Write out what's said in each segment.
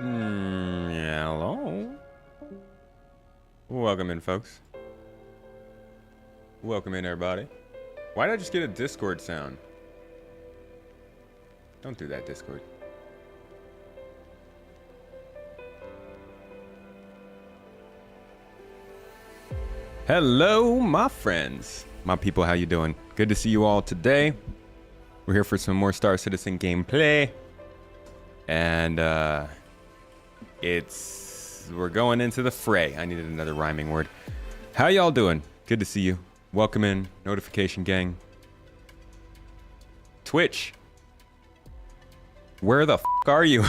Yeah, hello. Welcome in, folks. Welcome in, everybody. Why did I just get a Discord sound? Don't do that, Discord. Hello, my friends. My people, how you doing? Good to see you all today. We're here for some more Star Citizen gameplay. And, we're going into the fray. I needed another rhyming word. How y'all doing? Good to see you. Welcome in, notification gang. Twitch. Where the f are you?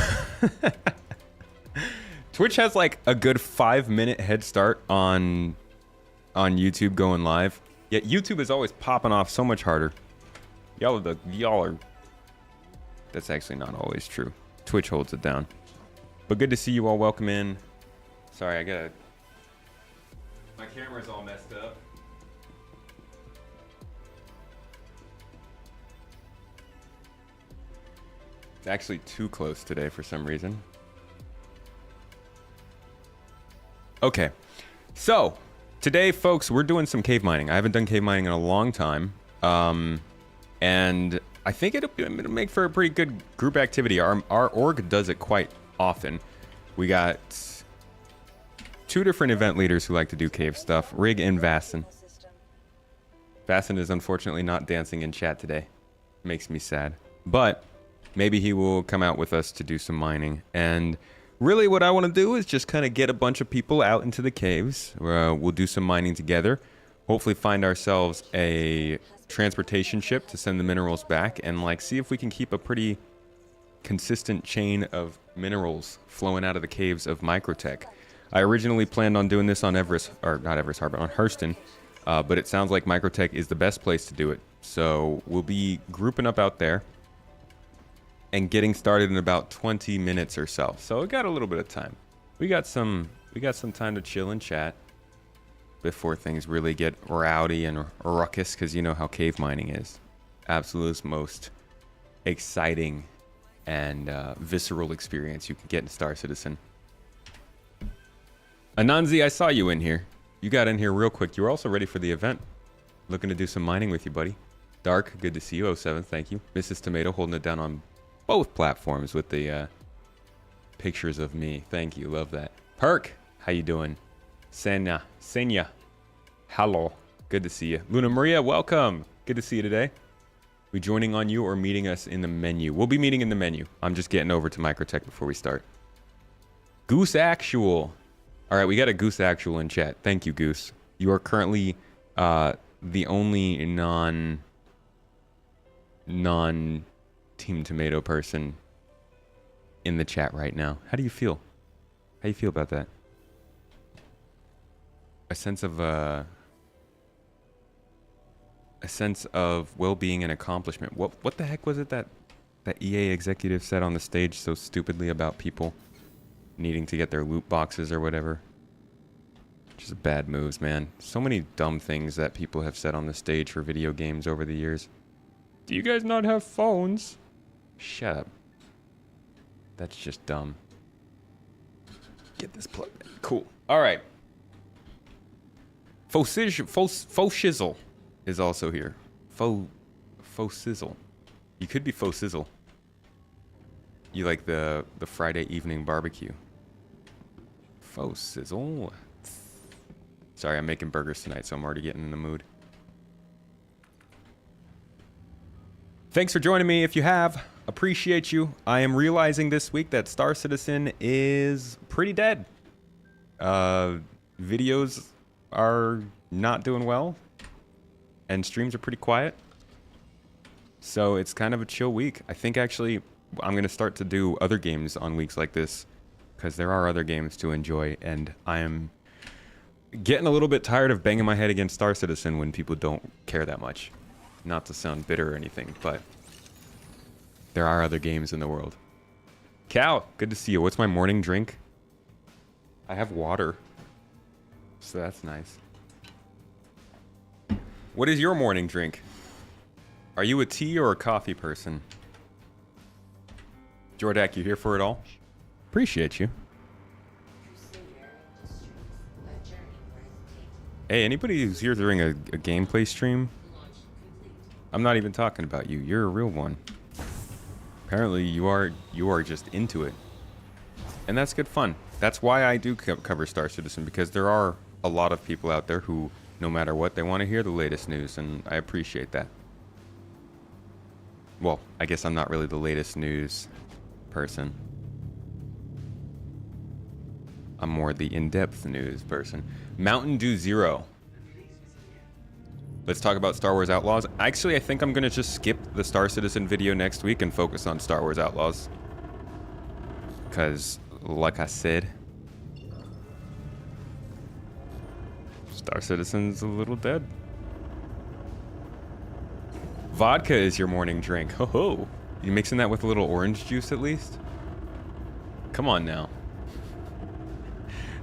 Twitch has like a good 5-minute head start on YouTube going live. Yet YouTube is always popping off so much harder. Y'all are. That's actually not always true. Twitch holds it down. But good to see you all. Welcome in. Sorry, my camera's all messed up. It's actually too close today for some reason. Okay, so today, folks, we're doing some cave mining. I haven't done cave mining in a long time, and I think it'll make for a pretty good group activity. Our org does it quite often. We got 2 different event leaders who like to do cave stuff, Rig and Vasson. Vasson is unfortunately not dancing in chat today. Makes me sad. But maybe he will come out with us to do some mining. And really what I want to do is just kind of get a bunch of people out into the caves. We'll do some mining together. Hopefully find ourselves a transportation ship to send the minerals back. And like see if we can keep a pretty consistent chain of minerals flowing out of the caves of Microtech. I originally planned on doing this on Everest, or not Everest Harbor, on Hurston, but it sounds like Microtech is the best place to do it. So we'll be grouping up out there and getting started in about 20 minutes or so. So we got a little bit of time. We got some time to chill and chat before things really get rowdy and ruckus, because you know how cave mining is. Absolute most exciting and visceral experience you can get in Star Citizen. Ananzi, I saw you in here. You got in here real quick. You were also ready for the event. Looking to do some mining with you, buddy. Dark, good to see you. 07, thank you. Mrs. Tomato holding it down on both platforms with the pictures of me. Thank you, love that. Perk, how you doing? Senya, hello. Good to see you. Luna Maria, welcome. Good to see you today. We joining on you or meeting us in the menu? We'll be meeting in the menu. I'm just getting over to Microtech before we start. Goose Actual. All right, we got a Goose Actual in chat. Thank you, Goose. You are currently the only non-Team Tomato person in the chat right now. How do you feel? How do you feel about that? A sense of well-being and accomplishment. What the heck was it that EA executive said on the stage so stupidly about people needing to get their loot boxes or whatever? Just bad moves, man. So many dumb things that people have said on the stage for video games over the years. Do you guys not have phones? Shut up. That's just dumb. Get this plugged in. Cool. All right. Faux Shizzle is also here. Faux Sizzle. You could be Faux Sizzle. You like the Friday evening barbecue. Faux Sizzle. Sorry, I'm making burgers tonight, so I'm already getting in the mood. Thanks for joining me if you have. Appreciate you. I am realizing this week that Star Citizen is pretty dead. Videos are not doing well, and streams are pretty quiet. So it's kind of a chill week. I think actually I'm going to start to do other games on weeks like this, because there are other games to enjoy, and I am getting a little bit tired of banging my head against Star Citizen when people don't care that much. Not to sound bitter or anything, but there are other games in the world. Cal, good to see you. What's my morning drink? I have water, so that's nice. What is your morning drink? Are you a tea or a coffee person? Jordak, you here for it all? Appreciate you. Hey, anybody who's here during a gameplay stream, I'm not even talking about you. You're a real one. Apparently, you are just into it, and that's good fun. That's why I do cover Star Citizen, because there are a lot of people out there who, no matter what, they want to hear the latest news, and I appreciate that. Well, I guess I'm not really the latest news person. I'm more the in-depth news person. Mountain Dew Zero. Let's talk about Star Wars Outlaws. Actually, I think I'm going to just skip the Star Citizen video next week and focus on Star Wars Outlaws. Because, like I said, Star Citizen's a little dead. Vodka is your morning drink. Ho ho. You mixing that with a little orange juice at least? Come on now.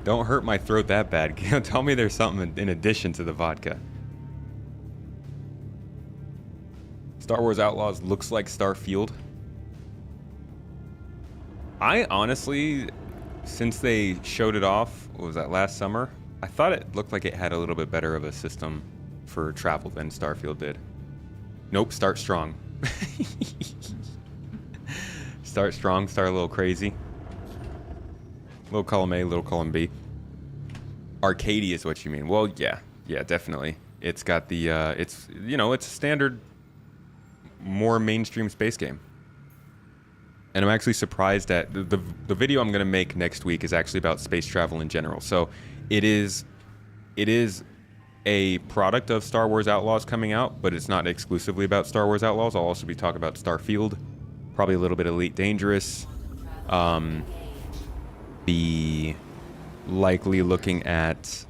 Don't hurt my throat that bad. Tell me there's something in addition to the vodka. Star Wars Outlaws looks like Starfield. I honestly, since they showed it off, what was that, last summer? I thought it looked like it had a little bit better of a system for travel than Starfield did. Nope, start strong. Start strong, start a little crazy. Little column A, little column B. Arcadey is what you mean. Well, yeah, definitely. It's got the, it's, you know, it's a standard, more mainstream space game. And I'm actually surprised at the video I'm going to make next week is actually about space travel in general. So it is a product of Star Wars Outlaws coming out, but it's not exclusively about Star Wars Outlaws. I'll also be talking about Starfield, probably a little bit of Elite Dangerous. Be likely looking at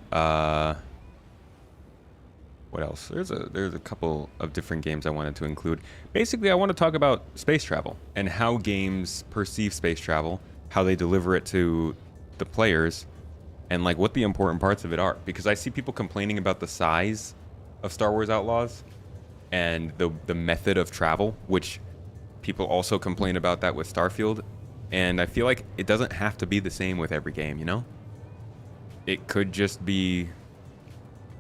what else? There's a couple of different games I wanted to include. Basically, I want to talk about space travel and how games perceive space travel, how they deliver it to the players, and like what the important parts of it are. Because I see people complaining about the size of Star Wars Outlaws and the method of travel, which people also complain about that with Starfield. And I feel like it doesn't have to be the same with every game, you know? It could just be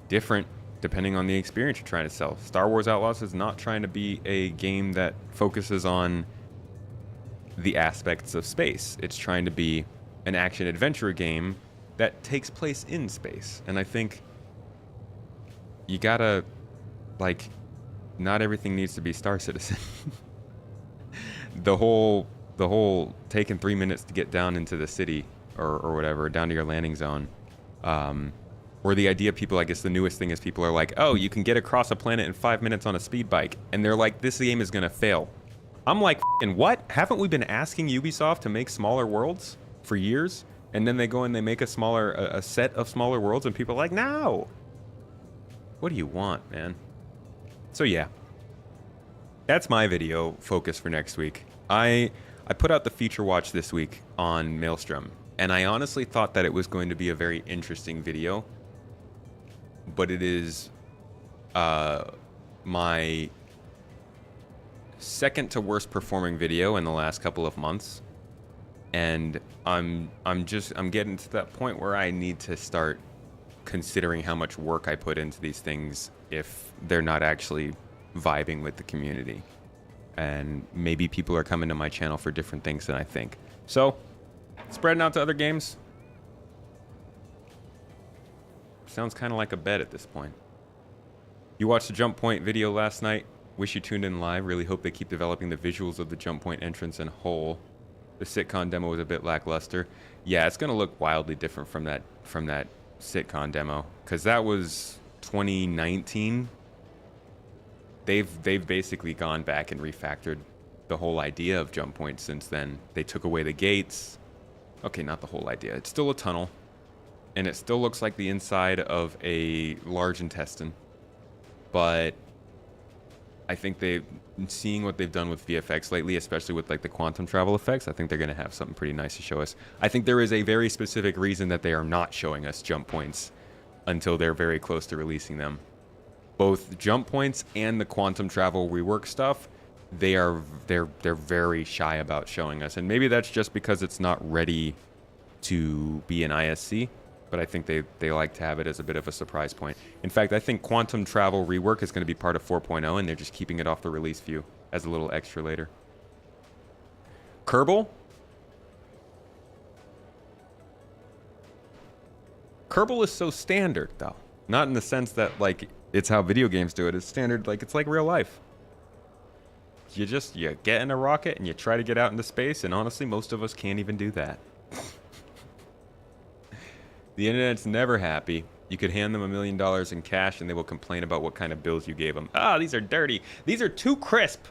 different depending on the experience you're trying to sell. Star Wars Outlaws is not trying to be a game that focuses on the aspects of space. It's trying to be an action-adventure game that takes place in space. And I think you gotta, like, not everything needs to be Star Citizen. The whole taking 3 minutes to get down into the city or whatever, down to your landing zone. Or the idea people, I guess the newest thing is people are like, oh, you can get across a planet in 5 minutes on a speed bike. And they're like, this game is going to fail. I'm like, and what? Haven't we been asking Ubisoft to make smaller worlds for years? And then they go and they make a set of smaller worlds and people are like, no. What do you want, man? So yeah, that's my video focus for next week. I put out the feature watch this week on Maelstrom, and I honestly thought that it was going to be a very interesting video, but it is my second to worst performing video in the last couple of months, and I'm getting to that point where I need to start considering how much work I put into these things if they're not actually vibing with the community. And maybe people are coming to my channel for different things than I think. So, spreading out to other games. Sounds kind of like a bet at this point. You watched the Jump Point video last night. Wish you tuned in live. Really hope they keep developing the visuals of the Jump Point entrance and whole. The sitcom demo was a bit lackluster. Yeah, it's going to look wildly different from that sitcom demo, because that was 2019. They've basically gone back and refactored the whole idea of Jump Point since then. They took away the gates. Okay, not the whole idea. It's still a tunnel, and it still looks like the inside of a large intestine. But I think seeing what they've done with VFX lately, especially with like the quantum travel effects, I think they're going to have something pretty nice to show us. I think there is a very specific reason that they are not showing us jump points until they're very close to releasing them. Both jump points and the quantum travel rework stuff they're very shy about showing us, and maybe that's just because it's not ready to be an ISC. But I think they like to have it as a bit of a surprise point. In fact, I think Quantum Travel Rework is going to be part of 4.0, and they're just keeping it off the release view as a little extra later. Kerbal? Kerbal is so standard, though. Not in the sense that, like, it's how video games do it. It's standard, like, it's like real life. You get in a rocket and you try to get out into space, and honestly, most of us can't even do that. The internet's never happy. You could hand them $1 million in cash and they will complain about what kind of bills you gave them. Ah, these are dirty. These are too crisp.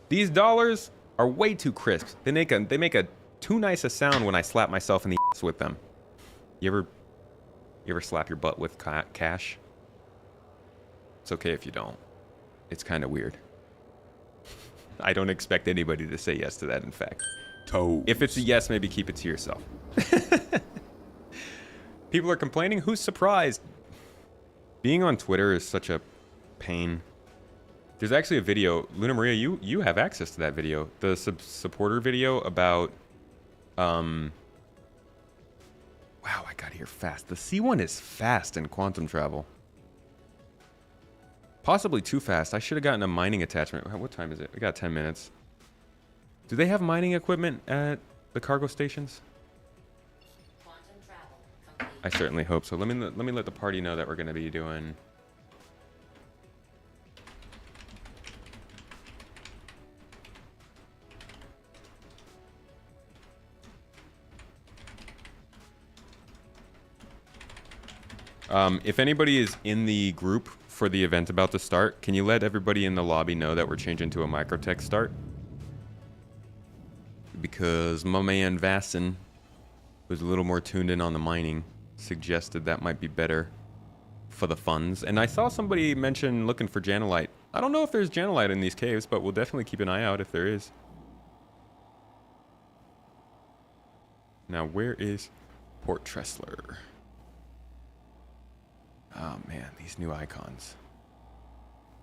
These dollars are way too crisp. They make a too nice a sound when I slap myself in the ass with them. You ever slap your butt with cash? It's okay if you don't. It's kind of weird. I don't expect anybody to say yes to that, in fact. Toes. If it's a yes, maybe keep it to yourself. People are complaining? Who's surprised? Being on Twitter is such a pain. There's actually a video. Luna Maria, you have access to that video. The supporter video about... Wow, I got here fast. The C1 is fast in quantum travel. Possibly too fast. I should have gotten a mining attachment. What time is it? We got 10 minutes. Do they have mining equipment at the cargo stations? I certainly hope so. Let me let the party know that we're going to be doing... if anybody is in the group for the event about to start, can you let everybody in the lobby know that we're changing to a Microtech start? Because my man Vastin, who's a little more tuned in on the mining, suggested that might be better for the funds. And I saw somebody mention looking for Janolite. I don't know if there's Janolite in these caves, but we'll definitely keep an eye out if there is. Now, where is Port Tressler? Oh man, these new icons.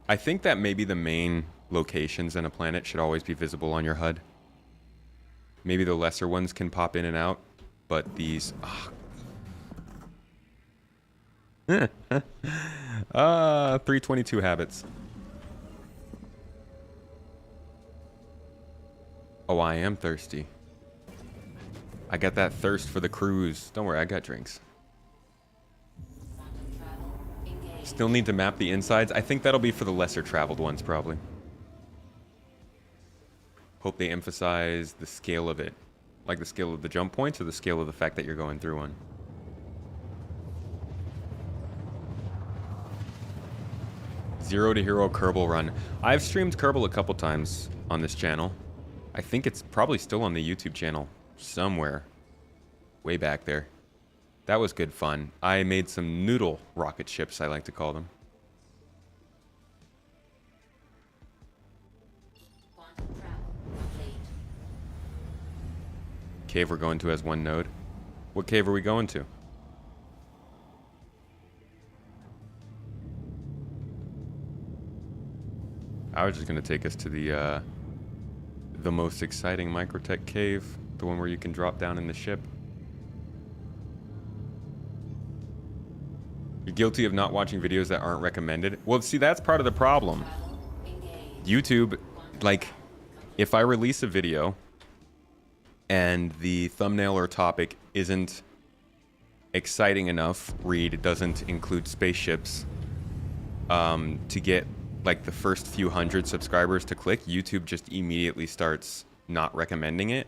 I think that maybe the main locations in a planet should always be visible on your HUD. Maybe the lesser ones can pop in and out, but these... Oh. 322 habits. Oh, I am thirsty. I got that thirst for the cruise. Don't worry, I got drinks. Still need to map the insides. I think that'll be for the lesser traveled ones, probably. Hope they emphasize the scale of it. Like the scale of the jump points or the scale of the fact that you're going through one. Zero to Hero Kerbal run. I've streamed Kerbal a couple times on this channel. I think it's probably still on the YouTube channel somewhere. Way back there. That was good fun. I made some noodle rocket ships, I like to call them. Cave we're going to has one node. What cave are we going to? I was just going to take us to the most exciting Microtech cave. The one where you can drop down in the ship. You're guilty of not watching videos that aren't recommended. Well, see, that's part of the problem. YouTube, like, if I release a video and the thumbnail or topic isn't exciting enough, read doesn't include spaceships, to get like the first few hundred subscribers to click, YouTube just immediately starts not recommending it.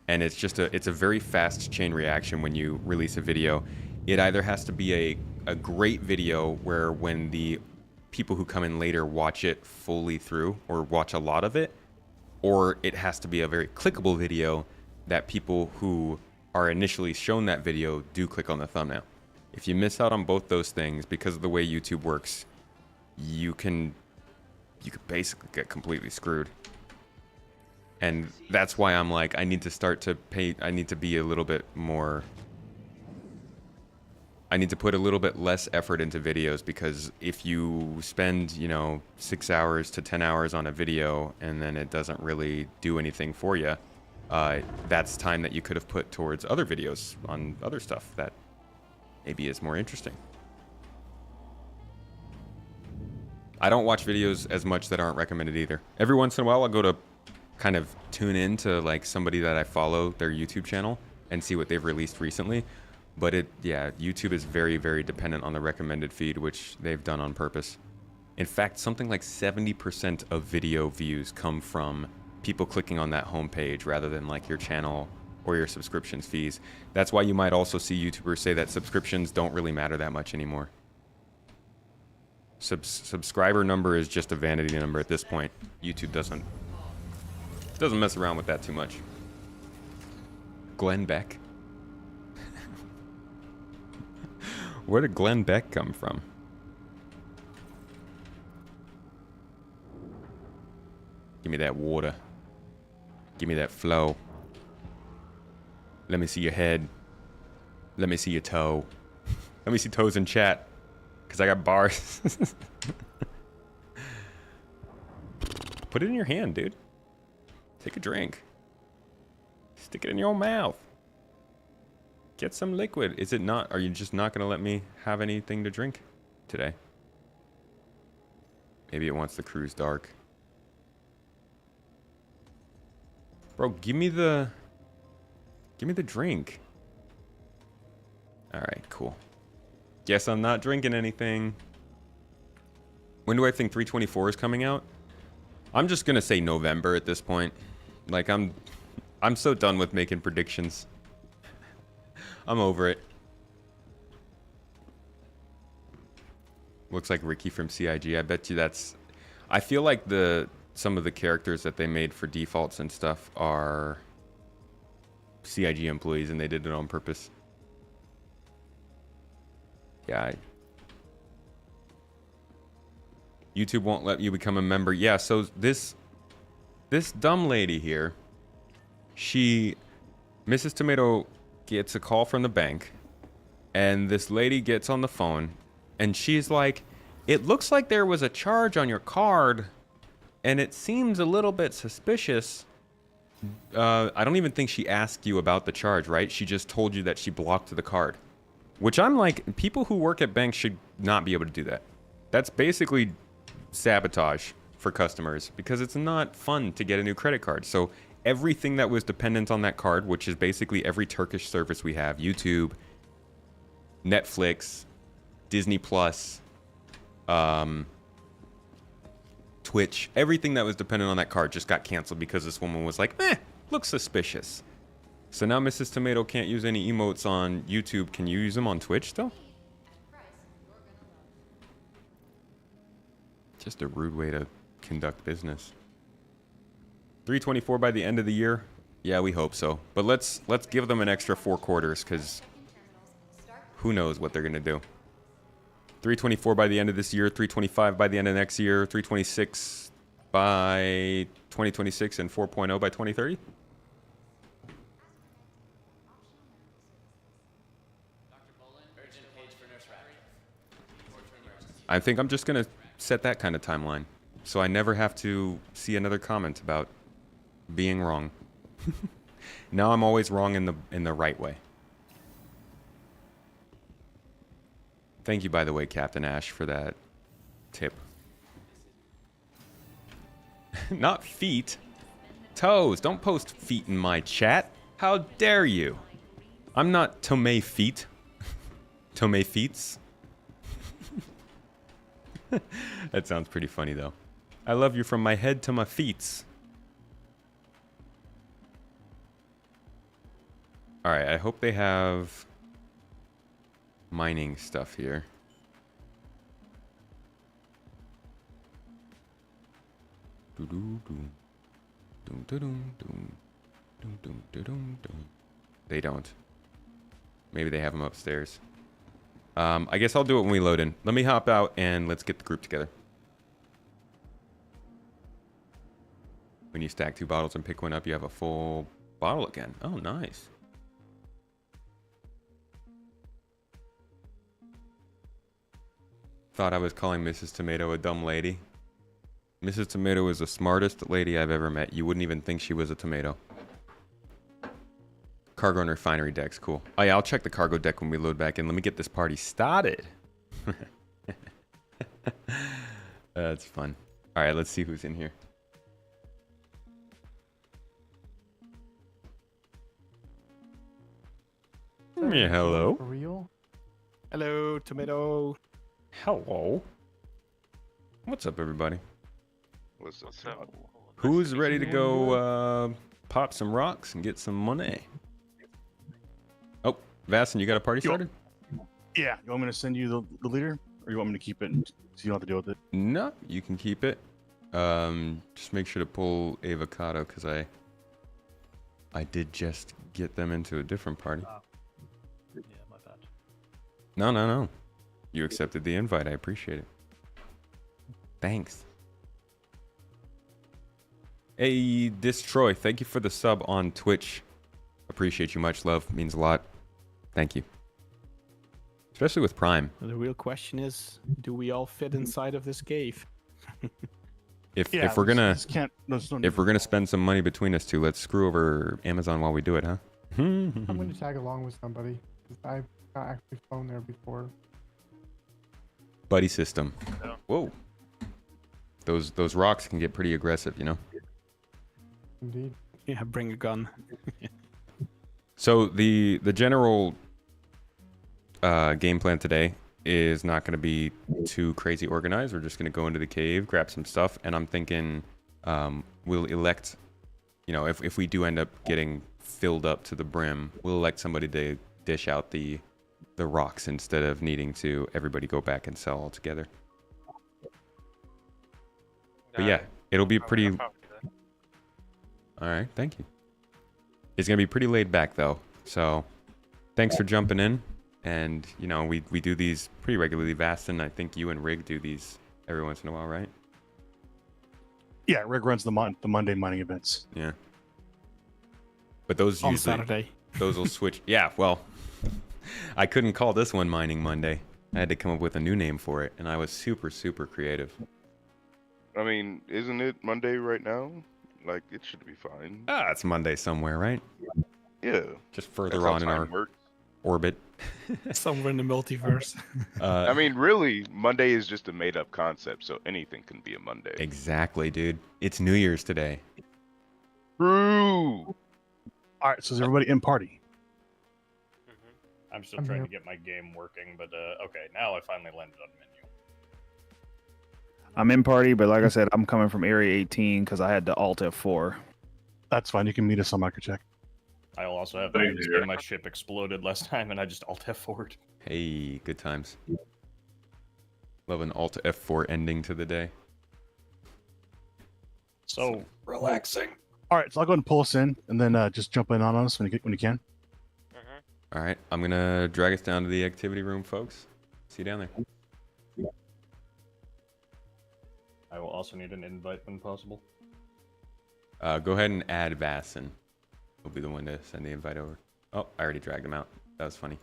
And it's just it's a very fast chain reaction when you release a video. It either has to be a great video where when the people who come in later watch it fully through or watch a lot of it, or it has to be a very clickable video that people who are initially shown that video do click on the thumbnail. If you miss out on both those things because of the way YouTube works, you can basically get completely screwed. And that's why I'm like, I need to be a little bit more I need to put a little bit less effort into videos, because if you spend, 6 hours to 10 hours on a video and then it doesn't really do anything for you, that's time that you could have put towards other videos on other stuff that maybe is more interesting. I don't watch videos as much that aren't recommended either. Every once in a while, I'll go to kind of tune in to like somebody that I follow, their YouTube channel, and see what they've released recently. But YouTube is very, very dependent on the recommended feed, which they've done on purpose. In fact, something like 70% of video views come from people clicking on that homepage rather than like your channel or your subscriptions fees. That's why you might also see YouTubers say that subscriptions don't really matter that much anymore. Subscriber number is just a vanity number at this point. YouTube doesn't mess around with that too much. Glenn Beck? Where did Glenn Beck come from? Give me that water. Give me that flow. Let me see your head. Let me see your toe. Let me see toes in chat. Because I got bars. Put it in your hand, dude. Take a drink. Stick it in your mouth. Get some liquid. Is it not? Are you just not going to let me have anything to drink today? Maybe it wants the cruise dark. Bro, give me the drink. All right, cool. Guess I'm not drinking anything. When do I think 324 is coming out? I'm just going to say November at this point. Like I'm so done with making predictions. I'm over it. Looks like Ricky from CIG. I bet you that's... I feel like some of the characters that they made for defaults and stuff are CIG employees, and they did it on purpose. Yeah. YouTube won't let you become a member. Yeah, so this dumb lady here, Mrs. Tomato gets a call from the bank, and this lady gets on the phone, and she's like, it looks like there was a charge on your card, and it seems a little bit suspicious. I don't even think she asked you about the charge, right? She just told you that she blocked the card. Which I'm like, people who work at banks should not be able to do that. That's basically sabotage for customers, because it's not fun to get a new credit card. So everything that was dependent on that card, which is basically every Turkish service we have, YouTube, Netflix, Disney Plus, Twitch, everything that was dependent on that card just got canceled because this woman was like, looks suspicious. So now Mrs. Tomato can't use any emotes on YouTube. Can you use them on Twitch still? Just a rude way to conduct business. 324 by the end of the year? Yeah, we hope so. But let's give them an extra 4 quarters, because who knows what they're going to do. 324 by the end of this year, 325 by the end of next year, 326 by 2026, and 4.0 by 2030? I think I'm just going to set that kind of timeline, so I never have to see another comment about being wrong. Now I'm always wrong in the right way. Thank you, by the way, Captain Ash, for that tip. Not feet. Toes. Don't post feet in my chat. How dare you? I'm not Tomei Feet. Tomei Feets. That sounds pretty funny, though. I love you from my head to my feets. Alright, I hope they have mining stuff here. They don't. Maybe they have them upstairs. I guess I'll do it when we load in. Let me hop out and let's get the group together. When you stack 2 bottles and pick one up, you have a full bottle again. Oh, nice. thought I was calling Mrs. Tomato a dumb lady. Mrs. Tomato is the smartest lady I've ever met. You wouldn't even think she was a tomato. Cargo and refinery decks, cool. Oh yeah, I'll check the cargo deck when we load back in. Let me get this party started. That's fun. All right, let's see who's in here. Yeah, hello. For real? Hello, tomato. Hello. What's up, everybody? What's up? Who's ready to go pop some rocks and get some money? Oh, Vastin, you got a party started? Yeah. You want me to send you the leader? Or you want me to keep it so you don't have to deal with it? No, you can keep it. Just make sure to pull Avocado because I did just get them into a different party. Yeah, my bad. No. You accepted the invite. I appreciate it. Thanks. Hey, Destroy, thank you for the sub on Twitch. Appreciate you much, love. Means a lot. Thank you. Especially with Prime. The real question is, do we all fit inside of this cave? If we're gonna if we're gonna spend some money between us two, let's screw over Amazon while we do it, huh? I'm going to tag along with somebody because I've not actually flown there before. Buddy system. Yeah. Whoa. Those rocks can get pretty aggressive, you know. Indeed. Yeah, bring a gun. So the general game plan today is not going to be too crazy organized. We're just going to go into the cave, grab some stuff, and I'm thinking we'll elect, you know, if we do end up getting filled up to the brim, we'll elect somebody to dish out the rocks instead of needing to everybody go back and sell all together. But yeah, it'll be pretty. All right, thank you. It's gonna be pretty laid back though, so thanks for jumping in. And you know, we do these pretty regularly. Vastin, I think you and Rig do these every once in a while, right? Yeah, Rick runs the Monday mining events. Yeah. But those On usually Saturday. those will switch. Yeah, well, I couldn't call this one Mining Monday. I had to come up with a new name for it, and I was super creative. I mean, isn't it Monday right now? Like, it should be fine. Ah, it's Monday somewhere, right? Yeah. Just That's further how on in our time works. orbit. Somewhere in the multiverse. I mean, really, Monday is just a made-up concept, so anything can be a Monday. Exactly, dude. It's New Year's today. True. All right, so is everybody in party? I'm still I'm trying here. to get my game working, but okay, now I finally landed on menu. I'm in party, but like I said, I'm coming from Area 18 because I had to Alt F4. That's fine. You can meet us on Microtech. I'll also have Thank this you. game. My ship exploded last time, and I just Alt F4'd. Hey, good times. Love an Alt F4 ending to the day. So relaxing. All right, so I'll go ahead and pull us in, and then just jump in on us when you can. All right, I'm gonna drag us down to the activity room, folks. See you down there. I will also need an invite when possible. Go ahead and add Vassin. He'll be the one to send the invite over. Oh, I already dragged him out. That was funny.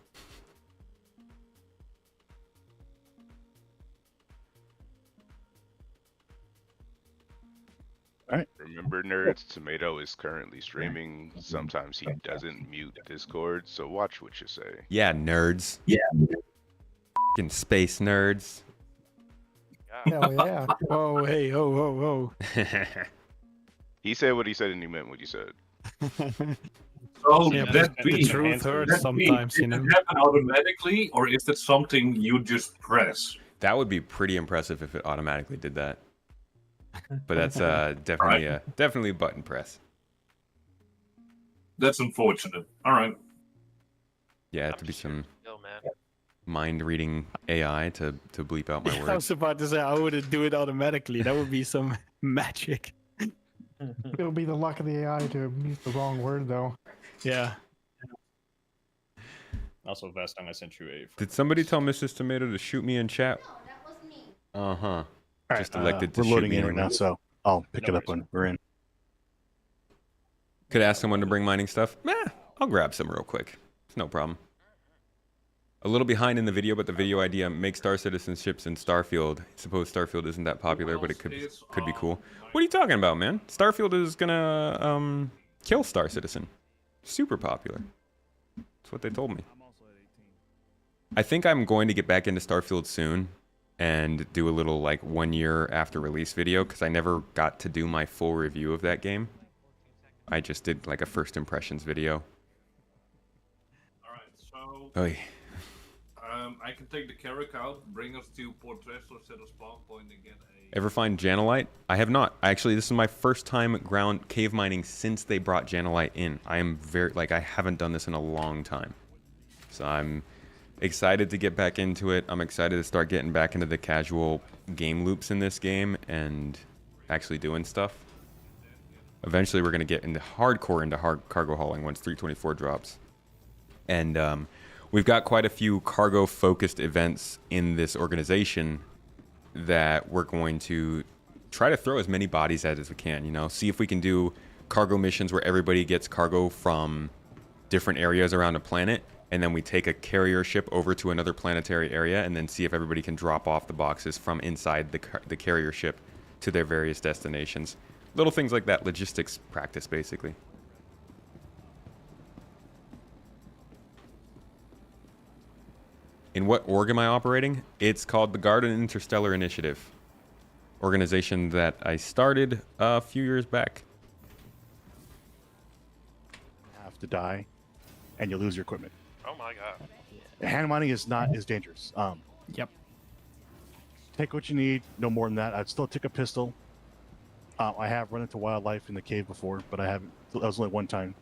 Remember, nerds, Tomato is currently streaming. Sometimes he doesn't mute Discord, so watch what you say. Yeah, nerds. Yeah. F***ing space nerds. Hell yeah. Whoa, hey, whoa. He said what he said, and he meant what he said. So Yeah, that but be the truth hurts that sometimes, be, you know. Does it happen automatically, or is that something you just press? That would be pretty impressive if it automatically did that. But that's definitely definitely a button press. That's unfortunate. All right. Yeah, it had to be some mind reading AI to bleep out my I was words. about to say I wouldn't do it automatically. That would be some magic. It'll be the luck of the AI to use the wrong word, though. Yeah. Also, Veston, I sent you a. Did somebody tell Mrs. Tomato to shoot me in chat? Uh-huh. All right, Just elected to we're shoot loading me in right anyway. now, so I'll pick No it up worries. when we're in. Could ask someone to bring mining stuff. I'll grab some real quick. It's no problem. A little behind in the video, but the video idea: make Star Citizen ships in Starfield. I suppose Starfield isn't that popular, but it could be cool. What are you talking about, man? Starfield is gonna kill Star Citizen. Super popular. That's what they told me. I think I'm going to get back into Starfield soon and do a little like 1 year after release video, because I never got to do my full review of that game. I just did like a first impressions video. All right, so Oy. I can take the Carrack out, bring us to Port Tressor, set a spawn point, and get a. Ever find Janelite? I have not. Actually, this is my first time ground cave mining since they brought Janelite in. I am very, like, I haven't done this in a long time. So I'm excited to get back into it. I'm excited to start getting back into the casual game loops in this game and actually doing stuff. Eventually, we're going to get into hard cargo hauling once 324 drops. And we've got quite a few cargo-focused events in this organization that we're going to try to throw as many bodies at as we can, you know, see if we can do cargo missions where everybody gets cargo from different areas around the planet, and then we take a carrier ship over to another planetary area and then see if everybody can drop off the boxes from inside the carrier ship to their various destinations. Little things like that, logistics practice, basically. In what org am I operating? It's called the Garden Interstellar Initiative. Organization that I started a few years back. You have to die, and you lose your equipment. Oh my god. Hand mining is not as dangerous. Yep. Take what you need, no more than that. I'd still take a pistol. I have run into wildlife in the cave before, but I haven't. That was only one time.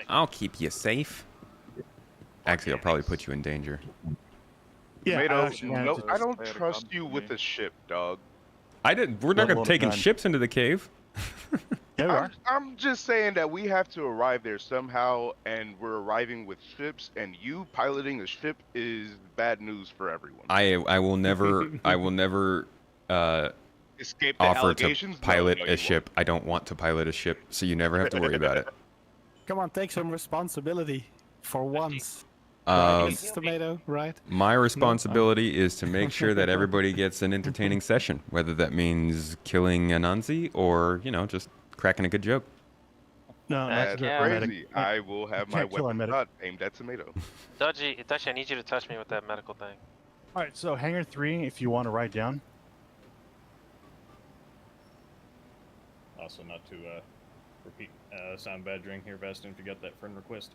I'll keep you safe. Actually, I'll probably put you in danger. Yeah, Tomato, actually no, managed to- I don't trust you with a ship, dog. We're not Level gonna taking done. ships into the cave. Yeah, we are. I'm just saying that we have to arrive there somehow, and we're arriving with ships, and you piloting a ship is bad news for everyone. I will never Escape the offer to allegations? No, pilot no, a you won't. ship. I don't want to pilot a ship, so you never have to worry about it. Come on, take some responsibility for once. Um, Yes, Tomato, right? My responsibility is to make sure that everybody gets an entertaining session, whether that means killing Anansi or, you know, just cracking a good joke. No, That's that's crazy. I will have my Can't kill a weapon medic. not aimed at Tomato. Dodgy, I need you to touch me with that medical thing. All right, so hangar 3, if you want to ride down. Also, not to repeat sound badgering here, Bastion, if you got that friend request.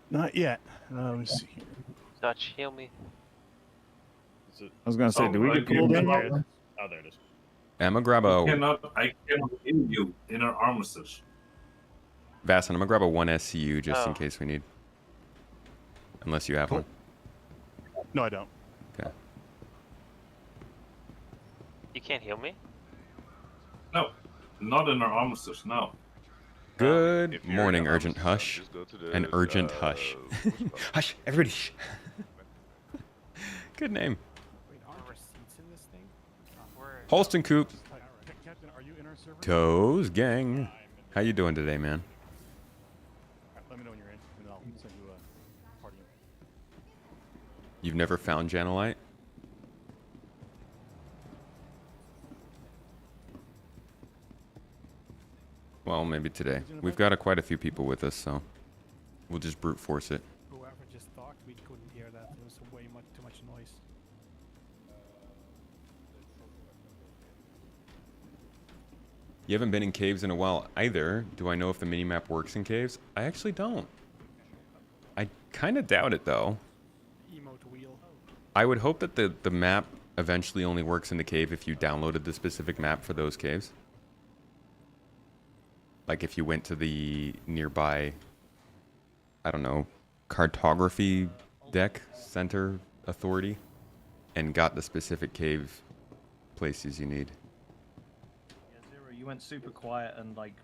Not yet. Let me see here. Dodge, heal me. Is it? I was gonna say, do we I get pulled in cannot- here? Oh, there it is. I'm gonna grab a I cannot heal you in our armistice. Vasson. I'm gonna grab a 1 SCU just in Oh. case we need. Unless you have Cool. one. No, I don't. Okay. You can't heal me? No, not in our armistice. No. Good If you're morning, in an urgent armistice, hush. just go to the, An urgent hush. what's it called? Hush, everybody. Shh. Good name. Wait, are there seats in this thing? Where? Holston Coop. Captain, are you in our server? Toes gang. How you doing today, man? Alright, let me know when you're in, and I'll send you a party. You've never found Janelite? Well, maybe today. We've got quite a few people with us, so we'll just brute force it. Whoever just talked, we couldn't hear that. There was way too much noise. You haven't been in caves in a while either. Do I know if the minimap works in caves? I actually don't. I kind of doubt it, though. Emote wheel. I would hope that the map eventually only works in the cave if you downloaded the specific map for those caves. Like if you went to the nearby, I don't know, cartography deck center authority and got the specific cave places you need. Yeah, Zero, you went super quiet and like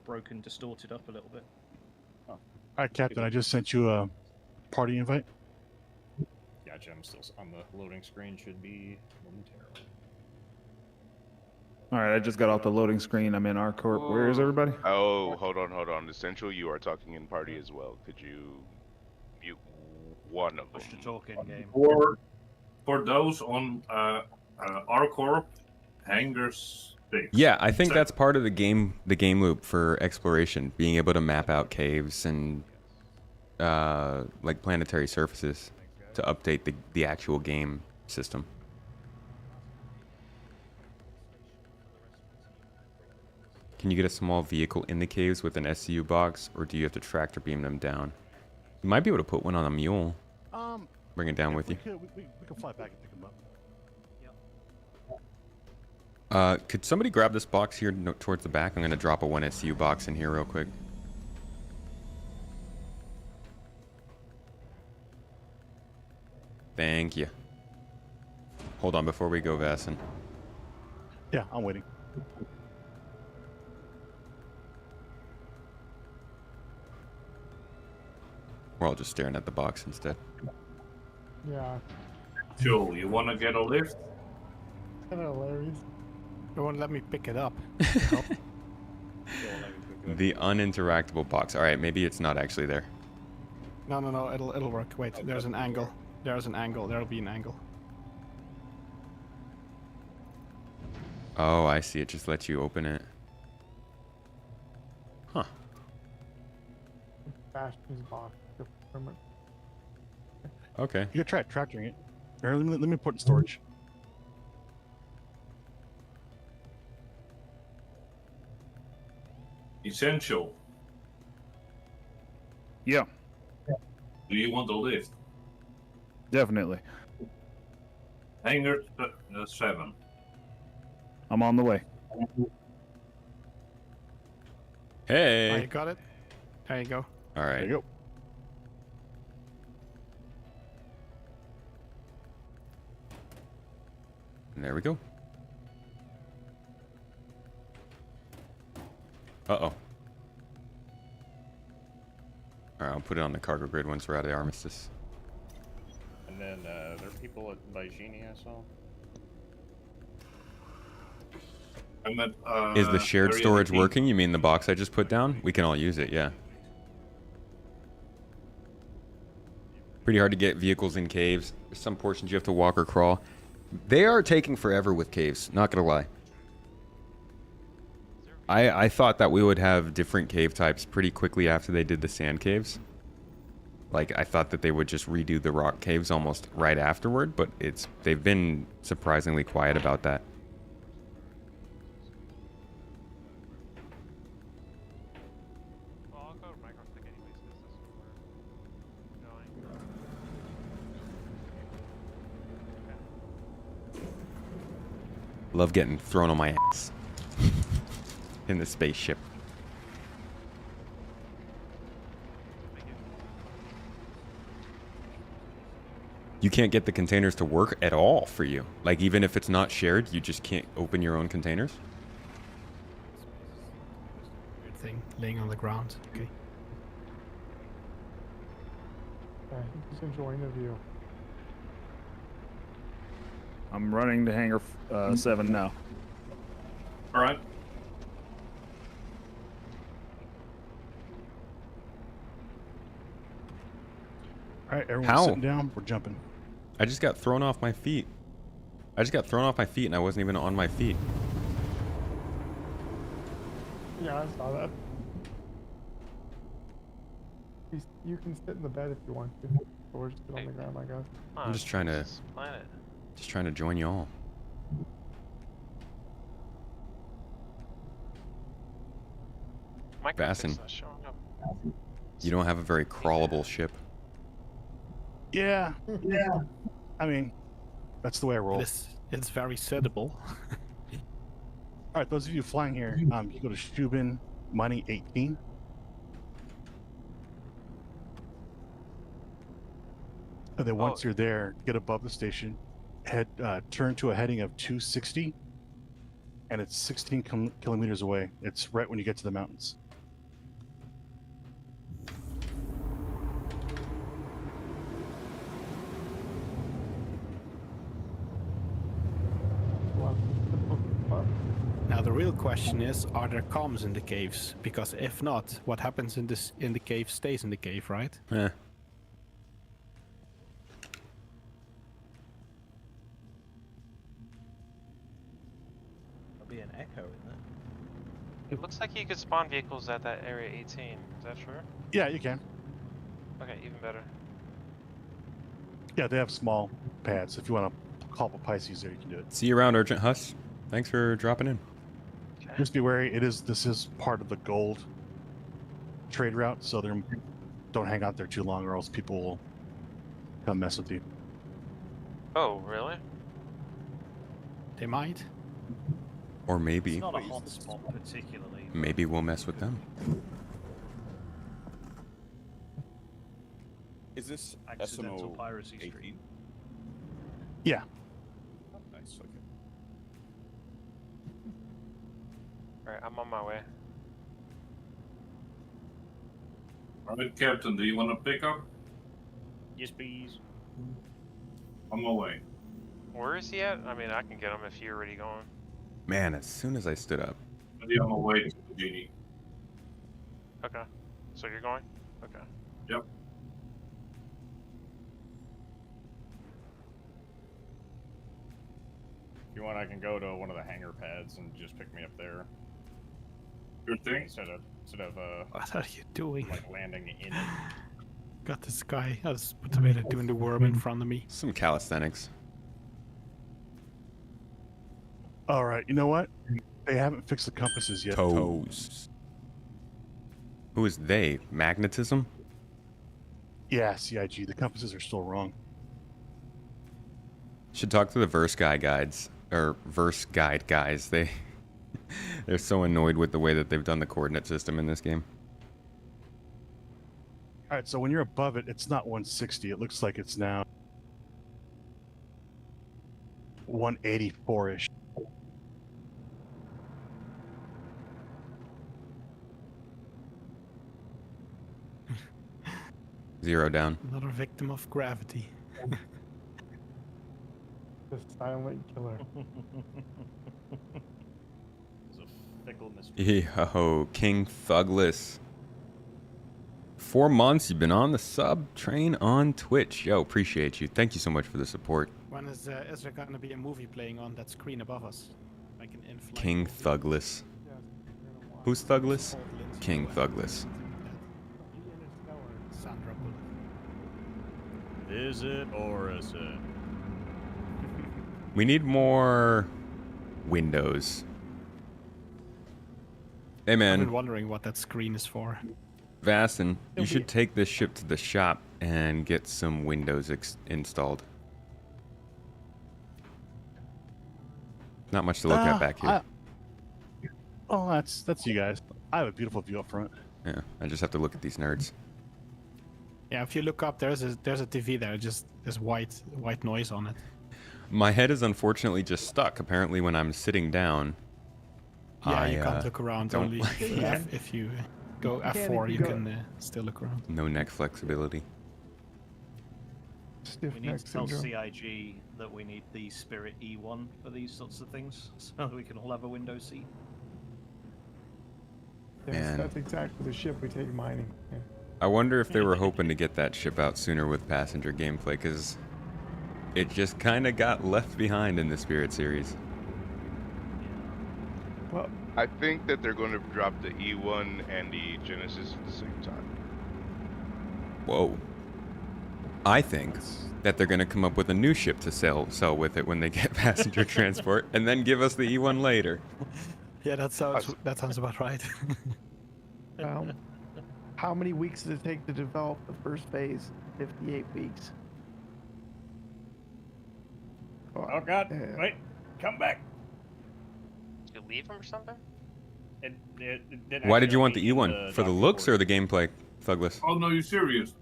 broken, distorted up a little bit. Alright, Captain, I just sent you a party invite. Gotcha. I'm still on the loading screen. Should be momentarily. All right, I just got off the loading screen. I'm in R Corp. Where is everybody? Oh, hold on. Essential, you are talking in party as well. Could you mute one of them? Push the talk in game. For those on R-Corp, hangars 6. Yeah, I think that's part of the game loop for exploration, being able to map out caves and like planetary surfaces to update the actual game system. Can you get a small vehicle in the caves with an SCU box, or do you have to tractor beam them down? You might be able to put one on a mule. Bring it down with you. We could fly back and pick them up. Could somebody grab this box here towards the back? I'm going to drop a 1 SCU box in here real quick. Thank you. Hold on before we go, Vasson. Yeah, I'm waiting. We're all just staring at the box instead. Yeah. Joe, you want to get a lift? Kind of hilarious. They won't let me pick it up. The uninteractable box. All right, maybe it's not actually there. No. It'll work. Wait, there's an angle. There's an angle. There'll be an angle. Oh, I see. It just lets you open it. Huh. Bastion's box. Okay. You could try tractoring it. Or let me put it in storage. Essential. Yeah, Do you want a lift? definitely. Hangar 7. I'm on the way. Hey. Oh, you got it? There you go. All right. There you go. And there we go. Uh-oh. All right, I'll put it on the cargo grid once we're out of the armistice. And then there are people by Genie I saw. I'm at, Is the shared area storage 18. working? You mean the box I just put down? We can all use it, yeah. Pretty hard to get vehicles in caves. There's some portions you have to walk or crawl. They are taking forever with caves, not gonna lie. I thought that we would have different cave types pretty quickly after they did the sand caves. Like, I thought that they would just redo the rock caves almost right afterward, but they've been surprisingly quiet about that. Well, I'll go to Microtech anyways, because this is where we're going. Love getting thrown on my ass in the spaceship. You can't get the containers to work at all for you. Like, even if it's not shared, you just can't open your own containers? Weird thing laying on the ground. Okay. Yeah, he's enjoying the view. I'm running to hangar 7 now. All right. All right, everyone's How? sitting down. We're jumping. I just got thrown off my feet. I just got thrown off my feet and I wasn't even on my feet. Yeah, I saw that. You can sit in the bed if you want to. Or just sit on the ground, I guess. I'm just trying to Planet. join y'all. Microtech's Vasson. not showing up. You don't have a very crawlable ship. Yeah. I mean, that's the way I roll. It's very settable. All right, those of you flying here, you go to Shubin Mining 18. And then once you're there, get above the station, turn to a heading of 260, and it's 16 kilometers away. It's right when you get to the mountains. The real question is, are there comms in the caves? Because if not, what happens in the cave stays in the cave, right? Eh. There'll be an echo in there. It looks like you could spawn vehicles at that area 18. Is that true? Yeah, you can. Okay, even better. Yeah, they have small pads. If you want to call up a Pisces there, you can do it. See you around, Urgent Huss. Thanks for dropping in. Okay. Just be wary. This is part of the gold trade route, so don't hang out there too long, or else people will come mess with you. Oh, really? They might. Or maybe, It's not a hot spot particularly. maybe we'll mess with them. Is this Accidental SMO piracy 18? stream. Yeah. Oh, nice. Okay. Alright, I'm on my way. Alright, Captain, do you want to pick up? Yes, please. On my way. Where is he at? I mean, I can get him if you're already going. Man, as soon as I stood up. Maybe on my way to the genie. Okay. So you're going? Okay. Yep. If you want, I can go to one of the hangar pads and just pick me up there. Your thing? Instead of What are you doing? like landing in it. Got this guy. I was doing the worm in front of me. Some calisthenics. All right. You know what? They haven't fixed the compasses yet. Toes. Who is they? Magnetism? Yeah, CIG. The compasses are still wrong. Should talk to the verse guides or verse guide guys. They're so annoyed with the way that they've done the coordinate system in this game. All right. So when you're above it, it's not 160. It looks like it's now 184-ish. Zero down. Another victim of gravity. The silent killer. It's a fickle mystery. Yo, King Thugless. 4 months you've been on the sub train on Twitch. Yo, appreciate you. Thank you so much for the support. When is there going to be a movie playing on that screen above us? Like an in-flight King movie? Thugless. Yeah, you're gonna watch Who's Thugless? Old Lindsay King Lohan, Thugless. something like that. Sandra Bullock. Visit Orison. We need more windows. Hey I've man, been wondering what that screen is for. Vastin, you should take this ship to the shop and get some windows installed. Not much to look at back here. Oh, that's you guys. I have a beautiful view up front. Yeah, I just have to look at these nerds. Yeah, if you look up, there's a TV there. Just there's white noise on it. My head is unfortunately just stuck. Apparently, when I'm sitting down, Yeah, you can't look around. don't Only like if you go You can't F4, if you you go- can still look around. no neck flexibility. Stiff We need neck to tell syndrome. CIG that we need the Spirit E1 for these sorts of things, so that we can all have a window seat. Yes, Man. that's exactly the ship we take mining. Yeah. I wonder if they were hoping to get that ship out sooner with passenger gameplay, because it just kind of got left behind in the Spirit series. Well, I think that they're going to drop the E1 and the Genesis at the same time. Whoa. I think that they're going to come up with a new ship to sell with it when they get passenger transport, and then give us the E1 later. Yeah, that sounds about right. how many weeks did it take to develop the first phase? 58 weeks. Oh God! Yeah. Wait, come back. Did you leave him or something? Why did you want the accidentally E1? in For the docking looks port. or the gameplay, Thugless? Oh no, you serious?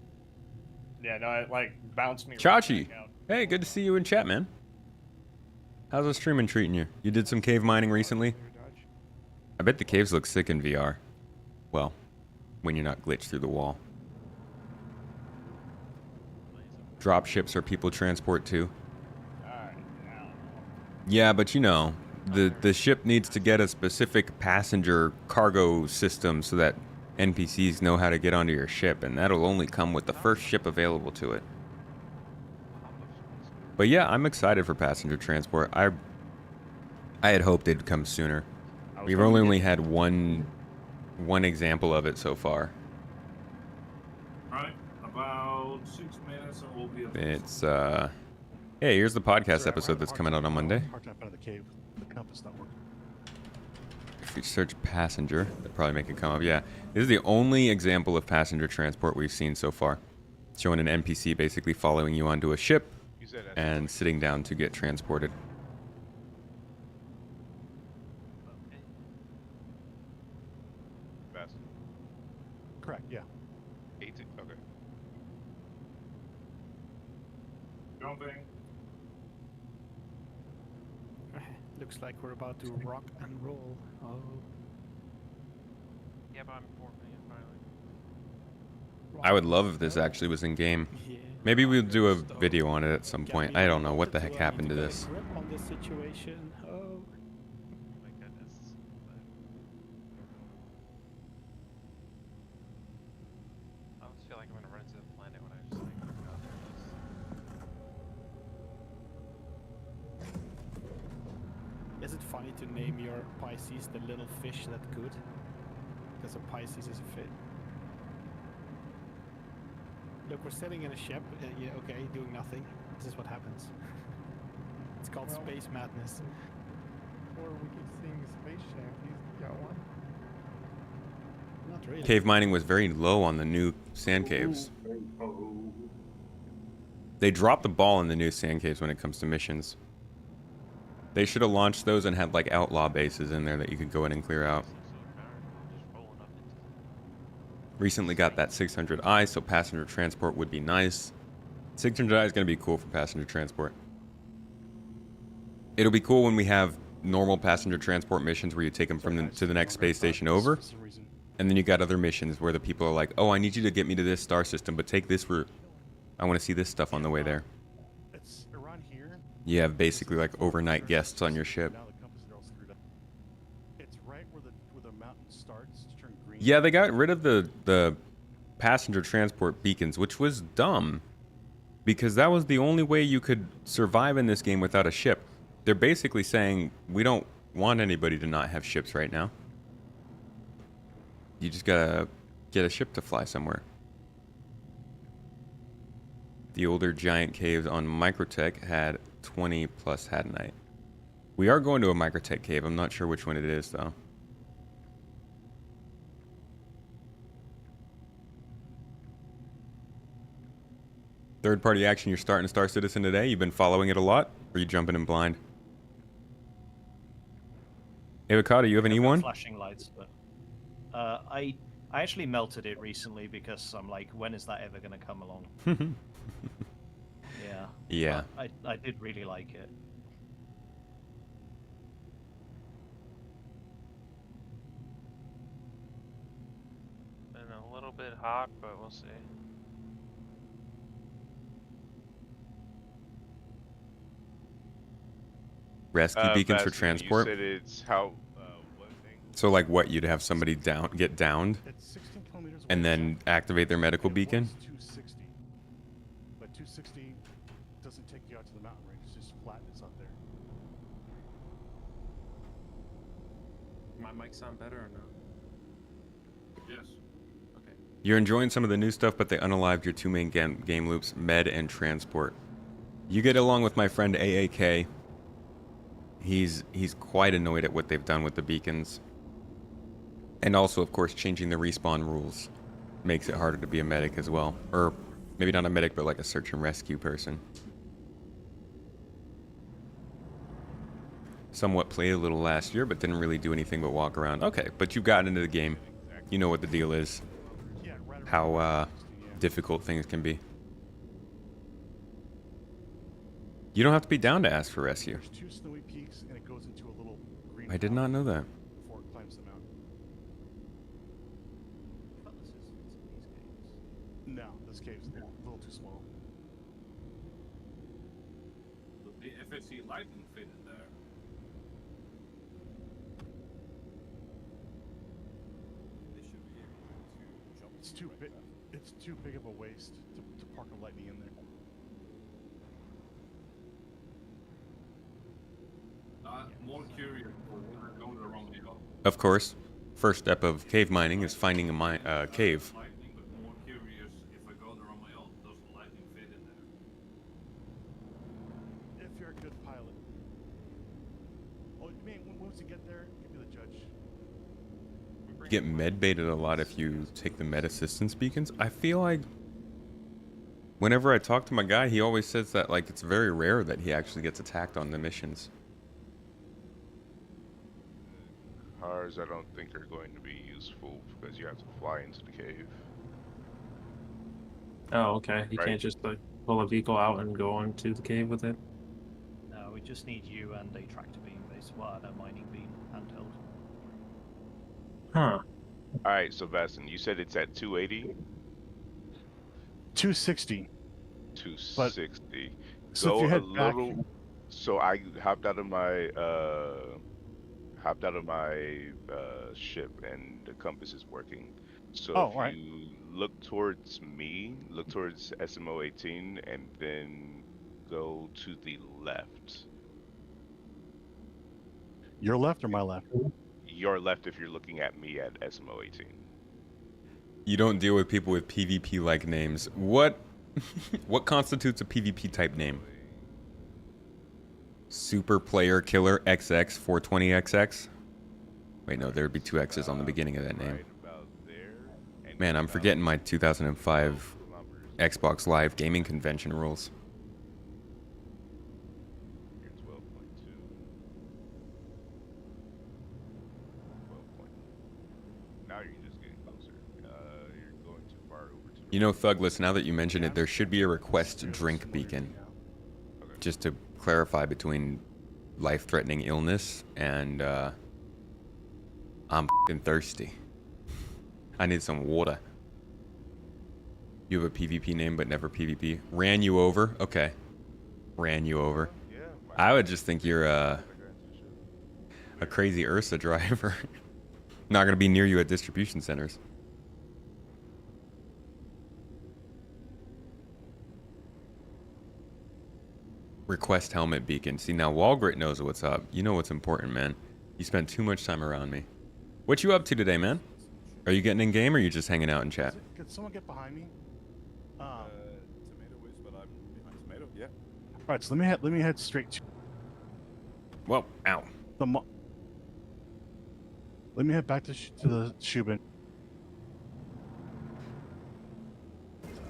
Yeah, no, it like bounced me. right Chachi, back out. hey, good to see you in chat, man. How's the streaming treating you? You did some cave mining recently? I bet the caves look sick in VR. Well, when you're not glitched through the wall. Drop ships are people transport too. Alright, now. Yeah, but you know, the ship needs to get a specific passenger cargo system so that NPCs know how to get onto your ship, and that'll only come with the first ship available to it. But yeah, I'm excited for passenger transport. I had hoped it'd come sooner. We've only had one example of it so far. Right, about 6 minutes and we'll be at It's hey, here's the podcast episode that's coming out on Monday. Hard time finding the cave. The compass not working. If you search passenger, they'll probably make it come up. Yeah, this is the only example of passenger transport we've seen so far. Showing an NPC basically following you onto a ship and sitting down to get transported. Best. Correct. Yeah. 18. Okay. jumping. Looks like we're about to rock and roll. Oh. Yeah, but I'm 4 million finally. I would love if this actually was in game. Yeah. Maybe we'll do a video on it at some point. I don't know what the heck happened to this. Grip on this situation. Oh. My goodness. I always feel like I'm gonna run into the planet when I just like look out there. Is it funny to name your Pisces the little fish that could? Because a Pisces is a fish. Look, we're sitting in a ship. Yeah, okay, doing nothing. This is what happens. It's called Well, space madness. Or we keep seeing space shanties. You got one? Not really. Cave mining was very low on the new sand caves. They dropped the ball in the new sand caves when it comes to missions. They should have launched those and had like outlaw bases in there that you could go in and clear out. Recently got that 600i, so passenger transport would be nice. 600i is going to be cool for passenger transport. It'll be cool when we have normal passenger transport missions where you take them to the next space station over, and then you got other missions where the people are like, oh, I need you to get me to this star system, but take this route. I want to see this stuff on the way there. It's around here. You have basically like overnight guests on your ship. Now the compass is all screwed up. It's right where the mountain starts to turn green. Yeah, they got rid of the passenger transport beacons, which was dumb. Because that was the only way you could survive in this game without a ship. They're basically saying, we don't want anybody to not have ships right now. You just gotta get a ship to fly somewhere. The older giant caves on Microtech had 20 plus Hadanite. We are going to a Microtech cave. I'm not sure which one it is, though. Third-party action, you're starting Star Citizen today? You've been following it a lot? Or are you jumping in blind? Avocado, you have an E1? Flashing lights, but I actually melted it recently because I'm like, when is that ever going to come along? Yeah. Yeah. I did really like it. Been a little bit hot, but we'll see. Rescue beacons for Bastion, transport? You said it's how. What thing? So like what, you'd have somebody get downed It's 16 kilometers away. and then activate their medical It beacon? was 260, but 260 doesn't take you out to the mountain range. It's just flatness out there. My mic sound better or no? Yes. Okay. You're enjoying some of the new stuff, but they unalived your two main game loops, med and transport. You get along with my friend AAK. He's quite annoyed at what they've done with the beacons. And also, of course, changing the respawn rules makes it harder to be a medic as well. Or maybe not a medic, but like a search and rescue person. Somewhat played a little last year, but didn't really do anything but walk around. Okay, but you've gotten into the game. You know what the deal is. Yeah, right around How 260, yeah. difficult things can be. You don't have to be down to ask for rescue. There's two snowy peaks, and it goes into a little green. I did not know that. Before it climbs the mountain. No, this cave's a little too small. The FSC lightning fit in there. It's too big. It's too big of a waste to park a lightning in there. More curious for when I go to Romeo. Of course, first step of cave mining is finding a cave. Lightning, but more curious if I go to Romeo, does the lightning fit in there? If you're a good pilot. Oh, you mean once you get there, you can be the judge. You get med baited a lot if you take the med assistance beacons. I feel like whenever I talk to my guy, he always says that like it's very rare that he actually gets attacked on the missions. Cars I don't think are going to be useful because you have to fly into the cave. Oh, okay. You Right. can't just like pull a vehicle out and go into the cave with it. No, we just need you and a tractor beam base, well, a mining beam handheld. Huh. All right, so Bastin, you said it's at 280, 260. 260. So Go if you a head back, little. So I hopped out of my ship and the compass is working. So Oh, if alright. you look towards me, look towards SMO 18, and then go to the left. your left or my left? Your left if you're looking at me at SMO 18. You don't deal with people with PvP-like names. What constitutes a PvP type name? Super Player Killer XX 420XX? Wait, no, there'd be two X's on the beginning of that name. Right about there. And Man, I'm about forgetting my 2005 kilometers. Xbox Live gaming convention rules. You're 12.2. 12. Now you're just getting closer. You're going too far over to the You know, Thugless, now that you mention it, there should be a request drink beacon. Just to clarify between life-threatening illness and I'm f***ing thirsty. I need some water. You have a PvP name but never PvP. Ran you over? Okay. Ran you over. Yeah, I would just think you're a crazy Ursa driver. Not gonna be near you at distribution centers. Request helmet beacon. See, now Walgrit knows what's up. You know what's important, man. You spent too much time around me. What you up to today, man? Are you getting in game or are you just hanging out in chat? Could someone get behind me? Tomato is, but I'm behind tomato. Yeah. All right, so let me head straight to Whoa, ow. the. Let me head back to the Shubin.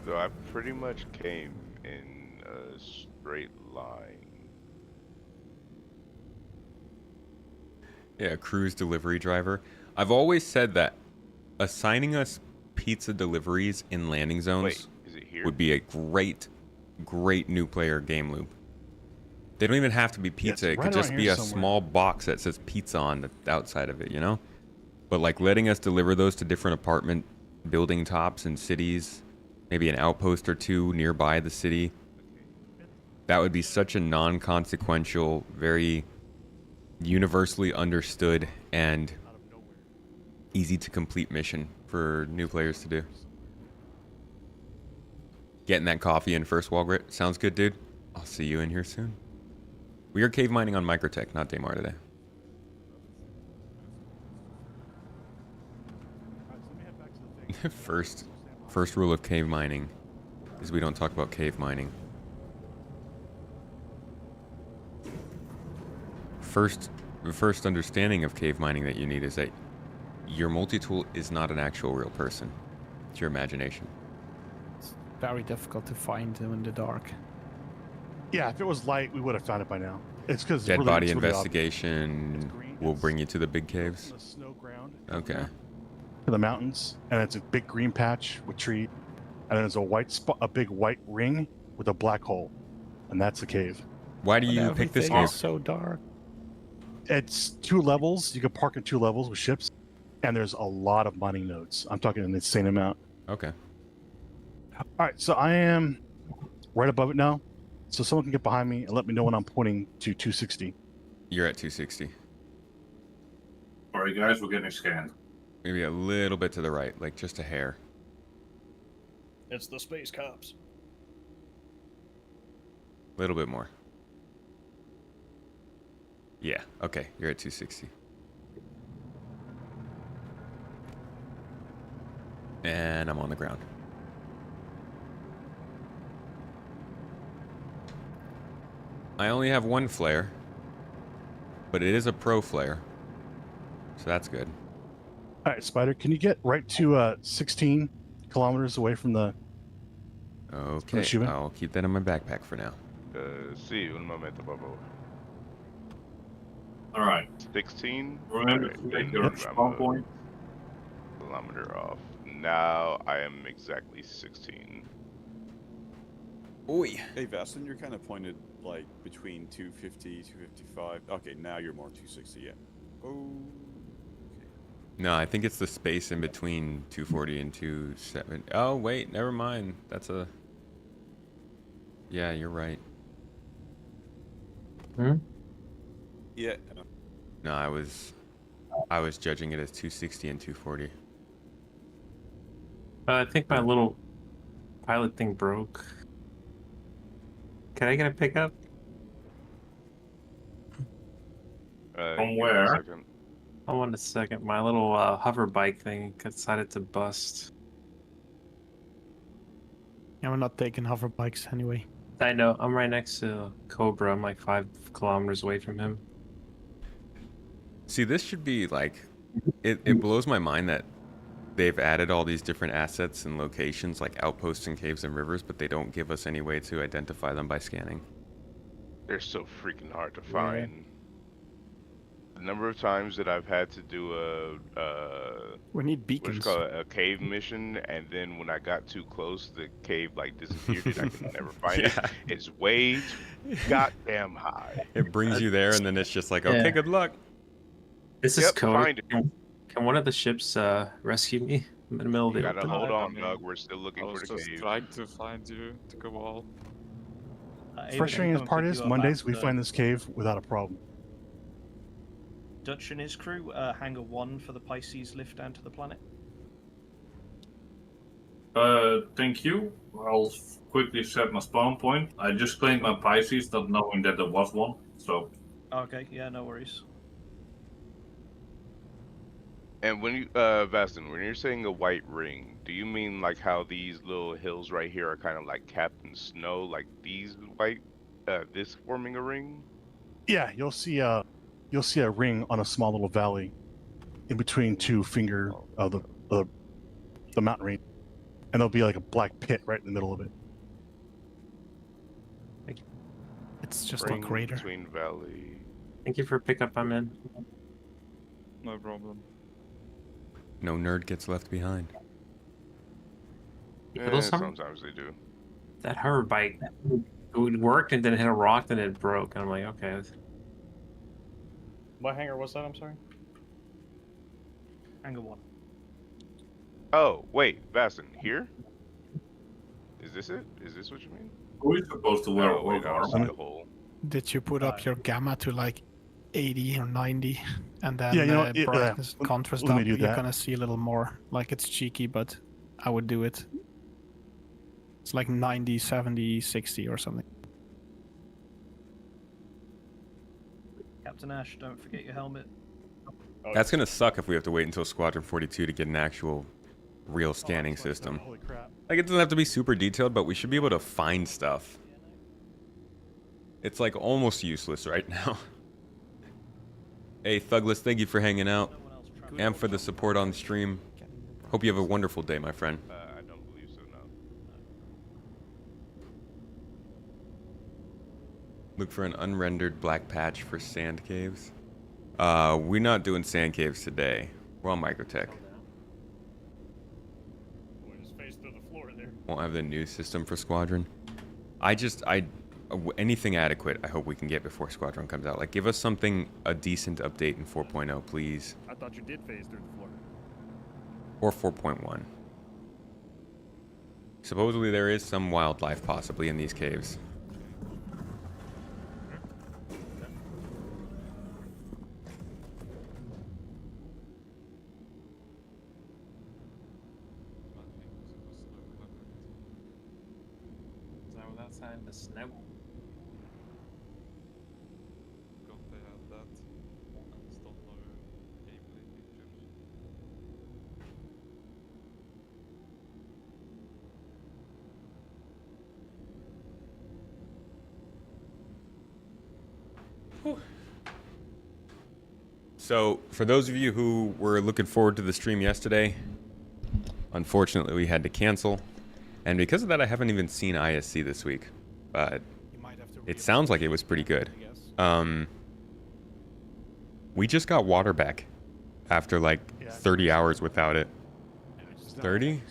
So I pretty much came in a straight line. Yeah, cruise delivery driver. I've always said that assigning us pizza deliveries in landing zones Wait, is it here? would be a great new player game loop. They don't even have to be pizza. it's It right could just around be here a somewhere. small box that says pizza on the outside of it, you know? But like letting us deliver those to different apartment building tops in cities, maybe an outpost or two nearby the city, that would be such a non-consequential, very universally understood and easy to complete mission for new players to do. Getting that coffee in first, Walgrit. Sounds good, dude. I'll see you in here soon. We are cave mining on Microtech, not Daymar today. First rule of cave mining is we don't talk about cave mining. The first understanding of cave mining that you need is that your multi-tool is not an actual real person. It's your imagination. It's very difficult to find them in the dark. Yeah, if it was light, we would have found it by now. It's because Dead really, body it's really investigation It's green, will it's- bring you to the big obvious. caves. The snow ground. Okay. To the mountains, and it's a big green patch with tree, and then there's a white spot, a big white ring with a black hole, and that's the cave. Why do But you pick this everything cave? is so dark. It's 2 levels. You can park in 2 levels with ships, and there's a lot of mining nodes. I'm talking an insane amount. Okay. All right, so I am right above it now, so someone can get behind me and let me know when I'm pointing to 260. You're at 260. Alright, guys, we're getting scanned. Maybe a little bit to the right, like just a hair. It's the space cops. A little bit more. Yeah, okay, you're at 260. And I'm on the ground. I only have one flare, but it is a pro flare, so that's good. All right, Spider, can you get right to 16 kilometers away from the... Okay, Shiva? I'll keep that in my backpack for now. See, un momento, Bobo. All right. 16. Remember Alright, to make and your I'm spawn a point. kilometer off. Now I am exactly 16. Oi. Hey, Vastin, you're kind of pointed like between 250, 255. Okay, now you're more 260. Yeah. Oh. No, I think it's the space in between 240 and 270. Oh, wait, never mind. That's a... Yeah, you're right. Hmm? Yeah. No, I was judging it as 260 and 240. I think my little pilot thing broke. Can I get a pickup? Give From me where? a second. I want a second. My little hover bike thing decided to bust. Yeah, we're not taking hover bikes anyway. I know. I'm right next to Cobra. I'm like 5 kilometers away from him. See, this should be like... It blows my mind that they've added all these different assets and locations like outposts and caves and rivers, but they don't give us any way to identify them by scanning. They're so freaking hard to find. The number of times that I've had to do We need beacons. a cave mission, and then when I got too close, the cave like disappeared and I could never find it. It's way too goddamn high. It brings you there, and then it's just like, okay, good luck. This is Cobra. Find it. Can one of the ships rescue me in the middle of You the gotta open? hold on, Doug. We're still looking I for was the just cave. trying to find you to go all. Frustrating part is Mondays we find this cave without a problem. Dutch and his crew, Hangar 1 for the Pisces lift down to the planet. Thank you. I'll quickly set my spawn point. I just claimed my Pisces, not knowing that there was one. So. Okay, yeah, no worries. And when you, Vastin, when you're saying a white ring, do you mean like how these little hills right here are kind of like capped in snow, like these white, this forming a ring? Yeah, you'll see a ring on a small little valley in between two finger of the mountain range, and there'll be like a black pit right in the middle of it. It's just Ring a crater. between valley. Thank you for pickup. I'm in. No problem. No nerd gets left behind. Sometimes they do. That hover bike, it worked and then it hit a rock, then it broke. And I'm like, okay. What hangar was that? I'm sorry. Hangar 1. Oh, wait, Vastin, here? Is this it? Is this what you mean? Who is supposed to wear Oh, wait, I armor? don't see the hole. Did you put up your gamma to like 80 or 90 and then Yeah, you know, brightness contrast let me up? do You're that. gonna see a little more. Like it's cheeky, but I would do it. It's like 90, 70, 60 or something. Captain Ash, don't forget your helmet. That's gonna suck if we have to wait until Squadron 42 to get an actual real scanning system. Holy crap. Like, it doesn't have to be super detailed, but we should be able to find stuff. It's like almost useless right now. Hey, Thugless, thank you for hanging out and for the support on the stream. Hope you have a wonderful day, my friend. I don't believe so, no. Look for an unrendered black patch for sand caves. We're not doing sand caves today. We're on Microtech. Boy, his face through the floor there. Won't have the new system for Squadron. Anything adequate, I hope we can get before Squadron comes out. Like, give us something, a decent update in 4.0, please. I thought you did phase through the floor. Or 4.1. Supposedly there is some wildlife possibly in these caves. outside in the snow. Can't they have that installed gameplay pictures? So, for those of you who were looking forward to the stream yesterday, unfortunately we had to cancel. And because of that, I haven't even seen ISC this week. But it sounds like it was pretty good. We just got water back after like 30 hours without it. 30?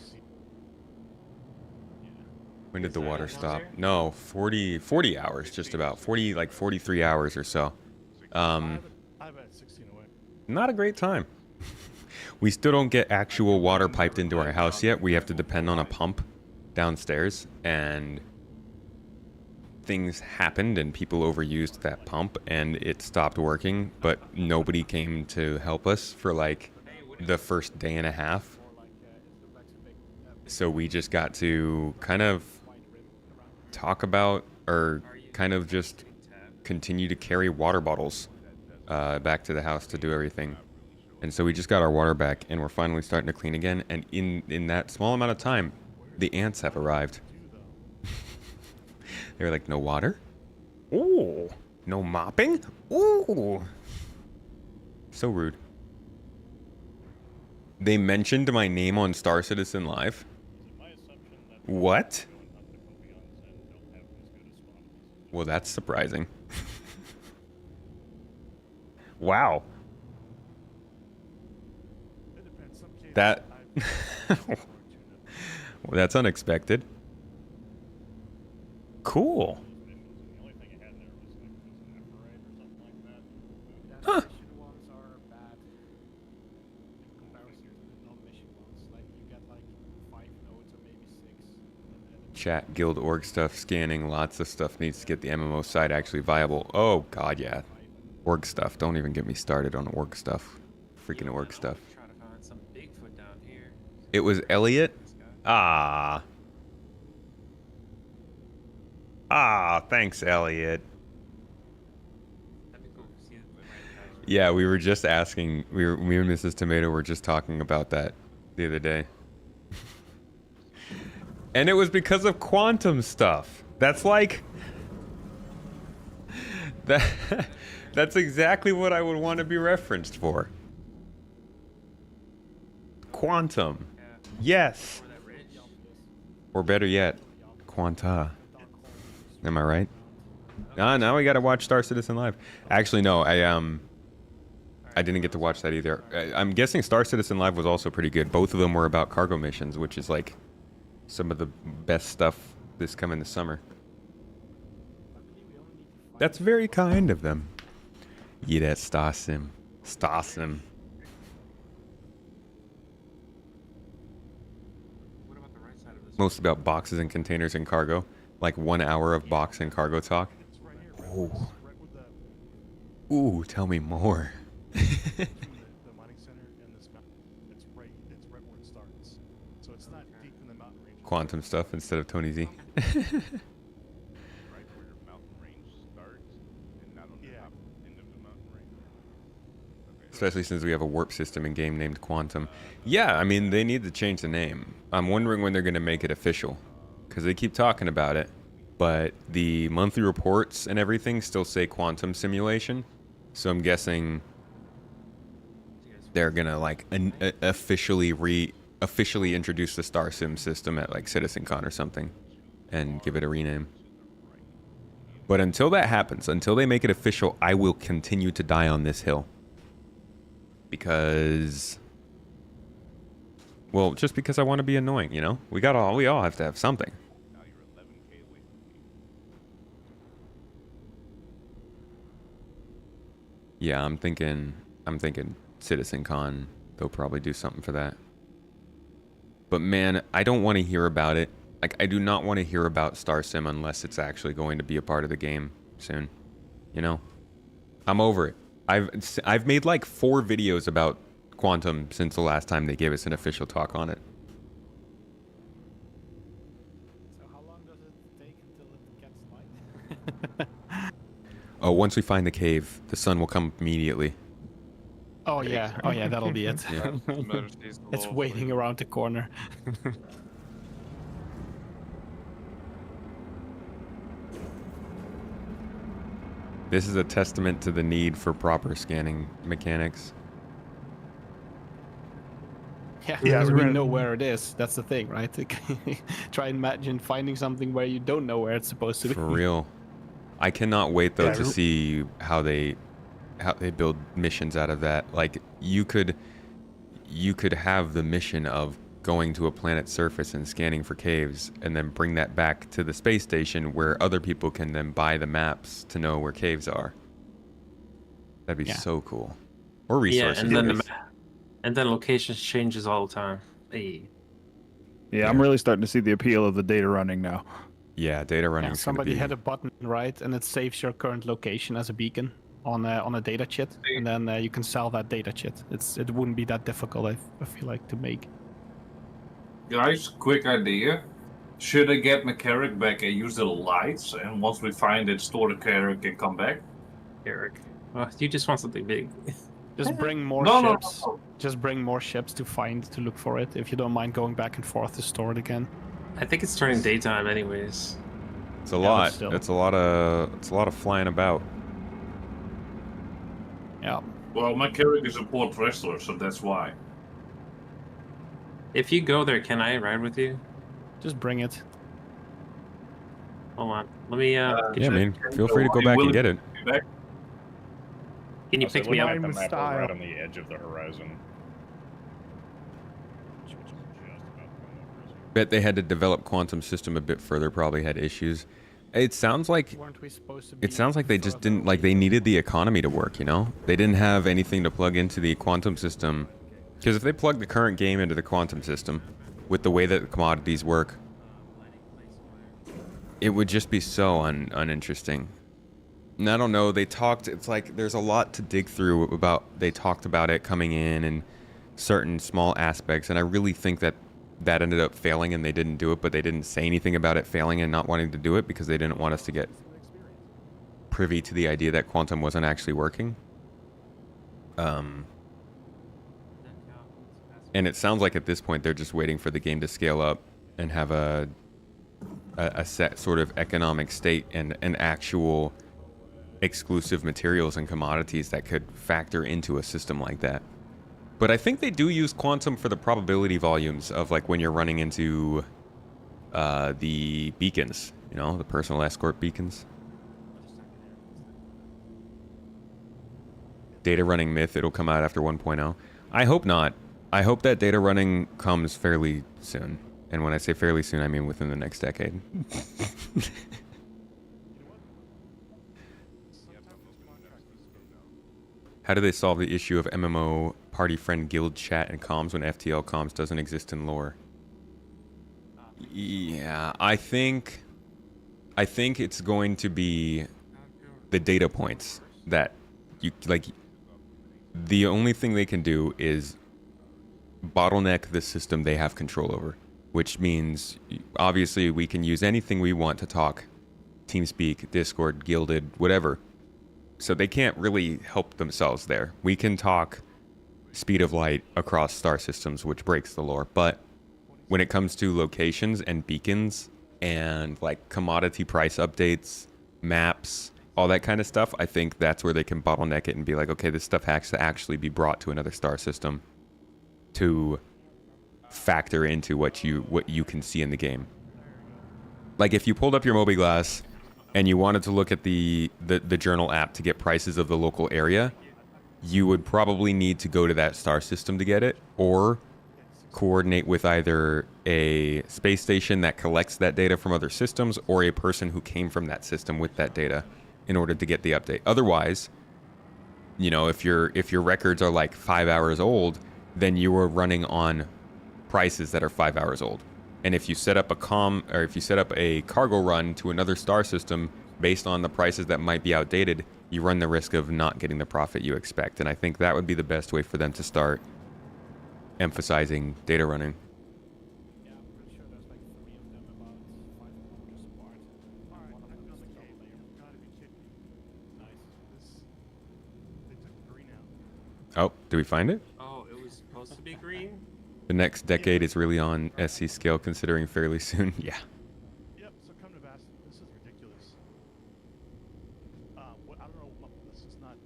When did the water stop? No, 40 hours, just about. 43 hours or so. I've had 16 away. Not a great time. We still don't get actual water piped into our house yet. We have to depend on a pump downstairs, and things happened and people overused that pump and it stopped working, but nobody came to help us for like the first day and a half. So we just got to kind of talk about, or kind of just continue to carry water bottles back to the house to do everything. And so we just got our water back and we're finally starting to clean again. And in that small amount of time, the ants have arrived. They were like, no water? Ooh. No mopping? Ooh. So rude. They mentioned my name on Star Citizen Live. What? Well, that's surprising. Wow. That... Well, that's unexpected. Cool. Huh. Chat, guild org stuff, scanning, lots of stuff needs to get the MMO side actually viable. Oh god, yeah. Org stuff. Don't even get me started on org stuff. Freaking org stuff. It was Elliot? Ah. Ah, thanks, Elliot. Yeah, we were just asking, me and Mrs. Tomato were just talking about that the other day. And it was because of quantum stuff. That's like... That's exactly what I would want to be referenced for. Quantum. Yes. Or better yet, Quanta. Am I right? Now we gotta watch Star Citizen Live. Actually, no, I didn't get to watch that either. I'm guessing Star Citizen Live was also pretty good. Both of them were about cargo missions, which is like some of the best stuff this coming this summer. That's very kind of them. Yeah, that's Star Sim. Star Sim. Most about boxes and containers and cargo. Like 1 hour of box and cargo talk. Ooh. Ooh, tell me more. The mining center and this mountain, it's right where it starts. So it's not deep in the mountain range. Quantum stuff instead of Tony Z. Right where your mountain range starts, and not on the top end of the mountain range. Okay. Especially since we have a warp system in game named Quantum. Yeah, I mean, they need to change the name. I'm wondering when they're going to make it official. Because they keep talking about it. But the monthly reports and everything still say Quantum Simulation. So I'm guessing they're going to like officially introduce the Star Sim system at like CitizenCon or something. And give it a rename. But until that happens, until they make it official, I will continue to die on this hill. Because... Well, just because I want to be annoying, you know? We all have to have something. Now you're 11K away from me. Yeah, I'm thinking CitizenCon, they'll probably do something for that. But man, I don't want to hear about it. Like, I do not want to hear about Star Sim unless it's actually going to be a part of the game soon. You know? I'm over it. I've made like 4 videos about Quantum since the last time they gave us an official talk on it. So how long does it take until it Oh, once we find the cave, the sun will come up immediately. Oh yeah, that'll be it. Yeah. It's waiting around the corner. This is a testament to the need for proper scanning mechanics. Yeah, Yeah, because we right. know where it is. That's the thing, right? Try and imagine finding something where you don't know where it's supposed to be. For real. I cannot wait though Yeah, to see how they build missions out of that. Like you could have the mission of going to a planet's surface and scanning for caves and then bring that back to the space station where other people can then buy the maps to know where caves are. That'd be so cool. Or resources. And then locations changes all the time. Hey. Yeah, I'm really starting to see the appeal of the data running now. Yeah, data running. Yeah, somebody had a button, right, and it saves your current location as a beacon on a data chit, and then you can sell that data chit. It wouldn't be that difficult, I feel like, to make. Guys, quick idea. Should I get my Carrick back and use the lights, and once we find it, store the Carrick and come back? Carrick. Well, you just want something big. Just bring more ships. No. Just bring more ships to look for it. If you don't mind going back and forth to store it again. I think it's turning daytime, anyways. It's a lot. It's a lot of flying about. Yeah. Well, my Carrick is a port wrestler, so that's why. If you go there, can I ride with you? Just bring it. Hold on. Let me. Yeah, man. Feel free to go back and get it. Can you pick me up? At the map, we're right on the edge of the horizon. Bet they had to develop quantum system a bit further. Probably had issues. It sounds like they just didn't they needed the economy to work. You know, they didn't have anything to plug into the quantum system. Because if they plug the current game into the quantum system, with the way that the commodities work, it would just be so uninteresting. And I don't know, it's like there's a lot to dig through about, they talked about it coming in and certain small aspects, and I really think that ended up failing and they didn't do it, but they didn't say anything about it failing and not wanting to do it because they didn't want us to get privy to the idea that quantum wasn't actually working. And it sounds like at this point they're just waiting for the game to scale up and have a set sort of economic state and an actual exclusive materials and commodities that could factor into a system like that. But I think they do use quantum for the probability volumes of like when you're running into the beacons, you know, the personal escort beacons. Data running myth, it'll come out after 1.0. I hope not. I hope that data running comes fairly soon. And when I say fairly soon, I mean within the next decade. How do they solve the issue of MMO party friend guild chat and comms when FTL comms doesn't exist in lore? Yeah, I think it's going to be the data points that you like. The only thing they can do is bottleneck the system they have control over, which means obviously we can use anything we want to talk, TeamSpeak, Discord, Guilded, whatever. So they can't really help themselves there. We can talk speed of light across star systems, which breaks the lore. But when it comes to locations and beacons and like commodity price updates, maps, all that kind of stuff, I think that's where they can bottleneck it and be like, okay, this stuff has to actually be brought to another star system to factor into what you can see in the game. Like if you pulled up your Mobiglass and you wanted to look at the journal app to get prices of the local area, you would probably need to go to that star system to get it, or coordinate with either a space station that collects that data from other systems or a person who came from that system with that data in order to get the update. Otherwise, you know, if your records are like 5 hours old, then you are running on prices that are 5 hours old. And if you set up a cargo run to another star system based on the prices that might be outdated, you run the risk of not getting the profit you expect. And I think that would be the best way for them to start emphasizing data running. Oh, did we find it? Oh, it was supposed to be green? The next decade is really on SC scale, considering fairly soon. Yeah. Yep. So come to Bass. This is ridiculous. I don't know. This is not.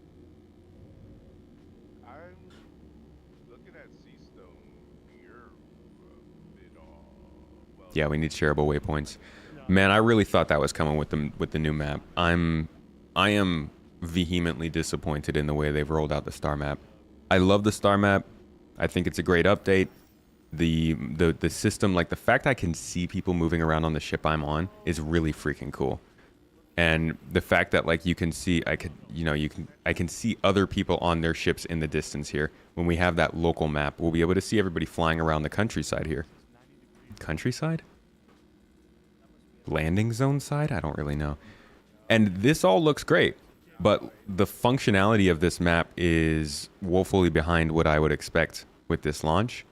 I'm looking at Sea Stone. You're a bit off. Well, Yeah, we need shareable waypoints. Man, I really thought that was coming with the new map. I am vehemently disappointed in the way they've rolled out the star map. I love the star map. I think it's a great update. The system, like the fact I can see people moving around on the ship I'm on is really freaking cool. And the fact that like you can see, I can see other people on their ships in the distance here. When we have that local map, we'll be able to see everybody flying around the countryside here. Countryside? Landing zone side? I don't really know. And this all looks great, but the functionality of this map is woefully behind what I would expect with this launch.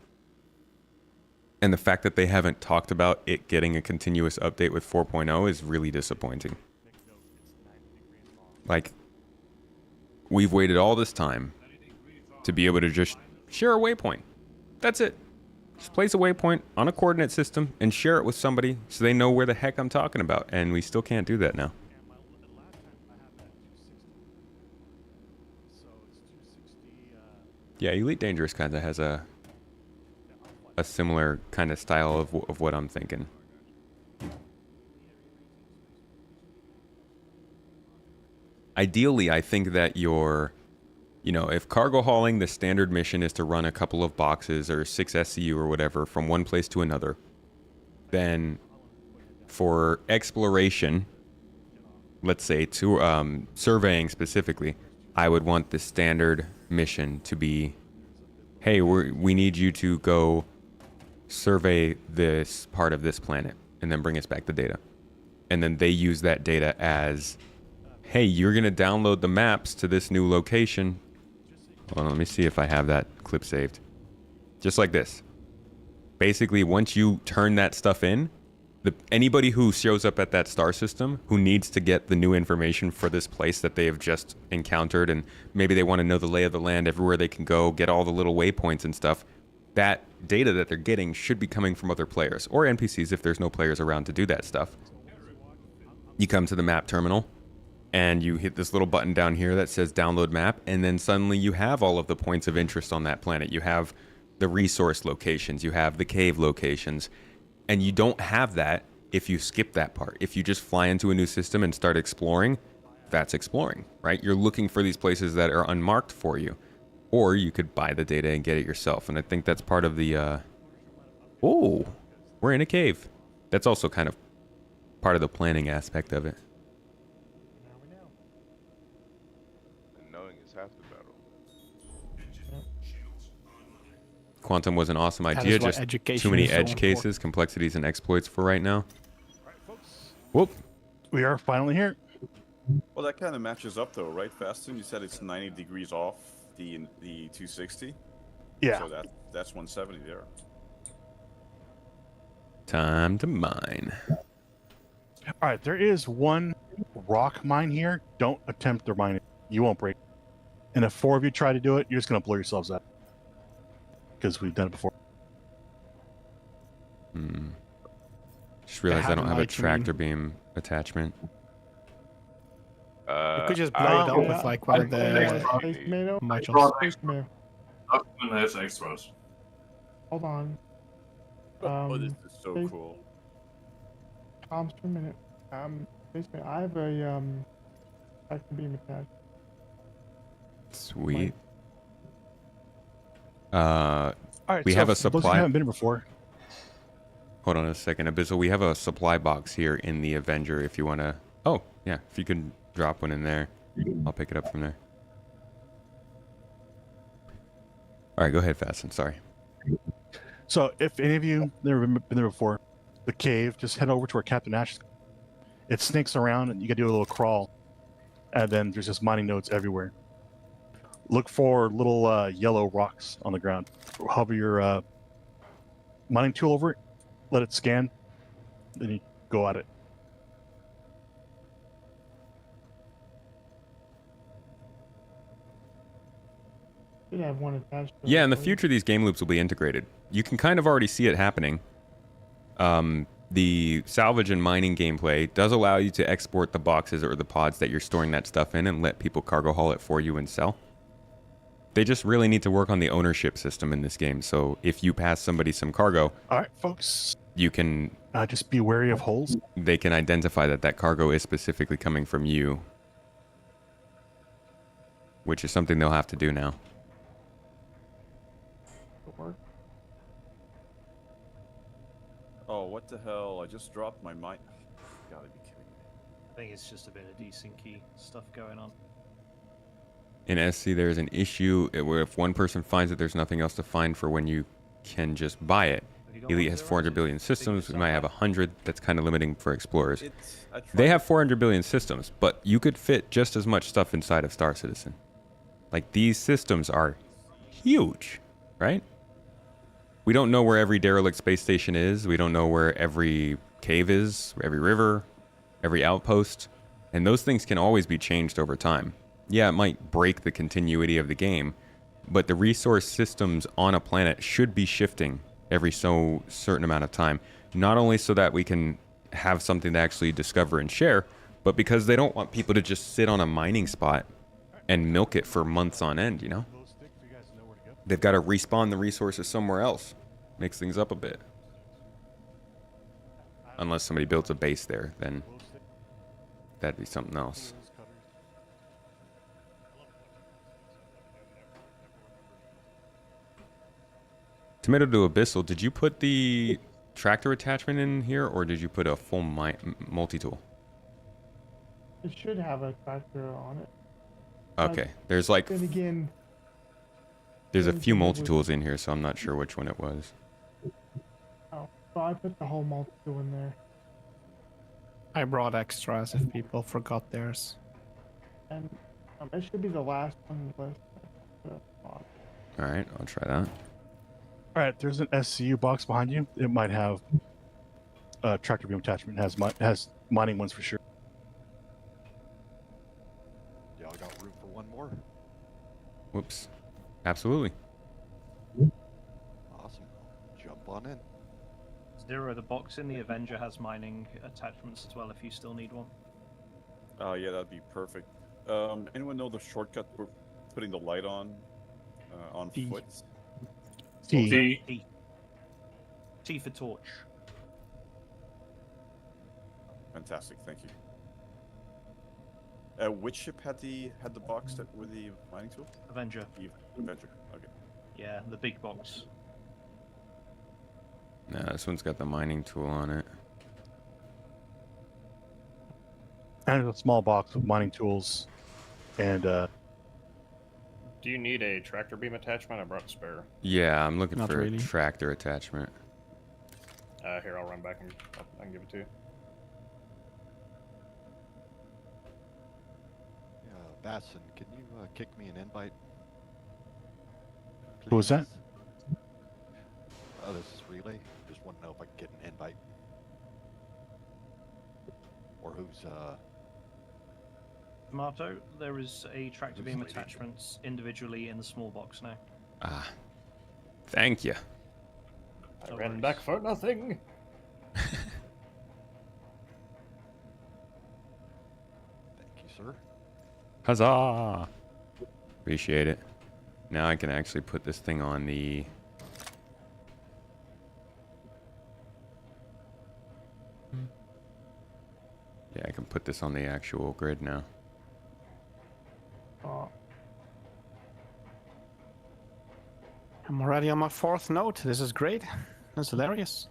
And the fact that they haven't talked about it getting a continuous update with 4.0 is really disappointing. Like, we've waited all this time to be able to just share a waypoint. That's it. Just place a waypoint on a coordinate system and share it with somebody so they know where the heck I'm talking about. And we still can't do that now. Yeah, Elite Dangerous kind of has a similar kind of style of what I'm thinking. Ideally, I think that if cargo hauling, the standard mission is to run a couple of boxes or 6 SCU or whatever from one place to another, then for exploration, let's say to surveying specifically, I would want the standard mission to be, hey, we need you to go survey this part of this planet and then bring us back the data. And then they use that data as, hey, you're going to download the maps to this new location. Hold on, let me see if I have that clip saved. Just like this. Basically, once you turn that stuff in, anybody who shows up at that star system who needs to get the new information for this place that they have just encountered, and maybe they want to know the lay of the land everywhere they can go, get all the little waypoints and stuff, that data that they're getting should be coming from other players or NPCs if there's no players around to do that stuff. You come to the map terminal and you hit this little button down here that says download map, and then suddenly you have all of the points of interest on that planet. You have the resource locations, you have the cave locations, and you don't have that if you skip that part. If you just fly into a new system and start exploring, that's exploring, right? You're looking for these places that are unmarked for you, or you could buy the data and get it yourself. And I think that's part of the, oh, we're in a cave. That's also kind of part of the planning aspect of it. Half the battle. Quantum was an awesome idea, just too many edge cases, complexities, and exploits for right now. Whoop. We are finally here. Well, that kind of matches up though, right, Fastin? You said it's 90 degrees off the 260? Yeah. So that's 170 there. Time to mine. All right, there is one rock mine here. Don't attempt to mine it. You won't break. And if 4 of you try to do it, you're just going to blow yourselves up. Because we've done it before. Just realized I don't have a tractor beam attachment. You could just blow it up with like one of the modules. Document has extras. Hold on. Oh, this is so cool. Comms per minute. Basically, I have a tractor beam attached. Sweet. All right, we so have a for those who supply. haven't been here before. Hold on a second, Abyssal. We have a supply box here in the Avenger. If you want to, oh yeah, if you could drop one in there, I'll pick it up from there. All right, go ahead, Fasten. Sorry. So if any of you never been there before, the cave, just head over to where Captain Ash is. It snakes around, and you got to do a little crawl, and then there's just mining nodes everywhere. Look for little yellow rocks on the ground. Hover your mining tool over it, let it scan, then you go at it. Should have one attached. To Yeah, it, in the right? future, these game loops will be integrated. You can kind of already see it happening. The salvage and mining gameplay does allow you to export the boxes or the pods that you're storing that stuff in and let people cargo haul it for you and sell. They just really need to work on the ownership system in this game. So if you pass somebody some cargo, All right, folks. you can Just be wary of holes. they can identify that that cargo is specifically coming from you, which is something they'll have to do now. Work. Oh, what the hell? I just dropped my mic. Gotta be kidding me. I think it's just a bit of desync stuff going on. In SC, there's an issue where if one person finds it, there's nothing else to find for when you can just buy it. Elite has 400 billion systems. We might have 100. That's kind of limiting for explorers. They have 400 billion systems, but you could fit just as much stuff inside of Star Citizen. Like, these systems are huge, right? We don't know where every derelict space station is. We don't know where every cave is, every river, every outpost. And those things can always be changed over time. Yeah, it might break the continuity of the game, but the resource systems on a planet should be shifting every so certain amount of time. Not only so that we can have something to actually discover and share, but because they don't want people to just sit on a mining spot and milk it for months on end, you know? They've got to respawn the resources somewhere else. Mix things up a bit. Unless somebody builds a base there, then that'd be something else. Tomato to Abyssal, did you put the tractor attachment in here, or did you put a full multi-tool? It should have a tractor on it. Okay, there's like... Then again... There's a few multi-tools in here, so I'm not sure which one it was. Oh, so I put the whole multi-tool in there. I brought extras if people forgot theirs. And it should be the last one on the list. Alright, I'll try that. Alright, there's an SCU box behind you. It might have a tractor beam attachment. It has mining ones for sure. Y'all got room for one more? Whoops. Absolutely. Awesome. Jump on in. Zero, the box in the Avenger has mining attachments as well if you still need one. Oh, yeah, that'd be perfect. Anyone know the shortcut for putting the light on foot? T. T for torch. Fantastic, thank you. Which ship had the box that with the mining tool? Avenger. Avenger. Okay. Yeah, the big box. Nah, this one's got the mining tool on it. And a small box with mining tools. And Do you need a tractor beam attachment? I brought a spare. Yeah, I'm looking Not for really. a tractor attachment. Here, I'll run back and I can give it to you. Basson, can you kick me an invite? Who was that? This is Relay. Just want to know if I can get an invite. Or who's, Tomato, there is a tractor beam attachments individually in the small box now. Ah. Thank you. I ran back for nothing. Thank you, sir. Huzzah! Appreciate it. Now I can actually put this thing on the... Yeah, I can put this on the actual grid now. I'm already on my 4th note. This is great. That's hilarious.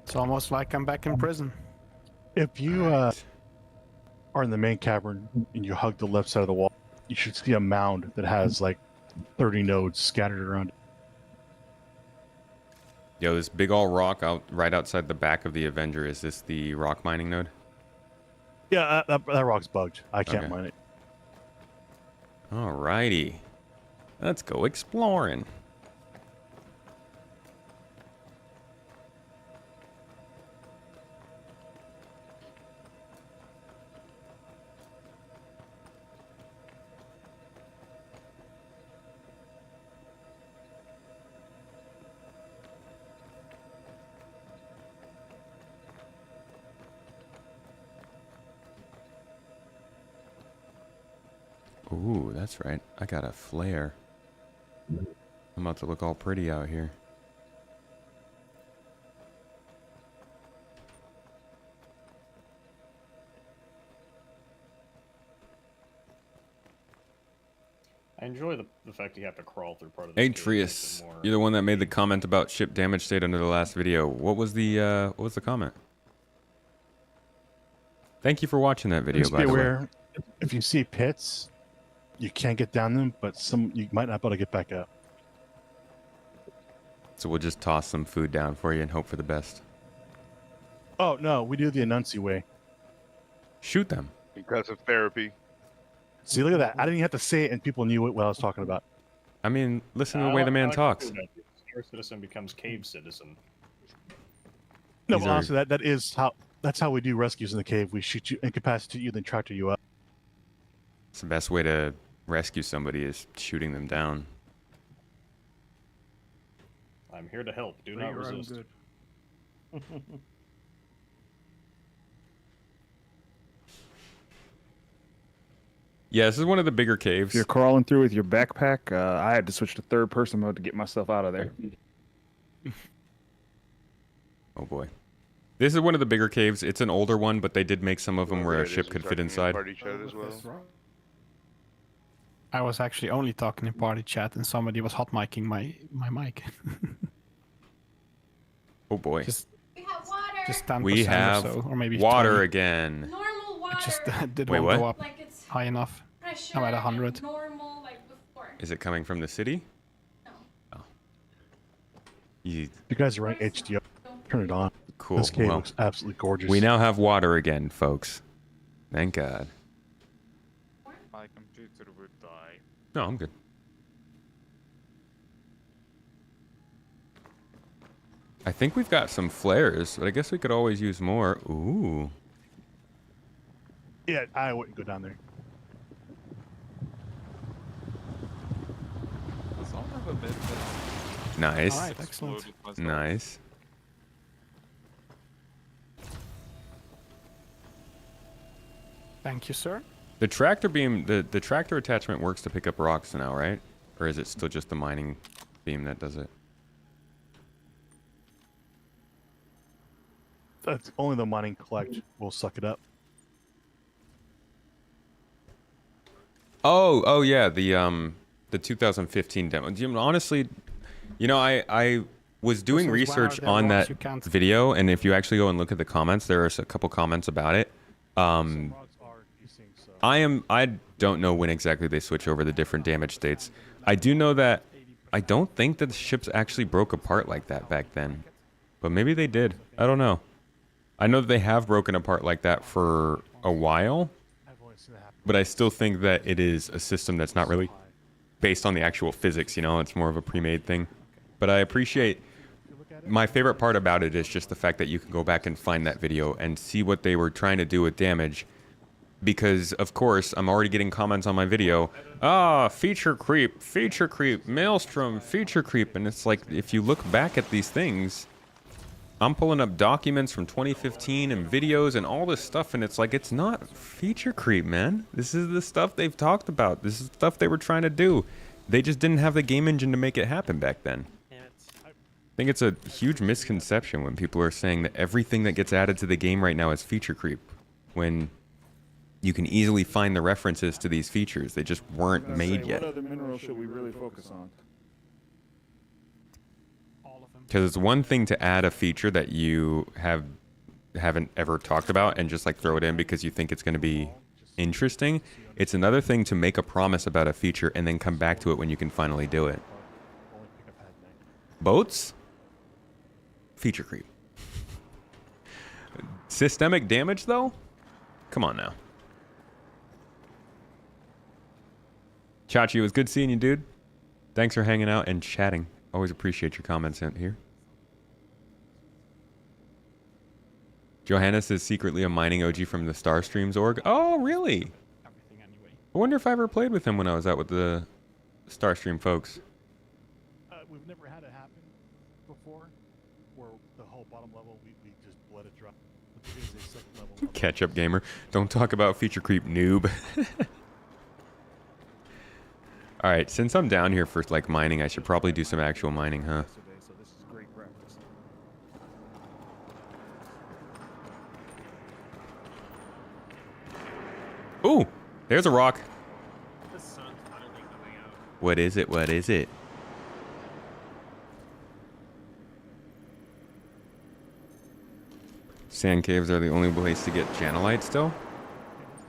It's almost like I'm back in prison. if you are in the main cavern and you hug the left side of the wall, you should see a mound that has like 30 nodes scattered around it. Yo, this big all rock out right outside the back of the Avenger, is this the rock mining node? Yeah, that rock's bugged. I can't Okay. mine it. Alrighty. Let's go exploring. Ooh, that's right. I got a flare. I'm about to look all pretty out here. I enjoy the fact you have to crawl through part of the Atreus, you're the one that made the comment about ship damage state under the last video. What was the comment? Thank you for watching that video, Just by be the way. aware, if you see pits, you can't get down them, but you might not be able to get back up. So we'll just toss some food down for you and hope for the best. Oh no, we do the Anansi way. Shoot them. Because of therapy. See, look at that. I didn't even have to say it, and people knew what I was talking about. I mean, listen to the way the man talks. Star citizen becomes cave citizen. No, These but are- honestly, that's how we do rescues in the cave. We shoot you, incapacitate you, then tractor you up. It's the best way to rescue somebody is shooting them down. I'm here to help. Do not resist. Yeah, this is one of the bigger caves. If you're crawling through with your backpack, I had to switch to third person mode to get myself out of there. Oh boy. This is one of the bigger caves. It's an older one, but they did make some of them where a ship could fit inside. Party chat as well. I was actually only talking in party chat, and somebody was hot micing my mic. Oh boy. Just We have water. just 10% We have or so, or maybe water 20. again. Normal water. It just didn't Wait, what? go up Like it's high enough. pressure. I'm at 100. Normal, like before. Is it coming from the city? No. Oh. You, You guys are running HDR. Turn it on. cool. This cave Well, looks absolutely gorgeous. we now have water again, folks. Thank God. My computer would die. No, I'm good. I think we've got some flares, but I guess we could always use more. Ooh. Yeah, I wouldn't go down there. Does all have a bit Nice. Alright, excellent. Nice. Thank you, sir. The tractor beam, the tractor attachment works to pick up rocks now, right? Or is it still just the mining beam that does it? That's only the mining collect will suck it up. Oh yeah, the 2015 demo. Honestly, you know, I was doing This is one research of the on rocks that you can't- video, and if you actually go and look at the comments, there are a couple comments about it. Some rocks are desync, so I don't know when exactly they switch over the different damage states. I do know that I don't think that the ships actually broke apart like that back then, but maybe they did. I don't know. I know that they have broken apart like that for a while, I've only seen that happen. but I still think that it is a system that's not really based on the actual physics, you know, it's more of a pre-made thing. But I appreciate, my favorite part about it is just the fact that you can go back and find that video and see what they were trying to do with damage. Because, of course, I'm already getting comments on my video. Feature creep, maelstrom, feature creep. And it's like, if you look back at these things, I'm pulling up documents from 2015 and videos and all this stuff, and it's like, it's not feature creep, man. This is the stuff they've talked about. This is stuff they were trying to do. They just didn't have the game engine to make it happen back then. I think it's a huge misconception when people are saying that everything that gets added to the game right now is feature creep, when you can easily find the references to these features. They just weren't made yet. What other mineral should we really focus on? Because it's one thing to add a feature that you haven't ever talked about and just like throw it in because you think it's going to be interesting. It's another thing to make a promise about a feature and then come back to it when you can finally do it. Boats? Feature creep. Systemic damage, though? Come on now. Chachi, it was good seeing you, dude. Thanks for hanging out and chatting. Always appreciate your comments out here. Johannes is secretly a mining OG from the Starstreams org. Oh, really? I wonder if I ever played with him when I was out with the Starstream folks. We've never had it happen before, where the whole bottom level we just let it drop. But there is a second level. Catch up gamer. Don't talk about feature creep, noob. All right, since I'm down here for like mining, I should probably do some actual mining, huh? Yesterday, so this is great practice. Ooh, there's a rock. The sun's finally coming out. What is it? What is it? Sand caves are the only place to get channelite still?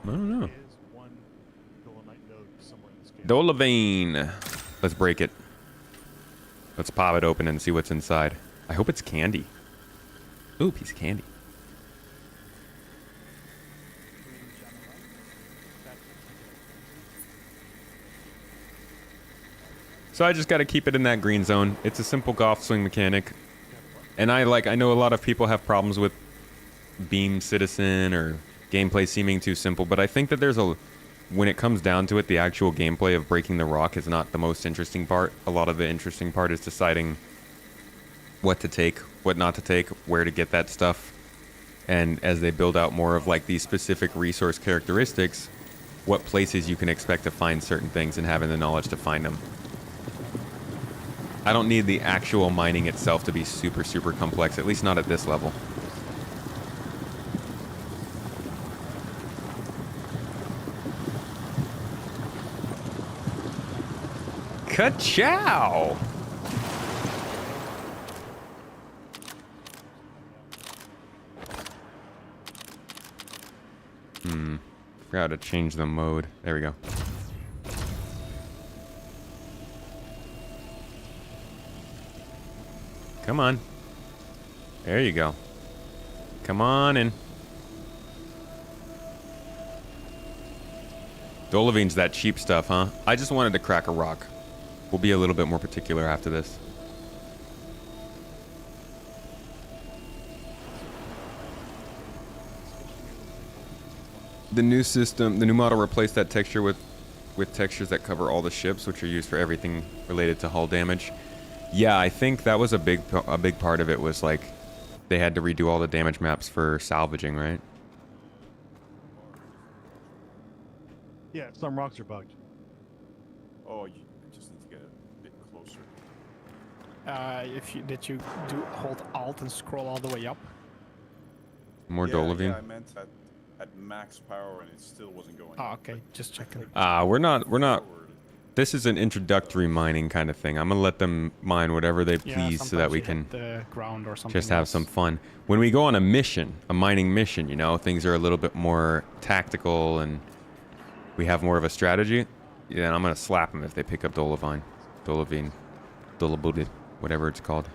I don't know. Is one dolomite node somewhere in this cave. Dolavine. Let's break it. Let's pop it open and see what's inside. I hope it's candy. Ooh, piece of candy. So I just got to keep it in that green zone. It's a simple golf swing mechanic. And I know a lot of people have problems with Beam Citizen or gameplay seeming too simple, but I think that when it comes down to it, the actual gameplay of breaking the rock is not the most interesting part. A lot of the interesting part is deciding what to take, what not to take, where to get that stuff. And as they build out more of like these specific resource characteristics, what places you can expect to find certain things and having the knowledge to find them. I don't need the actual mining itself to be super, super complex, at least not at this level. Ka-chow! Forgot to change the mode. There we go. Come on. There you go. Come on in. Dolavine's that cheap stuff, huh? I just wanted to crack a rock. We'll be a little bit more particular after this. The new system, the new model replaced that texture with textures that cover all the ships, which are used for everything related to hull damage. Yeah, I think that was a big part of it was like they had to redo all the damage maps for salvaging, right? Yeah, some rocks are bugged. Oh, you just need to get a bit closer. Did you hold Alt and scroll all the way up? More Dolavine? Yeah, I meant at max power and it still wasn't going. Oh, okay, just checking. We're not. This is an introductory mining kind of thing. I'm gonna let them mine whatever they please so that we can the ground or something just have some fun. When we go on a mission, a mining mission, you know, things are a little bit more tactical and we have more of a strategy. Yeah, I'm gonna slap them if they pick up Dolavine, Dolabudi, whatever it's called.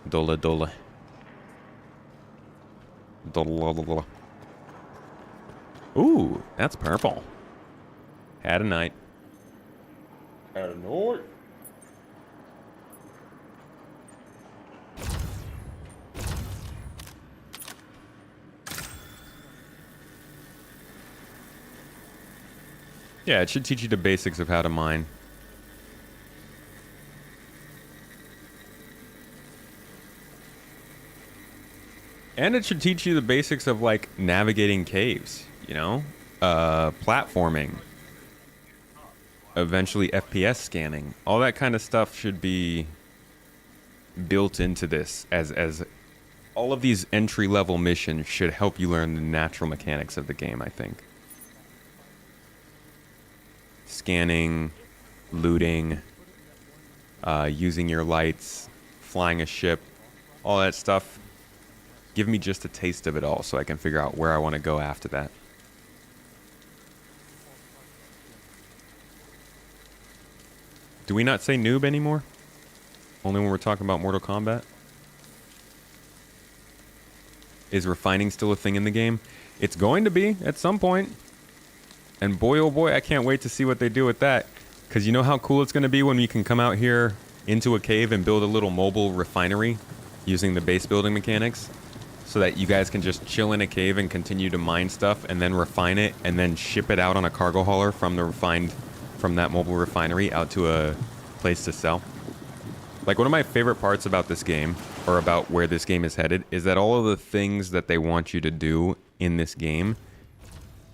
Dola. Ooh, that's purple. Had a night. Had a night. Yeah, it should teach you the basics of how to mine. And it should teach you the basics of like navigating caves, you know? Platforming. Eventually FPS scanning. All that kind of stuff should be built into this as all of these entry-level missions should help you learn the natural mechanics of the game, I think. Scanning, looting, using your lights, flying a ship, all that stuff. Give me just a taste of it all so I can figure out where I want to go after that. Do we not say noob anymore? Only when we're talking about Mortal Kombat? Is refining still a thing in the game? It's going to be at some point. And boy, oh boy, I can't wait to see what they do with that. Because you know how cool it's going to be when we can come out here into a cave and build a little mobile refinery using the base building mechanics? So that you guys can just chill in a cave and continue to mine stuff and then refine it and then ship it out on a cargo hauler from that mobile refinery out to a place to sell. Like, one of my favorite parts about this game, or about where this game is headed, is that all of the things that they want you to do in this game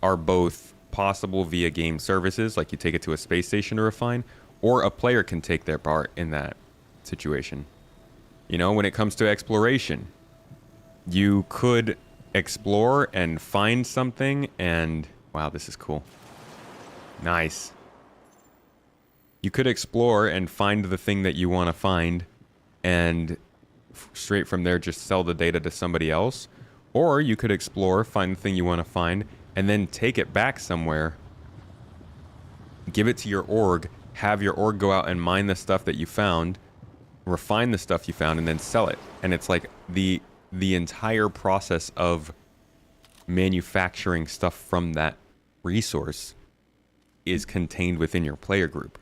are both possible via game services, like you take it to a space station to refine, or a player can take their part in that situation. You know, when it comes to exploration, you could explore and find something and... Wow, this is cool. Nice. You could explore and find the thing that you want to find and straight from there just sell the data to somebody else. Or you could explore, find the thing you want to find, and then take it back somewhere, give it to your org, have your org go out and mine the stuff that you found, refine the stuff you found, and then sell it. And it's like the entire process of manufacturing stuff from that resource is contained within your player group,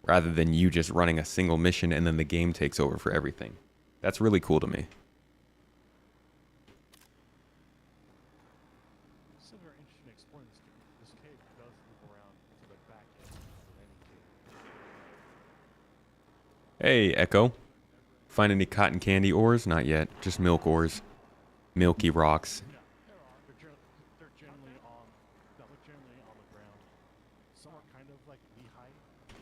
rather than you just running a single mission and then the game takes over for everything. That's really cool to me. It's very interesting exploring this cave does move around to the back end of any cave. Hey, Echo. Find any cotton candy ores? Not yet. Just milk ores. Milky rocks. Yeah, they're generally on the ground. Some are kind of like knee-high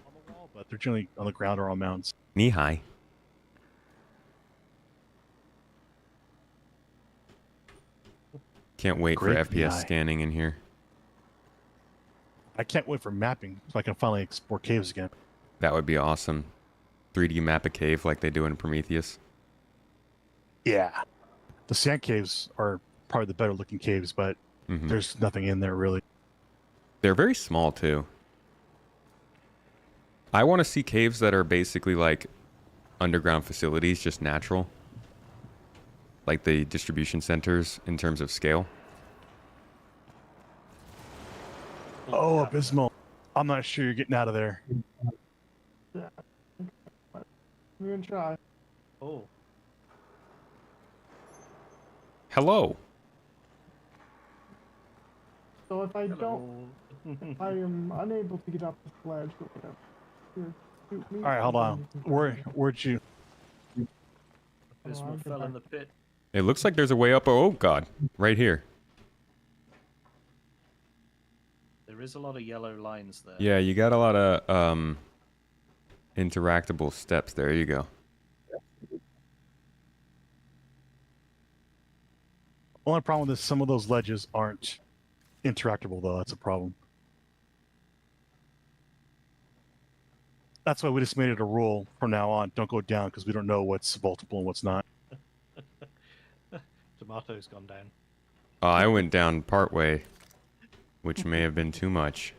on the wall, but they're generally on the ground or on mounds. Knee-high. Can't wait Great for FPS knee-high. scanning in here. I can't wait for mapping so I can finally explore caves again. That would be awesome. 3D map a cave like they do in Prometheus. Yeah. The sand caves are probably the better looking caves, but there's nothing in there really. They're very small too. I want to see caves that are basically like underground facilities, just natural. Like the distribution centers in terms of scale. Oh, abysmal. I'm not sure you're getting out of there. Yeah. We're gonna try. Oh. Hello. So if I don't, I am unable to get up the sledge or whatever. Here, shoot me. All right, hold on. Where'd you? Abysmal fell in the pit. It looks like there's a way up. Oh god. Right here. There is a lot of yellow lines there. Yeah, you got a lot of interactable steps. There you go. Only problem is some of those ledges aren't interactable, though. That's a problem. That's why we just made it a rule from now on. Don't go down because we don't know what's vaultable and what's not. Tomato's gone down. Oh, I went down part way, which may have been too much.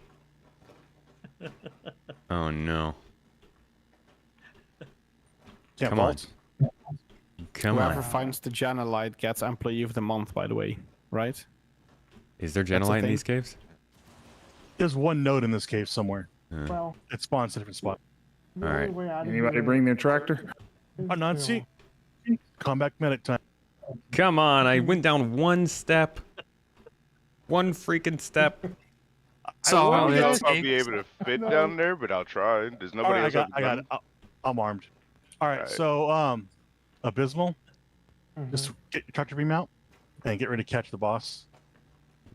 Oh no. Can't Come vault. on. Come Whoever on. finds the Janelite gets Employee of the Month, by the way, right? Is there That's a Janelite in thing. these caves? There's one node in this cave somewhere. Well, It spawns a different spot. the All only right. way out of Anybody here bring their tractor? is Oh, Nancy. Combat medic time. Come on, I went down one step. One freaking step. I don't know if I'll be able to fit down there, but I'll try. There's All nobody right, else. I got it. I'm armed. All right, so Abysmal, just get your tractor beam out and get ready to catch the boss.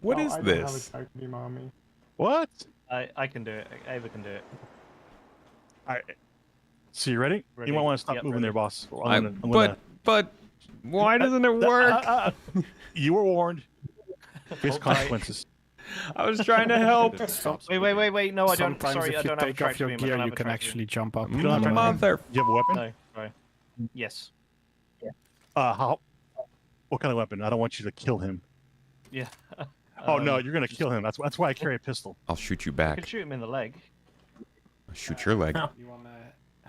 What is I don't have a this? tractor beam on me. What? I can do it. Ava can do it. All right. So you ready? Ready. You might want to stop Yep, moving ready. there, boss. But why doesn't it work? You were warned. Face consequences. I was trying to help. Wait. No, I don't. Sometimes Sorry, if I you don't have a take off tractor your beam. I don't gear, have you a can tractor actually jump up. You don't have a tractor beam? Mother. You have a weapon? No, sorry. Yes. What kind of weapon? I don't want you to kill him. Yeah. Oh no, you're gonna kill him. That's why I carry a pistol. I'll shoot you I back. could shoot him in the leg. I'll shoot your leg.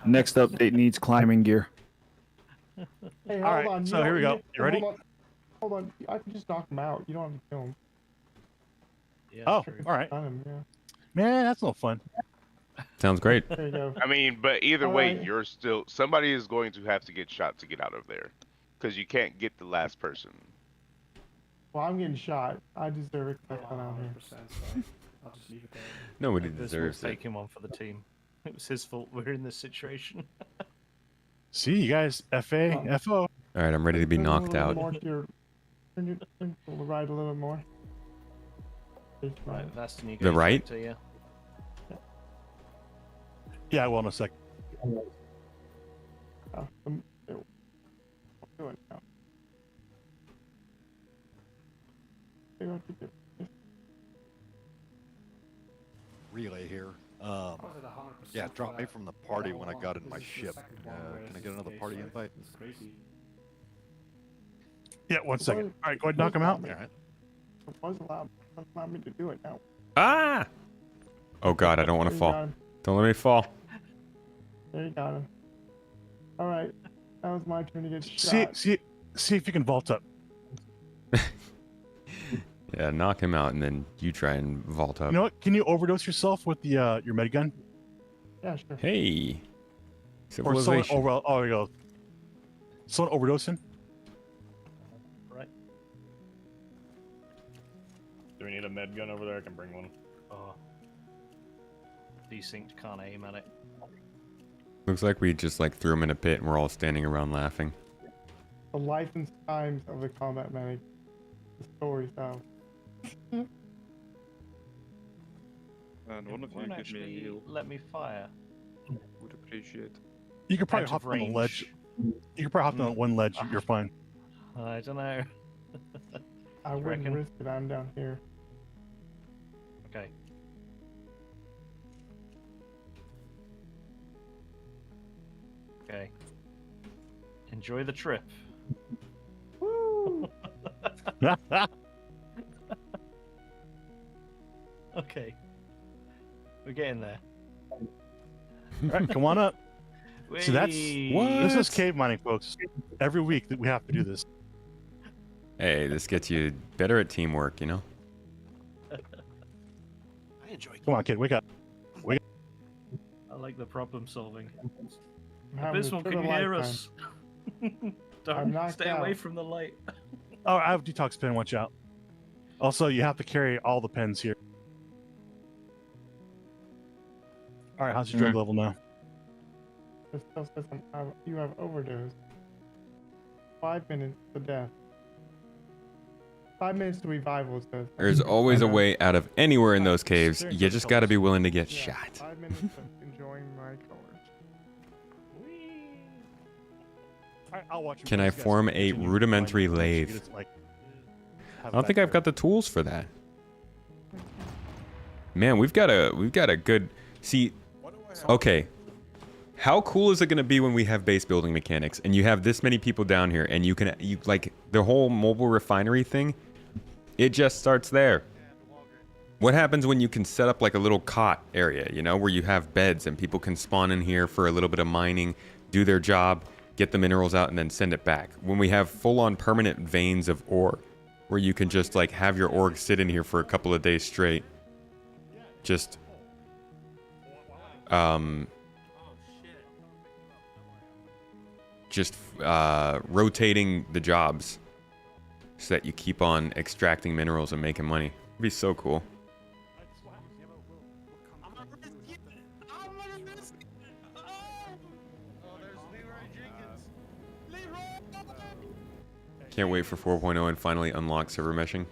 Next update needs climbing gear. Hey, hold All right, on. so here we go. You ready? Hold on. I can just knock him out. You don't have to kill him. Yeah, Oh, true. all right. Stun him, yeah. Man, that's no fun. Sounds great. There you go. I mean, but either way, Alright. you're still somebody is going to have to get shot to get out of there, because you can't get the last person. Well, I'm getting shot. I deserve it. 'Cause I fell out here. I'll just leave it there. Nobody This will deserves take it. him on for the team. It was his fault we're in this situation. See, you guys, FA, FO. All right, I'm ready to be Turn a knocked little out. more to your- turn your right a little bit more. Right, Vastin, you The go right? to you. Yeah, I will in a sec. Do it now. Figure out to do it. Relay here. Yeah, drop me from the party when I got in my ship. Can I get another party invite? Yeah, 1 second. All right, go ahead and knock him out. All right. It was allowed. Doesn't allow me to do it now. Ah! Oh god, I don't want to fall. Don't let me fall. There you got him. All right, that was my turn to get See, shot. see if you can vault up. Yeah, knock him out and then you try and vault up. You know what? Can you overdose yourself with the your med gun? Yeah, sure. Hey. Or someone Civilization. over. Oh, there you go. Someone overdosing. Right. Do we need a med gun over there? I can bring one. Oh. Desynced, can't aim at it. Looks like we just like threw him in a pit and we're all standing around laughing. The life and times of the combat medic. The stories now. And one of you Won't give me a actually heal. let me fire. Would appreciate. You could probably Out hop of on the range. ledge. You could probably hop on one ledge. You're fine. I don't know. I You wouldn't reckon? risk it. I'm down here. Okay. Okay. Enjoy the trip. Woo! Okay. We're getting there. All right, come on up. So that's Whee! this is cave mining, folks. Every week that we have to do this. Hey, this gets you better at teamwork, you know? I enjoy. Come on, kid, wake up. Wake up. I like the problem solving. I'm having Abysmal, the can you trip of hear lifetime. us? I'm Don't knocked stay away out. from the light. Oh, I have a detox pen. Watch out. Also, you have to carry all the pens here. All right, how's your drug level now? It still says you have overdose. 5 minutes to death. 5 minutes to revival, it says. There's always a way out of anywhere in those caves. You just gotta be willing to get Yeah, shot. 5 minutes of enjoying my colors. All right, I'll watch you Can I guys form a continue rudimentary finding things. You lathe? just, like, I don't think I've got the tools for that. Man, we've got a good see. Okay, how cool is it going to be when we have base building mechanics and you have this many people down here and you like the whole mobile refinery thing? It just starts there. What happens when you can set up like a little cot area, you know, where you have beds and people can spawn in here for a little bit of mining, do their job, get the minerals out, and then send it back? When we have full-on permanent veins of ore, where you can just like have your org sit in here for a couple of days straight, just rotating the jobs so that you keep on extracting minerals and making money. It'd be so cool. Can't wait for 4.0 and finally unlock server meshing.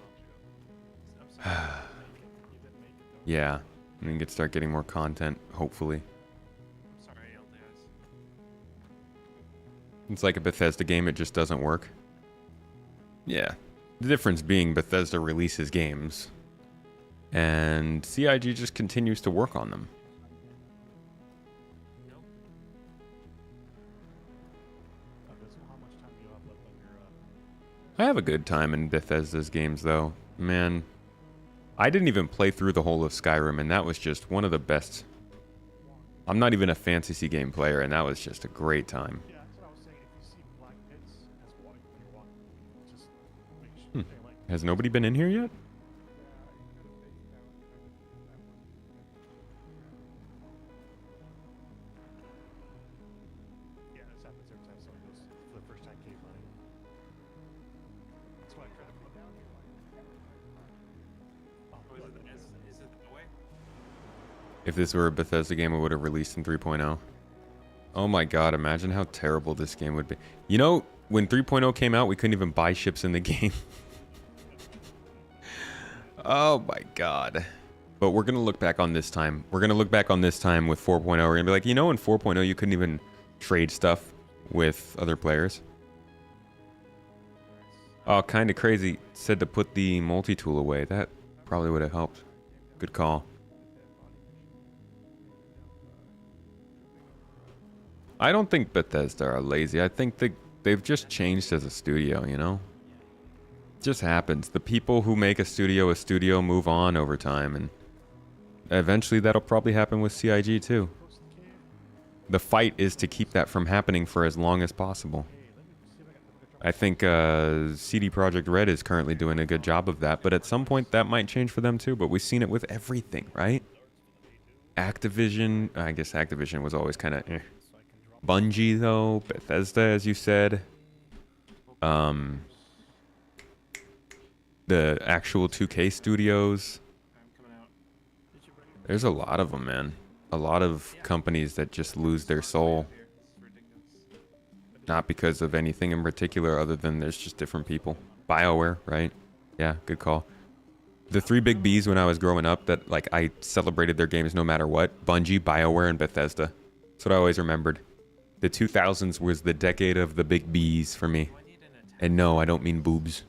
Yeah, and then start getting more content, hopefully. It's like a Bethesda game, it just doesn't work. Yeah. The difference being Bethesda releases games, and CIG just continues to work on them. I have a good time in Bethesda's games, though. Man, I didn't even play through the whole of Skyrim, and that was just one of the best. I'm not even a fantasy game player, and that was just a great time. Has nobody been in here yet? Yeah, this happens every time someone goes for the first time cave mining. That's why I try to put down here. If this were a Bethesda game, it would have released in 3.0. Oh my god, imagine how terrible this game would be. You know, when 3.0 came out, we couldn't even buy ships in the game. Oh my god. But we're going to look back on this time. We're going to look back on this time with 4.0. We're going to be like, you know, in 4.0 you couldn't even trade stuff with other players. Oh, kind of crazy. Said to put the multi-tool away. That probably would have helped. Good call. I don't think Bethesda are lazy. I think they've just changed as a studio, you know? It just happens. The people who make a studio move on over time, and eventually that'll probably happen with CIG too. The fight is to keep that from happening for as long as possible. I think CD Projekt Red is currently doing a good job of that, but at some point that might change for them too, but we've seen it with everything, right? Activision, I guess Activision was always kind of Bungie though, Bethesda as you said. The actual 2K studios. There's a lot of them, man. A lot of companies that just lose their soul. Not because of anything in particular other than there's just different people. BioWare, right? Yeah, good call. The three big Bs when I was growing up that like I celebrated their games no matter what. Bungie, BioWare, and Bethesda. That's what I always remembered. The 2000s was the decade of the big Bs for me. And no, I don't mean boobs.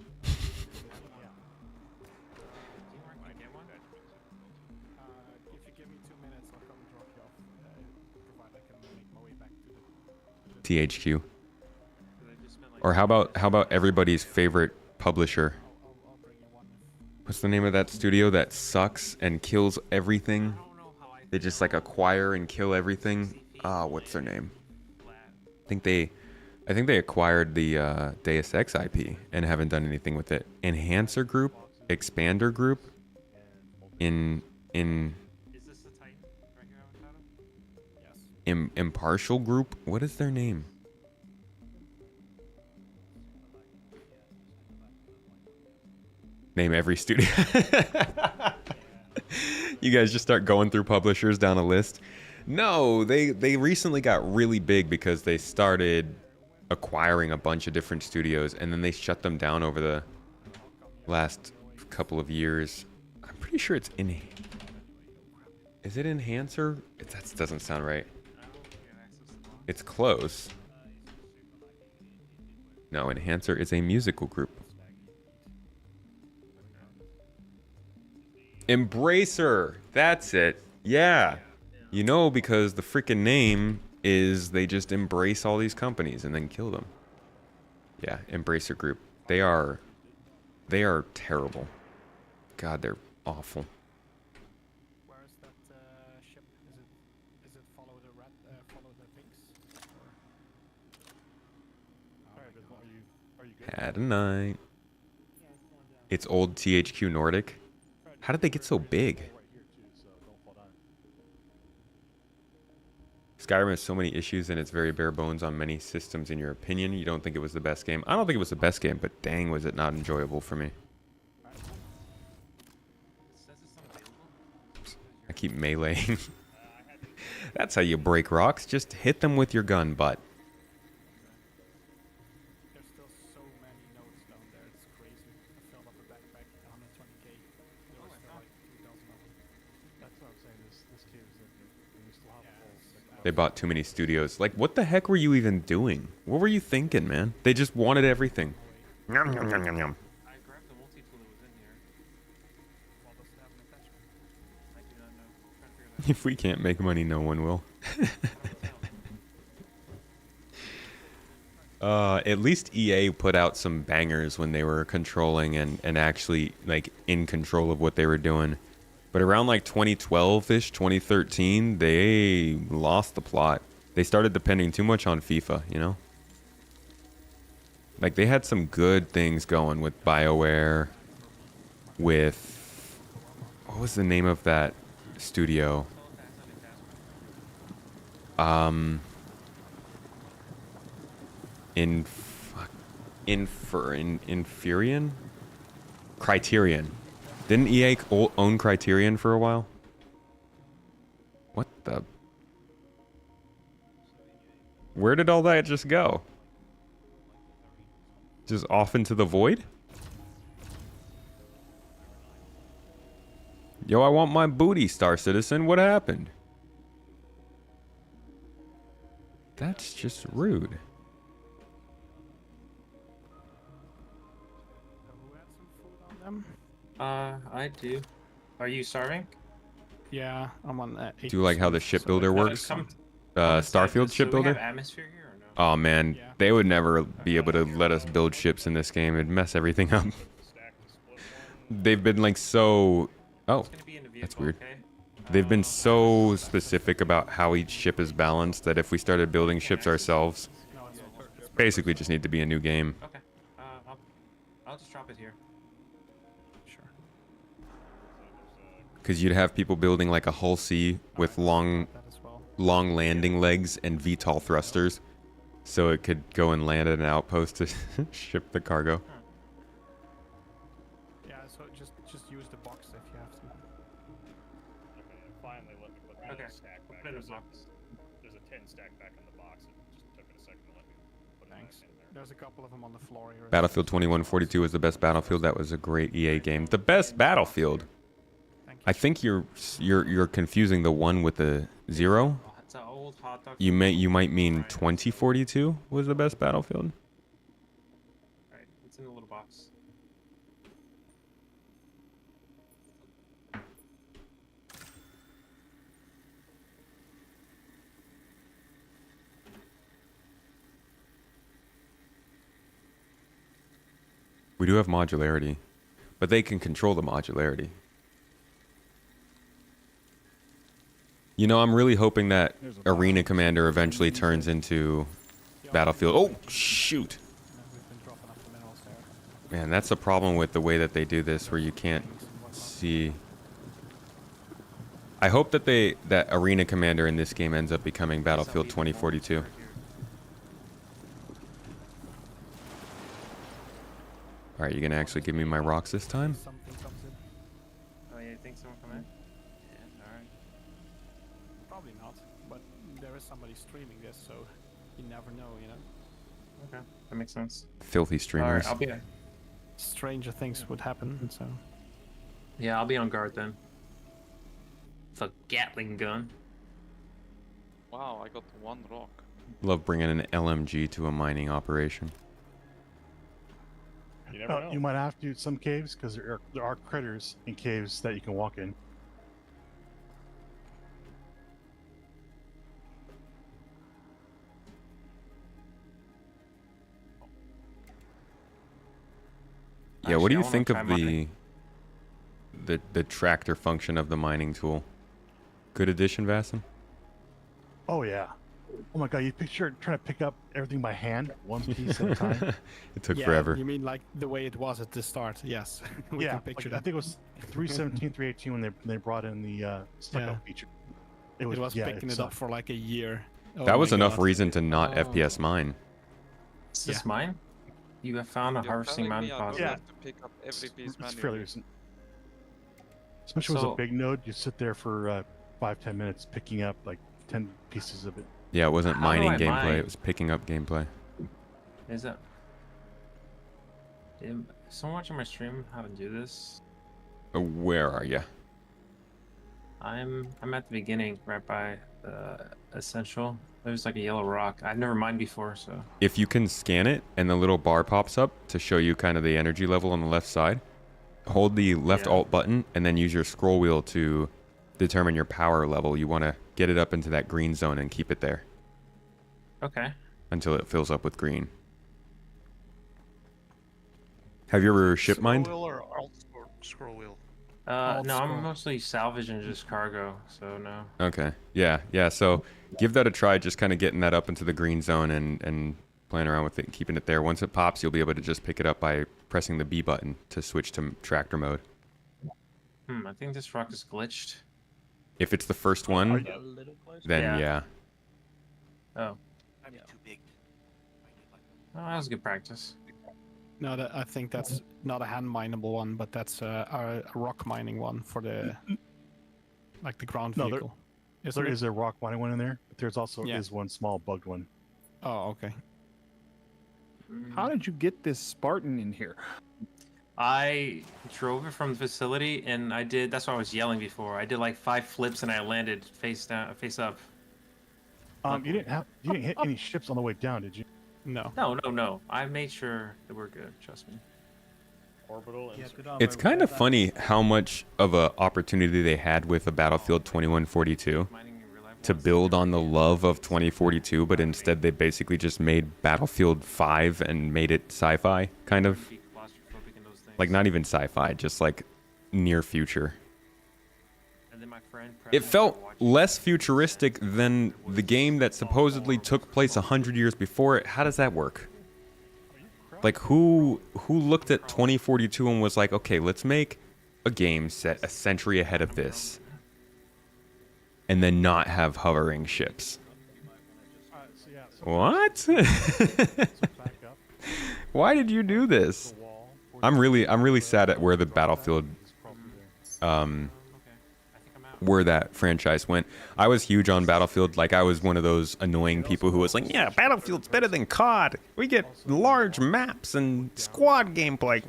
THQ. Or how about everybody's favorite publisher? What's the name of that studio that sucks and kills everything? They just like acquire and kill everything. What's their name? I think they acquired the Deus Ex IP and haven't done anything with it. Enhancer Group, Expander Group, Impartial Group. What is their name? Name every studio. You guys just start going through publishers down a list. No, they recently got really big because they started acquiring a bunch of different studios and then they shut them down over the last couple of years. I'm pretty sure it's Is it Enhancer? That doesn't sound right. It's close. No, Enhancer is a musical group. Embracer! That's it. Yeah. You know, because the freaking name is they just embrace all these companies and then kill them. Yeah, Embracer Group. They are terrible. God, they're awful. Where is that ship? Is it follow the things? Had a night. It's old THQ Nordic. How did they get so big? Skyrim has so many issues and it's very bare bones on many systems. In your opinion, you don't think it was the best game? I don't think it was the best game, but dang, was it not enjoyable for me. I keep meleeing. That's how you break rocks. Just hit them with your gun butt. There's still so many nodes down there. It's crazy. I filled up a backpack, 120k. There was still like 2,000 of them. That's what I'm saying. This cave is we still have They bought too many studios. Like, what the heck were you even doing? What were you thinking, man? They just wanted everything. Yum, yum, yum, yum, yum. I grabbed the multi-tool that was in here. Well, does it have an attachment? I do not know. I'm trying to figure that out. If we can't make money, no one will. At least EA put out some bangers when they were controlling and actually like in control of what they were doing. But around like 2012-ish, 2013, they lost the plot. They started depending too much on FIFA, you know? Like they had some good things going with BioWare, with... What was the name of that studio? Infurion? Criterion. Didn't EA own Criterion for a while? What the? Where did all that just go? Just off into the void? Yo, I want my booty, Star Citizen. What happened? That's just rude. Who had some food on them? I do. Are you starving? Yeah, I'm on that. Do you like how the shipbuilder works? Come Starfield Do we shipbuilder? have atmosphere here or no? Oh man, they would never be able to let us build ships in this game. It'd mess everything up. They've been like so... Oh, that's weird. They've been so specific about how each ship is balanced that if we started building ships ourselves, basically just need to be a new game. Okay. I'll just drop it here. Sure. Because you'd have people building like a Hull C with long landing legs and VTOL thrusters, so it could go and land at an outpost to ship the cargo. Yeah, so just use the box if you have to. Okay, and finally let me put the stack back. Put it in There's a box. There's a tin stack back in the box. It just took it a second to let me put it Thanks. in there. There's a couple of them on the floor here. Battlefield 2142 was the best Battlefield. That was a great EA game. The best Battlefield. I think you're confusing the one with the 0. It's an old hot dog. You might mean 2042 was the best Battlefield. Alright, it's in a little box. We do have modularity, but they can control the modularity. You know, I'm really hoping that Arena Commander eventually turns into Battlefield. Oh, shoot. Man, that's the problem with the way that they do this, where you can't see. I hope that that Arena Commander in this game ends up becoming Battlefield 2042. All right, you gonna actually give me my rocks this time? Oh, yeah, you think someone come in? Yeah, alright. Probably not, but there is somebody streaming this, so you never know, you know? Okay, that makes sense. Filthy streamers. Alright, I'll be there. Stranger things would happen, so... Yeah, I'll be on guard then. The Gatling gun. Wow, I got one rock. Love bringing an LMG to a mining operation. You never know. You might have to some caves because there are critters in caves that you can walk in. Yeah, what do Actually, you I wanna think try of mining. the tractor function of the mining tool? Good addition, Vastin? Oh yeah. Oh my god, you picture trying to pick up everything by hand, one piece at a time. It took Yeah, forever. You mean like the way it was at the start? Yes, we Yeah, can picture I that. think it was 317, 318 when they brought in the stucco Yeah. feature. It was yeah, picking it up for like a year. Oh That was my enough God. reason to not Oh. FPS mine. Is this mine? You have found a harvesting mountain deposit. Yeah. have to pick up every piece It's manually. fairly recent. Especially with So- a big node, you sit there for 5-10 minutes picking up like 10 pieces of it. Yeah, it wasn't How do mining I gameplay, mine? it was picking up gameplay. Is that? Is someone watching my stream how to do this? Where are you? I'm at the beginning, right by essential. There's like a yellow rock. I've never mined before, so. If you can scan it and the little bar pops up to show you kind of the energy level on the left side, hold the left Yeah. alt button and then use your scroll wheel to determine your power level. You want to get it up into that green zone and keep it there Okay. until it fills up with green. Have you ever ship mined? Scroll wheel or alt scroll wheel? Alt No, I'm scroll. mostly salvage and just cargo, so no. Okay. Yeah. So give that a try, just kind of getting that up into the green zone and playing around with it and keeping it there. Once it pops, you'll be able to just pick it up by pressing the B button to switch to tractor mode. I think this rock is glitched. If it's the first one, then yeah. Oh. I'm too big. Oh, that was good practice. No, I think that's not a hand mineable one, but that's a rock mining one for the like the ground No, vehicle. There is a rock mining one in there, but there's also Yeah. is one small bugged one. Oh, okay. How did you get this Spartan in here? I drove it from the facility, and I did. That's why I was yelling before. I did like 5 flips, and I landed face down, face up. You didn't hit any ships on the way down, did you? No. No. I made sure that we're good. Trust me. Orbital. Yeah, insert. good armor. It's kind of funny how much of a opportunity they had with a Battlefield 2142 to build on the love of 2042, but instead they basically just made Battlefield 5 and made it sci-fi, kind of. Like, not even sci-fi, just like near future. And then my friend It felt less futuristic than the game that supposedly took place 100 years before it. How does that work? Like, who looked at 2042 and was like, okay, let's make a game set a century ahead of this, and then not have hovering ships? What? Why did you do this? I'm really sad at where the Battlefield, where that franchise went. I was huge on Battlefield. Like, I was one of those annoying people who was like, yeah, Battlefield's better than COD. We get large maps and squad gameplay.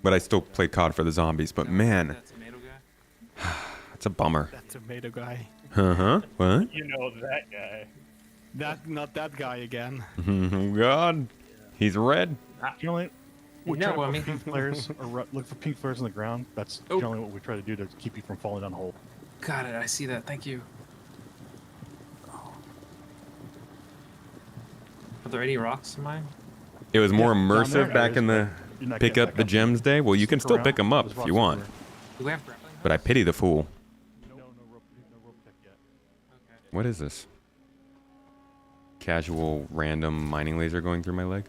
But I still played COD for the zombies. But man, it's a bummer. That tomato guy. Uh-huh. What? You know that guy. Not that guy again. Oh, God. He's red. Generally, we No, try to I look mean- for pink flares or look for pink flares on the ground. That's Oh. generally what we try to do to keep you from falling down a hole. Got it. I see that. Thank you. Are there any rocks in mine? It was more Yeah, down there immersive there back is, in the but you're not pick getting up back the up. gems day. Well, you can Stick still around. pick them up There's if rocks you want. everywhere. Do we have grappling hooks? But I pity the fool. No rope tech yet. What is this? Casual, random mining laser going through my leg?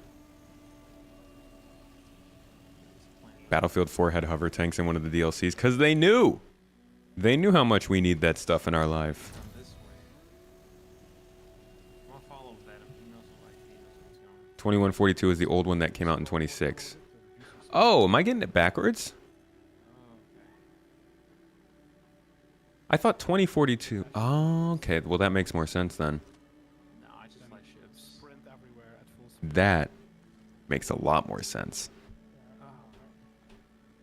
Battlefield 4 had hover tanks in one of the DLCs because they knew! They knew how much we need that stuff in our life. This way. I'll follow that. He knows what he knows what's going on. 2142 is the old one that came out in 26. Oh, am I getting it backwards? I thought 2042. Oh, okay. Well, that makes more sense then. No, I just like ships. Sprint everywhere at full speed. That makes a lot more sense.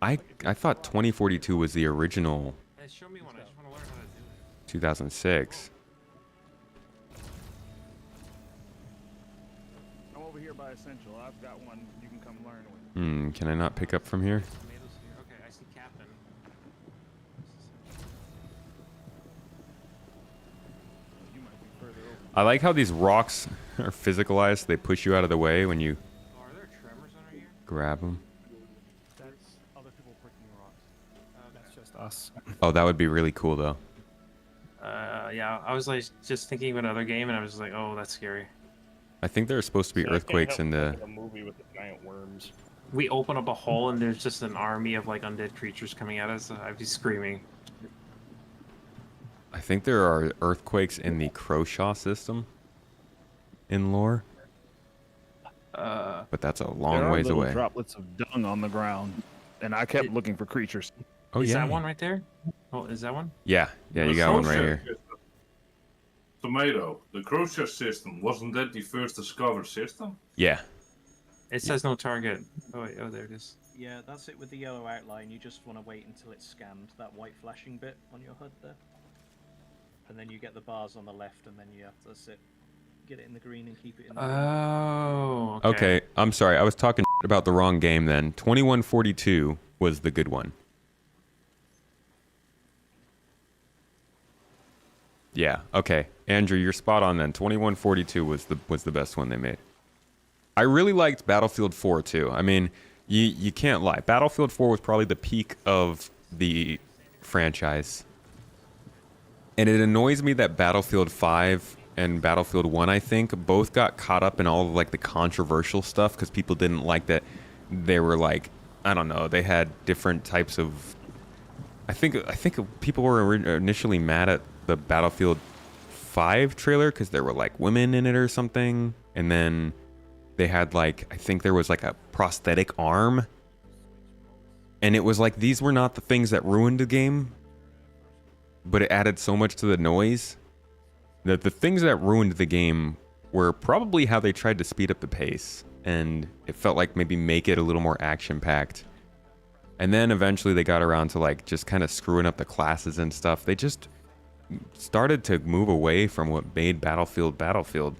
I thought 2042 was the original Hey, show me one. I just want to learn how to do it. 2006. I'm over here by Essential. I've got one you can come learn with. Can I not pick up from here? Tomatoes here. Okay, I see Captain. You might be further over. I like how these rocks are physicalized. They push you out of the way when you Oh, are there tremors under here? grab them. That's other people breaking the rocks. That's just us. Oh, that would be really cool though. Yeah, I was like just thinking of another game, and I was just like, oh, that's scary. I think there are supposed to be See, I can't earthquakes help in the. thinking of a movie with the giant worms. We open up a hole, and there's just an army of like undead creatures coming at us. I'd be screaming. I think there are earthquakes in the Croshaw system in lore, but that's a There long are ways little away. droplets of dung on the ground, and I kept looking for creatures. Oh Is yeah. that one right there? Oh, is that one? Yeah, you The got one right Crochet here. system. Tomato, the crochet system, wasn't that the first discovered system? Yeah. It says no target. Oh wait, oh there it is. Yeah, that's it with the yellow outline. You just want to wait until it's scanned, that white flashing bit on your HUD there. And then you get the bars on the left, and then you have to get it in the green and keep it in the green. Oh. Okay, I'm sorry. I was talking about the wrong game then. 2142 was the good one. Yeah, okay. Andrew, you're spot on then. 2142 was the best one they made. I really liked Battlefield 4 too. I mean, you can't lie. Battlefield 4 was probably the peak of the franchise. And it annoys me that Battlefield 5 and Battlefield 1, I think, both got caught up in all of like the controversial stuff because people didn't like that they were like, I don't know, they had different types of I think people were initially mad at the Battlefield 5 trailer because there were like women in it or something, and then they had like, I think there was like a prosthetic arm, and it was like these were not the things that ruined the game, but it added so much to the noise that the things that ruined the game were probably how they tried to speed up the pace, and it felt like maybe make it a little more action packed And then eventually they got around to like just kind of screwing up the classes and stuff. They just started to move away from what made Battlefield Battlefield,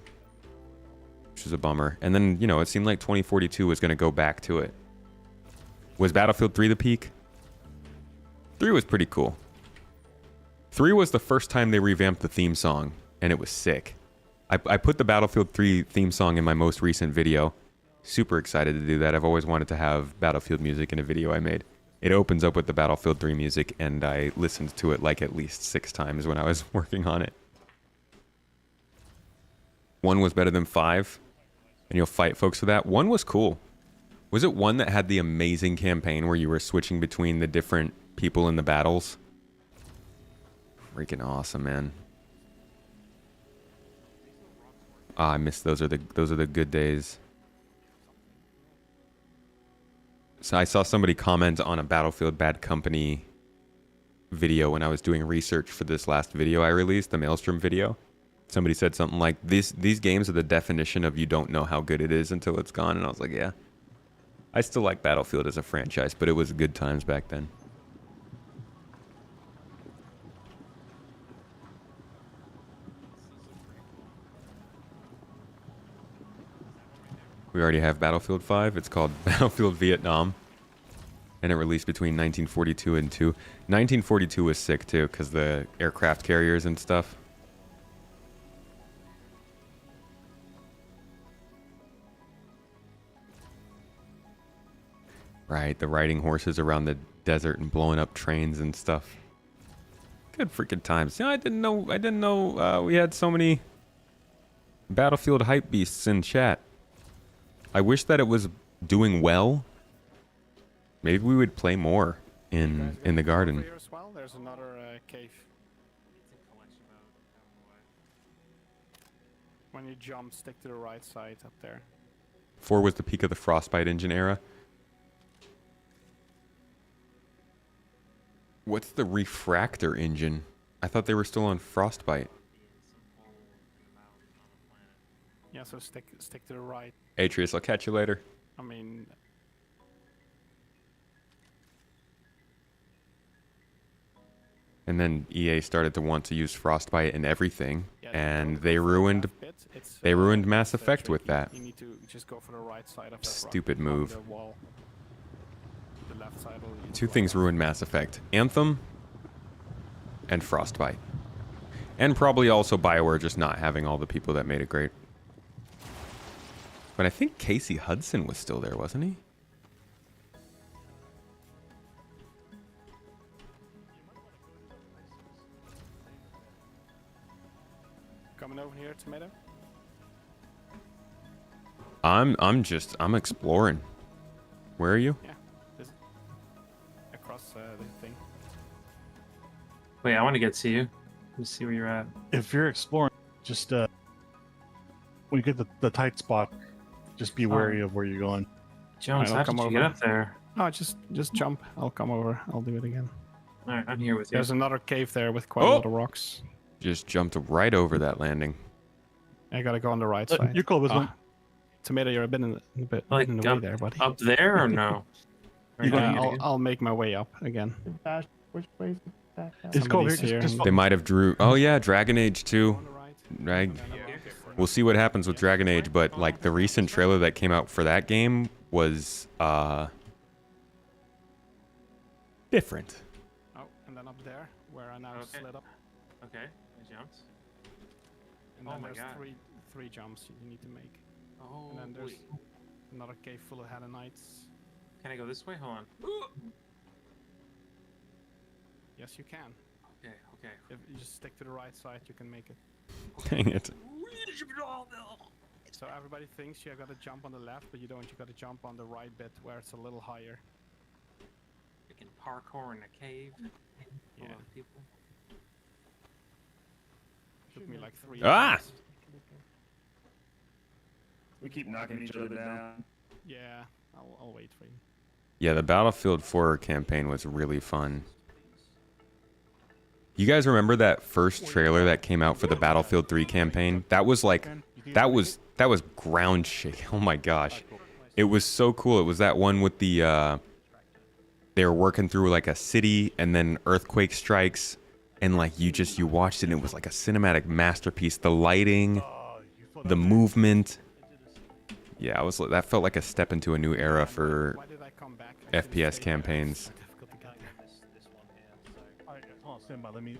which is a bummer. And then, you know, it seemed like 2042 was going to go back to it. Was Battlefield 3 the peak? 3 was pretty cool. 3 was the first time they revamped the theme song, and it was sick. I put the Battlefield 3 theme song in my most recent video. Super excited to do that. I've always wanted to have Battlefield music in a video I made. It opens up with the Battlefield 3 music, and I listened to it like at least 6 times when I was working on it. 1 was better than 5, and you'll fight folks for that. 1 was cool. Was it 1 that had the amazing campaign where you were switching between the different people in the battles? Freaking awesome, man. Ah, I missed those are the good days. So I saw somebody comment on a Battlefield Bad Company video when I was doing research for this last video I released, the Maelstrom video. Somebody said something like, these games are the definition of you don't know how good it is until it's gone. And I was like, yeah. I still like Battlefield as a franchise, but it was good times back then. We already have Battlefield 5. It's called Battlefield Vietnam. And it released between 1942 and 2. 1942 was sick too, because the aircraft carriers and stuff. Right, the riding horses around the desert and blowing up trains and stuff. Good freaking times. Yeah, I didn't know we had so many Battlefield hype beasts in chat. I wish that it was doing well. Maybe we would play more in the garden. Here as well, there's another cave. When you jump, stick to the right side up there. 4 was the peak of the Frostbite engine era. What's the refractor engine? I thought they were still on Frostbite. Yeah, so stick to the right. Atreus, I'll catch you later. I mean, And then EA started to want to use Frostbite in everything, and they ruined Mass Effect with that. you need to just go for the right side of that Stupid rock, move. The wall. The left side will lead 2 to things ruined Mass Effect: Anthem and Frostbite. And probably also BioWare just not having all the people that made it great. But I think Casey Hudson was still there, wasn't he? Coming over here, Tomato. I'm exploring. Where are you? Yeah, across the thing. Wait, I want to get to you. Let me see where you're at. If you're exploring, just when you get the tight spot, just be wary of where you're going. Jones, how did you get up there? No, just jump. I'll come over. I'll do it again. All right, I'm here with you. There's another cave there with quite a lot of rocks. Just jumped right over that landing. I gotta go on the right side. You're cool with one. Tomato, you're a bit in the Like, way there, buddy. Up there or no? I'll make my way up again. Dash, which way is that? It's cool. Somebody's here. They might have drew. Oh yeah, Dragon Age 2. Right. We'll see what happens with Dragon Age, but like the recent trailer that came out for that game was different. Oh, and then up there, where I now slid up. Okay, I jumped. And Oh then my there's God. three jumps you need to make. Oh, And then there's wait. another cave full of Hada Knights. Can I go this way? Hold on. Yes, you can. Okay, okay. If you just stick to the right side, you can make it. Dang it. So everybody thinks you gotta jump on the left, but you don't. You gotta jump on the right bit where it's a little higher. Freaking parkour in a cave. Yeah. People. Took me like 3 Ah! hours. We keep knocking each other down. Yeah, I'll wait for you. Yeah, the Battlefield 4 campaign was really fun. You guys remember that first trailer that came out for the Battlefield 3 campaign? That was like, that was ground shake. Oh my gosh. It was so cool. It was that one with the they were working through like a city, and then earthquake strikes, and like you watched it, and it was like a cinematic masterpiece. The lighting, the movement. Yeah, that felt like a step into a new era for FPS campaigns.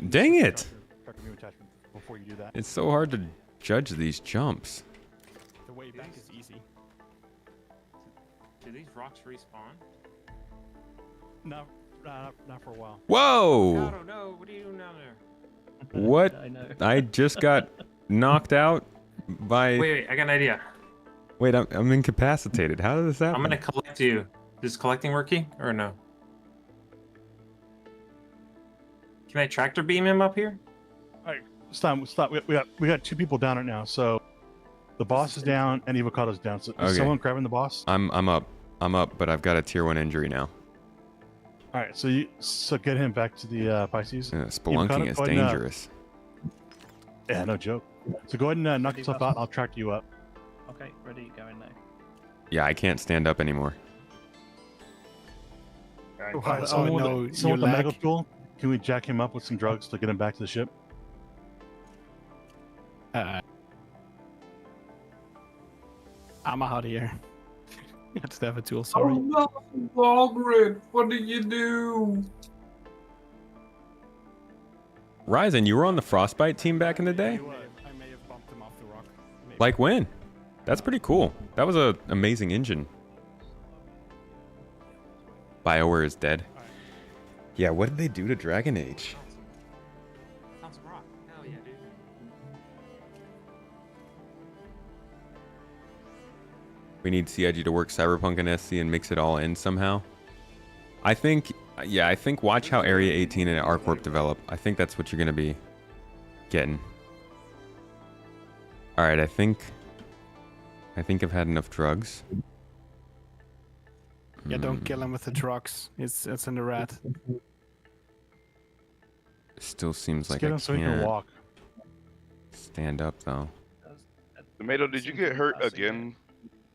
Dang it! Before you do that. It's so hard to judge these jumps. The way back is easy. Do these rocks respawn? No, not for a while. Whoa! I don't know. What are you doing down there? What? I know. I just got knocked out by. Wait, I got an idea. Wait, I'm incapacitated. How does this happen? I'm gonna collect you. Does collecting worky or no? Can I tractor beam him up here? All right, stop. We got 2 people down right now. So the boss is down and Avocado's down. So is someone grabbing the boss? I'm up, but I've got a tier 1 injury now. All right, so get him back to the Pisces. Yeah, spelunking is Go ahead and, dangerous. yeah, no joke. So go ahead and knock yourself out. I'll track you up. Okay, ready, go in now. Yeah, I can't stand up anymore. Someone with the medical tool, can we jack him up with some drugs to get him back to the ship? I'm out here. I just have a tool, sorry. Oh no, Margaret, what did you do? Ryzen, you were on the Frostbite team back in the day? I may have bumped him off the rock. Maybe. Like when? That's pretty cool. That was an amazing engine. BioWare is dead. Yeah, what did they do to Dragon Age? Sounds rock. Hell yeah, dude. We need CIG to work Cyberpunk and SC and mix it all in somehow. I think watch how Area 18 and ArcCorp develop. I think that's what you're going to be getting. All right, I think I've had enough drugs. Yeah, don't kill him with the trucks. It's in the rat. Still seems like get I him so he can can't walk. stand up though. Tomato, did you get hurt again?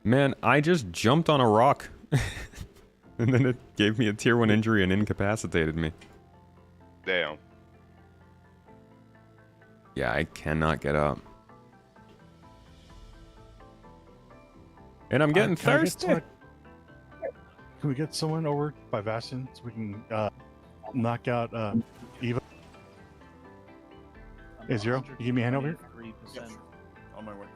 Man, I just jumped on a rock. And then it gave me a tier 1 injury and incapacitated me. Damn. Yeah, I cannot get up. And I'm getting thirsty. Can we get someone over by Bastion so we can knock out Eva? Hey, Zero, you give me a hand over here? 3%. On my way.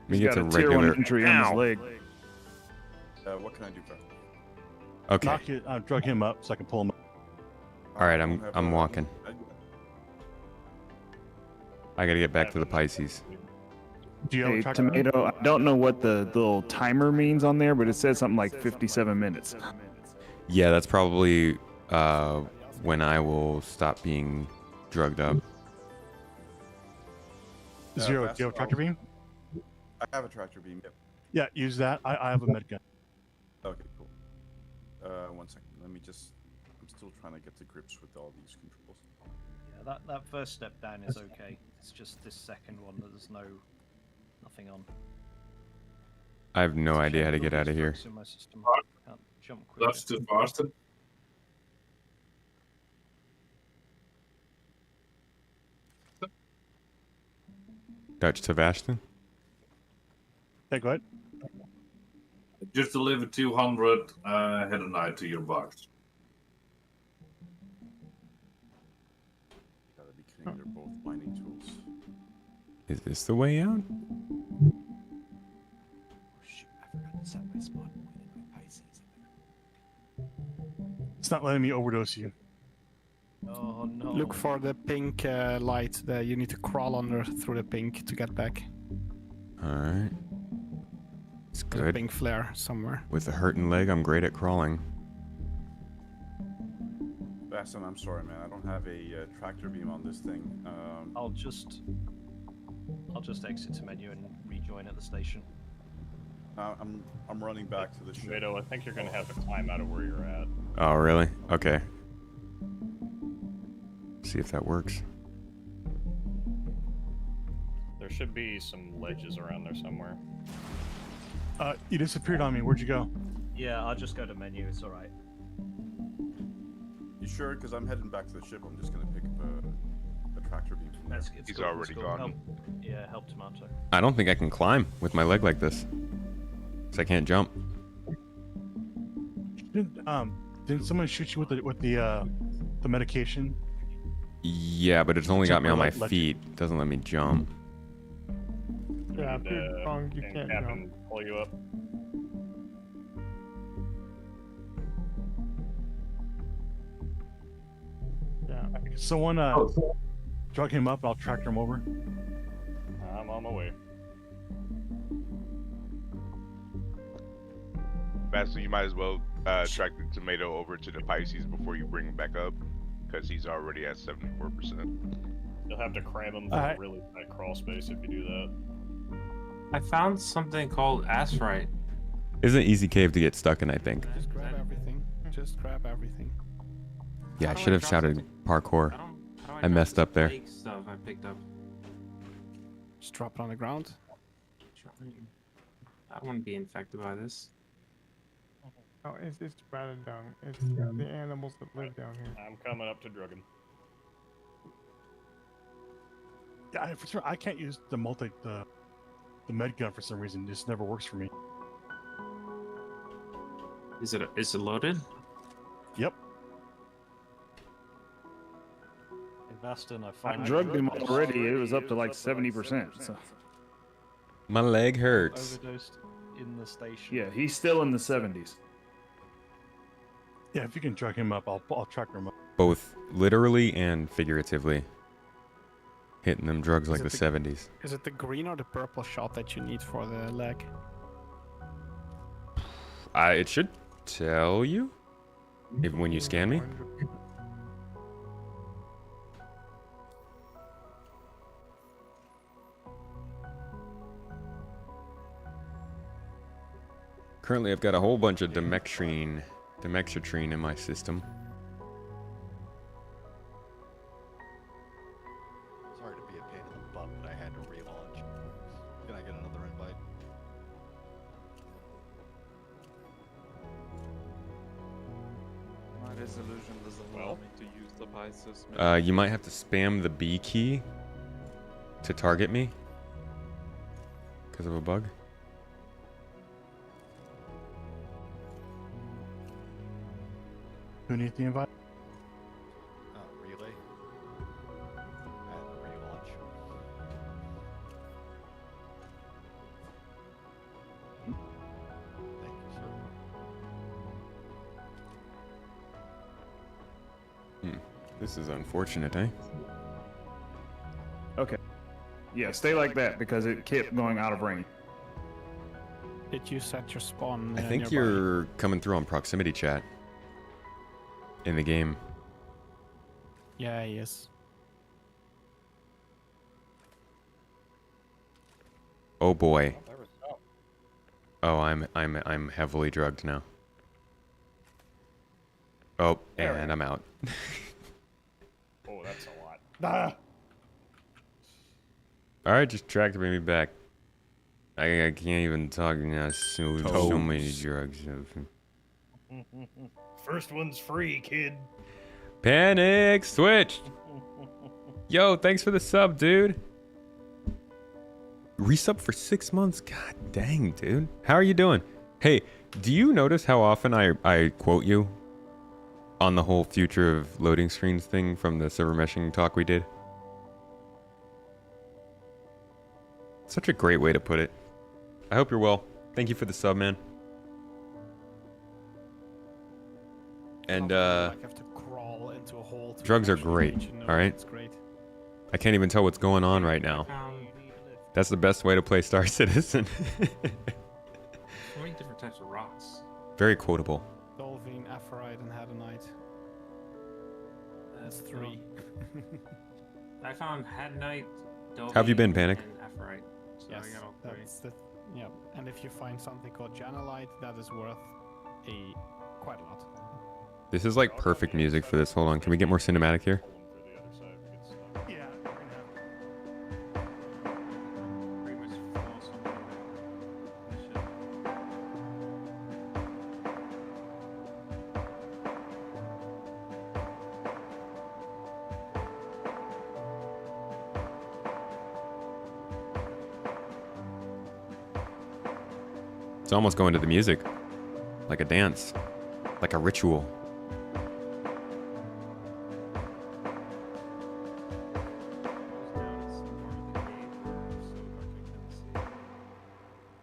We He's get got to a tier 1 regular. injury on his leg. What can I do for? Okay. Drug him up so I can pull him up. All right, I'm walking. I gotta get back to the Pisces. Do you have a Hey, tracker? Tomato, I don't know what the little timer means on there, but it says something like 57 minutes. Yeah, that's probably when I will stop being drugged up. Zero, do you have a tractor beam? I have a tractor beam, yep. Yeah, use that. I have a med gun. Okay, cool. 1 second. I'm still trying to get to grips with all these controls. Yeah, that first step down is okay. It's just this second one that there's nothing on. I have no idea how to get out of here. In my system. Can't jump quicker. That's too fast. Dutch Sebastian? Hey, go ahead. Just delivered 200 head a night to your box. Gotta be kidding, they're both mining tools. Is this the way out? Shoot, I forgot to set my spawn point in my Pisces. It's not letting me overdose you. Oh no. Look for the pink light there. You need to crawl under through the pink to get back. Alright. It's There's a good. pink flare somewhere. With a hurting leg, I'm great at crawling. Bastin, I'm sorry, man. I don't have a tractor beam on this thing. I'll just exit to menu and rejoin at the station. I'm running back to the ship. Tomato, I think you're gonna have to climb out of where you're at. Oh, really? Okay. See if that works. There should be some ledges around there somewhere. You disappeared on me. Where'd you go? Yeah, I'll just go to menu. It's all right. You sure? Because I'm heading back to the ship. I'm just gonna pick up a tractor beam from there. It's He's cool, already it's cool. gone. Help tomato. I don't think I can climb with my leg like this. Because I can't jump. Didn't someone shoot you with the medication? Yeah, but it's only got me on my Let- feet. It doesn't let me jump. Yeah, if you're drunk, you can't Captain jump. pull you up. Yeah. Someone drug him up. I'll tractor him over. I'm on my way. Master, you might as well track the tomato over to the Pisces before you bring him back up, because he's already at 74%. You'll have to cram him through a really tight crawl space if you do that. I found something called Asphite. It's an easy cave to get stuck in, I think. Just grab everything. Just grab everything. Yeah, How I do should have drop shouted something? parkour. How do I drop messed this up there. flake Stuff I picked up. Just drop it on the ground. I don't want to be infected by this. Oh, it's rather dung. It's the animals that live down here. I'm coming up to drug him. Yeah, for sure. I can't use the med gun for some reason. It just never works for me. Is it loaded? Yep. I drugged him already. It was up to like 70%. So. My leg hurts. Overdosed in the station. Yeah, he's still in the 70s. Yeah, if you can drag him up, I'll tractor him up. Both literally and figuratively. Hitting them drugs like the it 70s. Is it the green or the purple shot that you need for the leg? It should tell you when you scan me. Currently, I've got a whole bunch of Demextrine in my system. Sorry to be a pain in the butt, but I had to relaunch. Can I get another invite? My resolution doesn't allow me to use the Pisces. You might have to spam the B key to target me because of a bug. Who needs the invite? Relay. And relaunch. Thank you, sir. This is unfortunate, eh? Okay. Yeah, stay like that because it kept going out of range. Did you set your spawn? I think nearby? you're coming through on proximity chat in the game. Yeah, yes. Oh boy. Oh, I'm heavily drugged now. Oh, and I'm out. Oh, that's a lot. Ah! All right, just tractor me back. I can't even talk now. So many drugs. First one's free, kid. Panic switched. Yo, thanks for the sub, dude. Resub for 6 months. God dang, dude. How are you doing? Hey, do you notice how often I quote you on the whole future of loading screens thing from the server meshing talk we did? Such a great way to put it. I hope you're well. Thank you for the sub, man. And Like have to crawl into a hole to drugs are actually great, reach a node. all right? It's great. I can't even tell what's going on right now. That's the best way to play Star Citizen. 40 different types of rocks. Very quotable. Dolphin, Aphorite, and Hadonite. That's 3. I found Hadonite, How have you been, Panic? and Aphorite. So Yes, I got all 3. that's the yeah. And if you find something called Janelite, that is worth quite a lot. This is like perfect music for this. Hold on, can we get more cinematic here? Yeah. Pretty much full something. It's almost going to the music. Like a dance. Like a ritual.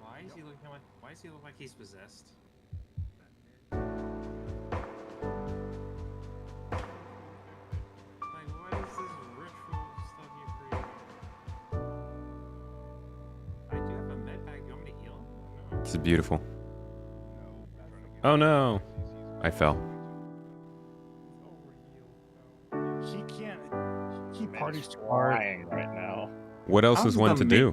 Why does he look like he's possessed? Like, what is this ritual stuff you created? I do have a med pack. You want me to heal him? This is beautiful. Oh no. I fell. He can't. He Man, parties he's too hard. crying right now. What else is one to do?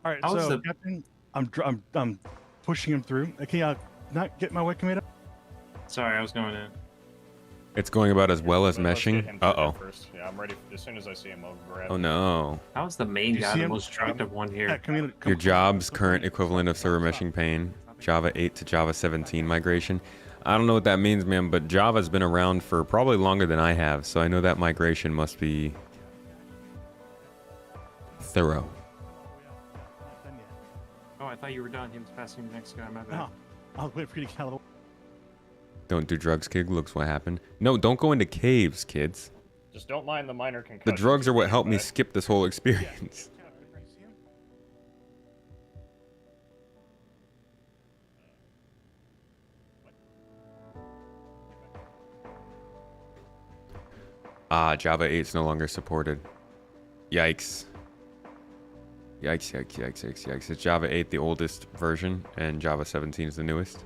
All right, How's so the- Captain, I'm pushing him through. Can you not get my wake up? Sorry, I was going in. It's going about as well as Let's get meshing. him through that Uh-oh. first. Yeah, I'm ready. As soon as I see him, I'll grab Oh him. no. How's the main You guy see the him? most attractive one here? Yeah, come in. Your job's current equivalent of server meshing pane. Java 8 to Java 17 migration. I don't know what that means, man, but Java's been around for probably longer than I have, so I know that migration must be thorough. Oh, I thought you were done. He was passing the next guy. My bad. No, I'll wait for you to get out of the way. Don't do drugs, kid. Looks what happened. No, don't go into caves, kids. Just don't mind the minor concussions. The drugs are you're what getting, helped me but- skip this whole experience. Java 8 is no longer supported. Yikes. Yikes, yikes, yikes, yikes, yikes. It's Java 8, the oldest version, and Java 17 is the newest.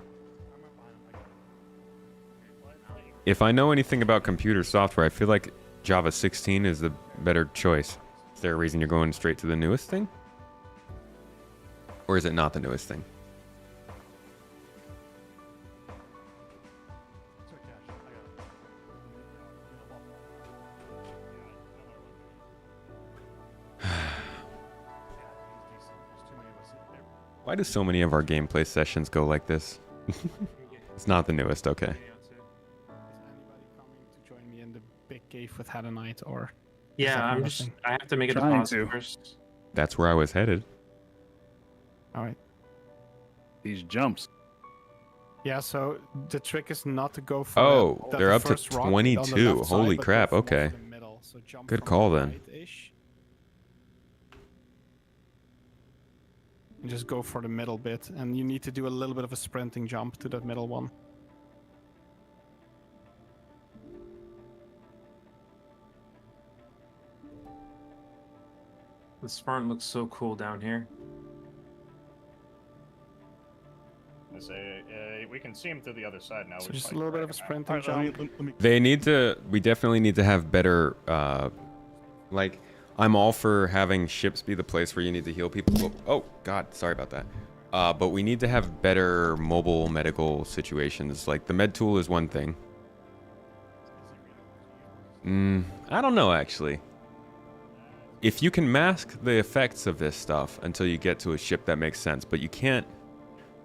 If I know anything about computer software, I feel like Java 16 is the better choice. Is there a reason you're going straight to the newest thing? Or is it not the newest thing? Why do so many of our gameplay sessions go like this? It's not the newest, okay. Is anybody coming to join me in the big cave with Had a Night, or? Yeah, that I'm nothing? just. I have to make a Trying deposit to. first. That's where I was headed. All right. These jumps. Yeah, so the trick is not to go for Oh, the they're up to first rock on the 22. left Holy side, but crap, go from okay. off the middle. So jump Good from call the then. right-ish. And just go for the middle bit, and you need to do a little bit of a sprinting jump to that middle one. The Spartan looks so cool down here. I say, we can see him through the other side now. So we're just like a little bit of a dragging sprinting jump. We definitely need to have better, like, I'm all for having ships be the place where you need to heal people. Oh, God, sorry about that. But we need to have better mobile medical situations. Like, the med tool is one thing. I don't know, actually. If you can mask the effects of this stuff until you get to a ship, that makes sense. But you can't...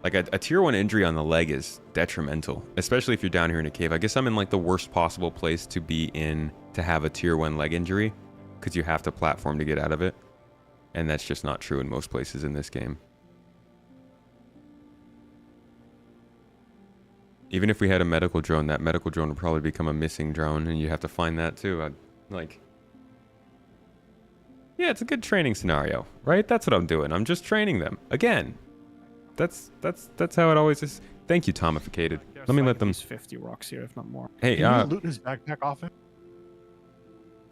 Like, a tier 1 injury on the leg is detrimental, especially if you're down here in a cave. I guess I'm in, like, the worst possible place to be in to have a tier 1 leg injury, because you have to platform to get out of it. And that's just not true in most places in this game. Even if we had a medical drone, that medical drone would probably become a missing drone, and you have to find that too. Yeah, it's a good training scenario, right? That's what I'm doing. I'm just training them. Again, that's how it always is. Thank you, Tomificated. There's Let me like let them... at least 50 rocks here, if not more. Hey, Can you loot his backpack off him?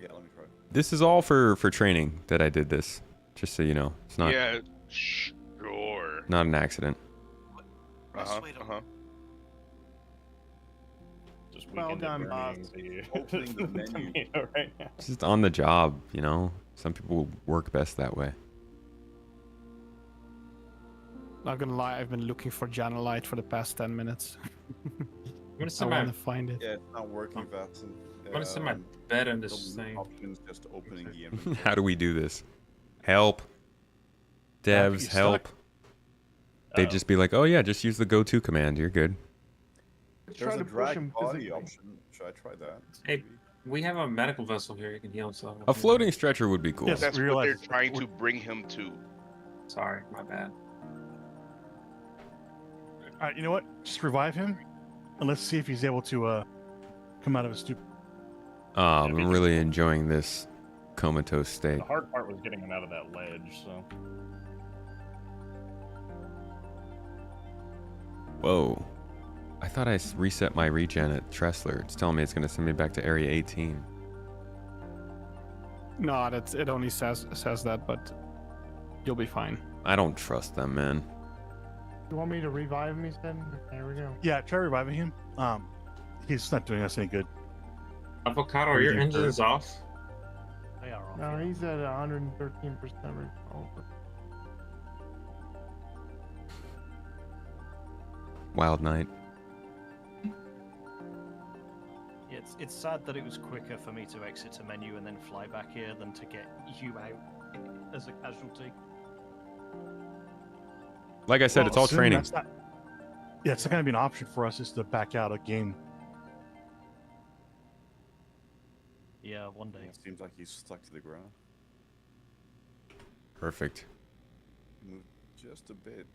Yeah, let me try. this is all for training that I did this. Just so you know, it's not Yeah, sure. not an accident. Just Well weakened done, and boss. burning Opening the menu. right now. It's just on the job, you know. Some people work best that way. Not gonna lie, I've been looking for Janelite for the past 10 minutes. I'm gonna I set my. want to find it. Yeah, it's not working, Vastin. I'm gonna set my bed in this the thing. option is just opening the inventory. How do we do this? Help. Devs, you help. They'd just be like, oh yeah, just use the go-to command. You're good. There's a drag body option. Should I try that? Hey, we have a medical vessel here. You can heal himself. A floating stretcher would be cool. Yes. That's what they're realize- trying to bring him to. Sorry, my bad. All right, you know what? Just revive him, and let's see if he's able to come out of his stupid. I'm really enjoying this comatose state. The hard part was getting him out of that ledge, so. Whoa. I thought I reset my regen at Tressler. It's telling me it's going to send me back to Area 18. No, it only says that, but you'll be fine. I don't trust them, man. You want me to revive him, he said? There we go. Yeah, try reviving him. He's not doing us any good. Avocado, are your engines off? They are off. No, he's at 113% recall. Wild night. Yeah, it's sad that it was quicker for me to exit a menu and then fly back here than to get you out as a casualty. Like I said, it's all training. It's not going to be an option for us just to back out a game. Yeah, one day. It seems like he's stuck to the ground. Perfect. Move just a bit.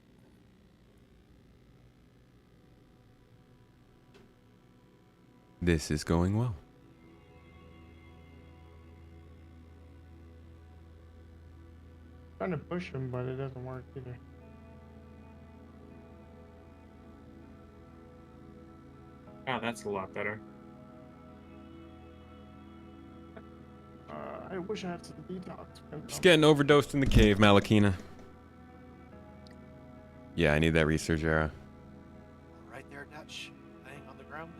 This is going well. Trying to push him, but it doesn't work either. Oh, that's a lot better. I wish I had some detox. Just getting overdosed in the cave, Malakina. Yeah, I need that research era. Right there, Dutch, laying on the ground.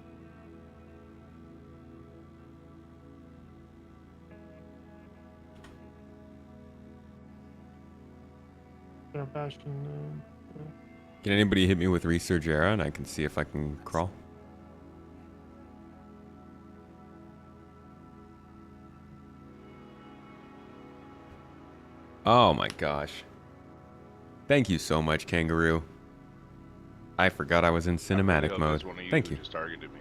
Yeah, Bastion. Can anybody hit me with research era and I can see if I can crawl? Oh my gosh. Thank you so much, Kangaroo. I forgot I was in cinematic mode. Thank you. Just targeted me.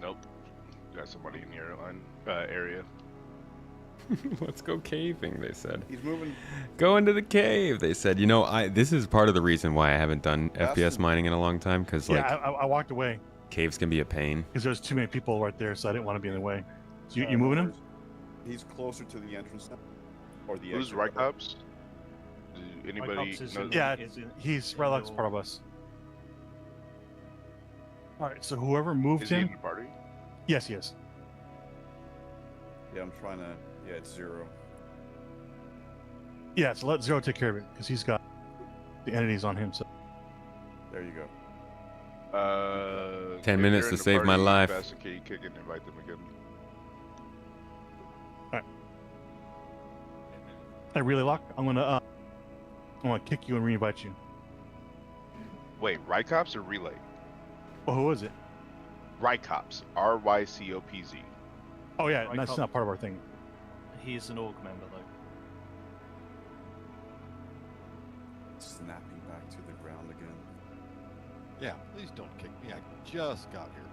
Nope. Got somebody in the airline area. Let's go caving, they said. He's moving. Go into the cave, they said. You know, this is part of the reason why I haven't done FPS mining in a long time, because like I walked away caves can be a pain. because there's too many people right there, so I didn't want to be in the way. So you moving him? He's closer to the entrance now. Or the Who's exit. Rycops? Anybody know? Yeah, he's Relics part of us. All right, so whoever moved Is he him. in the party? Yes, he is. Yeah, I'm trying to. Yeah, it's 0. Yeah, so let Zero take care of it because he's got the entities on him. So There you go. 10 if minutes you're in to the save my party, life. Bastion, can you kick and invite them again? I really lock. I'm gonna kick you and re-invite you. Wait, Rycops or Relay? Well, who is it? Rycops. RYCOPZ. Oh yeah, that's not part of our thing. He's an org member though. Snapping back to the ground again. Yeah, please don't kick me. I just got here.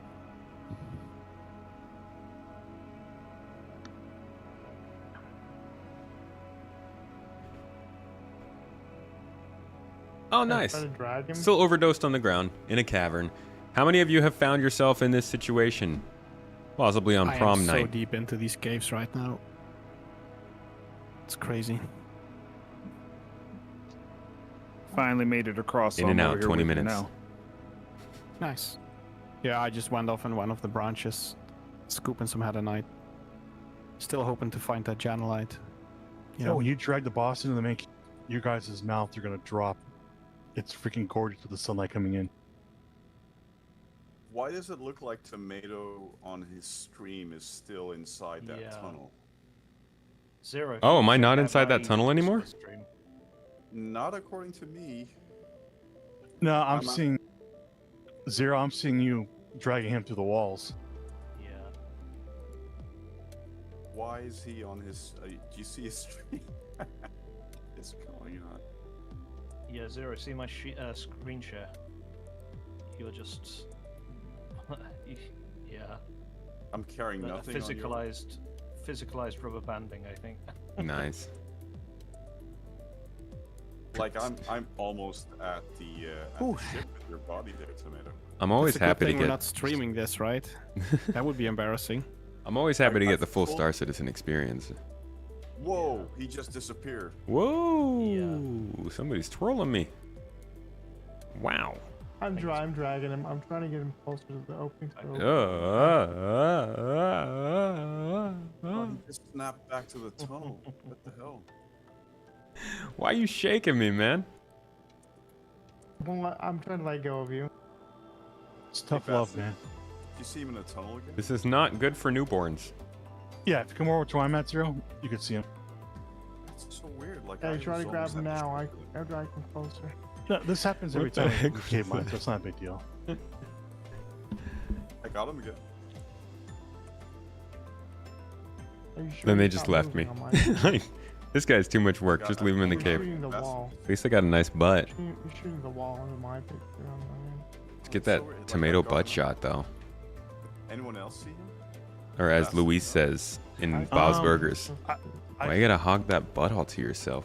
Oh, nice. Try to drag him? Still overdosed on the ground in a cavern. How many of you have found yourself in this situation? Possibly on prom I am night. so deep into these caves right now. It's crazy. Finally made it across. In so and I'm out, over here 20 with you minutes. now. Nice. Yeah, I just went off in one of the branches, scooping some headonite. Still hoping to find that janelite. Yeah, when you drag the boss into the main, your guys' mouth are gonna drop. It's freaking gorgeous with the sunlight coming in. Why does it look like Tomato on his stream is still inside that tunnel? Zero. Oh, am I not inside that tunnel anymore? Not according to me. No, I'm seeing Zero. I'm seeing you dragging him through the walls. Yeah. Why is he on his? Do you see his stream? What's going on? Yeah, Zero. See my screen share. You're just. Yeah. I'm carrying nothing. Physicalized rubber banding, I think. Nice. Like I'm almost at the ship with your body there, Tomato. I'm always It's a good happy to thing we're get. not streaming this, right? That would be embarrassing. I'm always happy to I get the full full- Star Citizen experience. Whoa, he just disappeared. Whoa! Somebody's trolling me. Wow. I'm dragging him. I'm trying to get him closer to the opening. Oh, he just snapped back to the tunnel. What the hell? Why are you shaking me, man? I'm trying to let go of you. It's tough love, man. Did you see him in the tunnel again? This is not good for newborns. Yeah, if you come over to where I'm at, Zero, you can see him. It's so weird. Like Hey, I try was to grab almost him at the now. ship. I'll drag him closer. No, this happens every What the time heck we cave was mine, that? so it's not a big deal. I got him again. Are you sure Then they he's just not left me. moving on my- This guy's too much work. Just leave him in the You're cave. shooting the wall. At least I got a nice butt. You're shooting the wall into my picture. Let's get that tomato butt shot, though. Anyone else see him? Or as Luis says in Bob's Burgers. I- Why you gotta hog that butt all to yourself?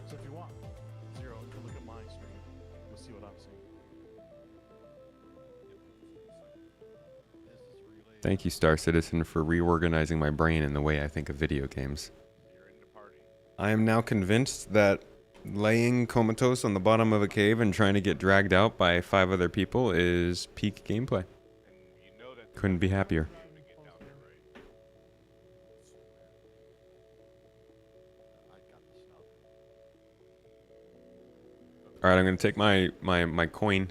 So if you want, Zero, you can look at my screen. You'll see what I'm seeing. Thank you, Star Citizen, for reorganizing my brain in the way I think of video games. I am now convinced that laying comatose on the bottom of a cave and trying to get dragged out by 5 other people is peak gameplay. Couldn't be happier. All right, I'm gonna take my coin,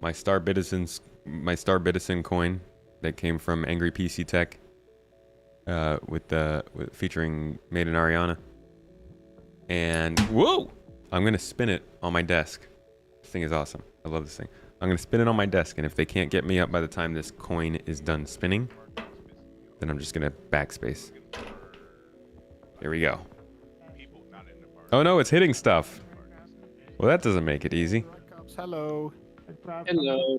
my Star Citizen coin that came from Angry PC Tech, with featuring Made in Ariana. And whoa! I'm gonna spin it on my desk. This thing is awesome. I love this thing. I'm gonna spin it on my desk, and if they can't get me up by the time this coin is done spinning, then I'm just gonna backspace. Here we go. Oh no, it's hitting stuff. Well, that doesn't make it easy. Hello. Hello.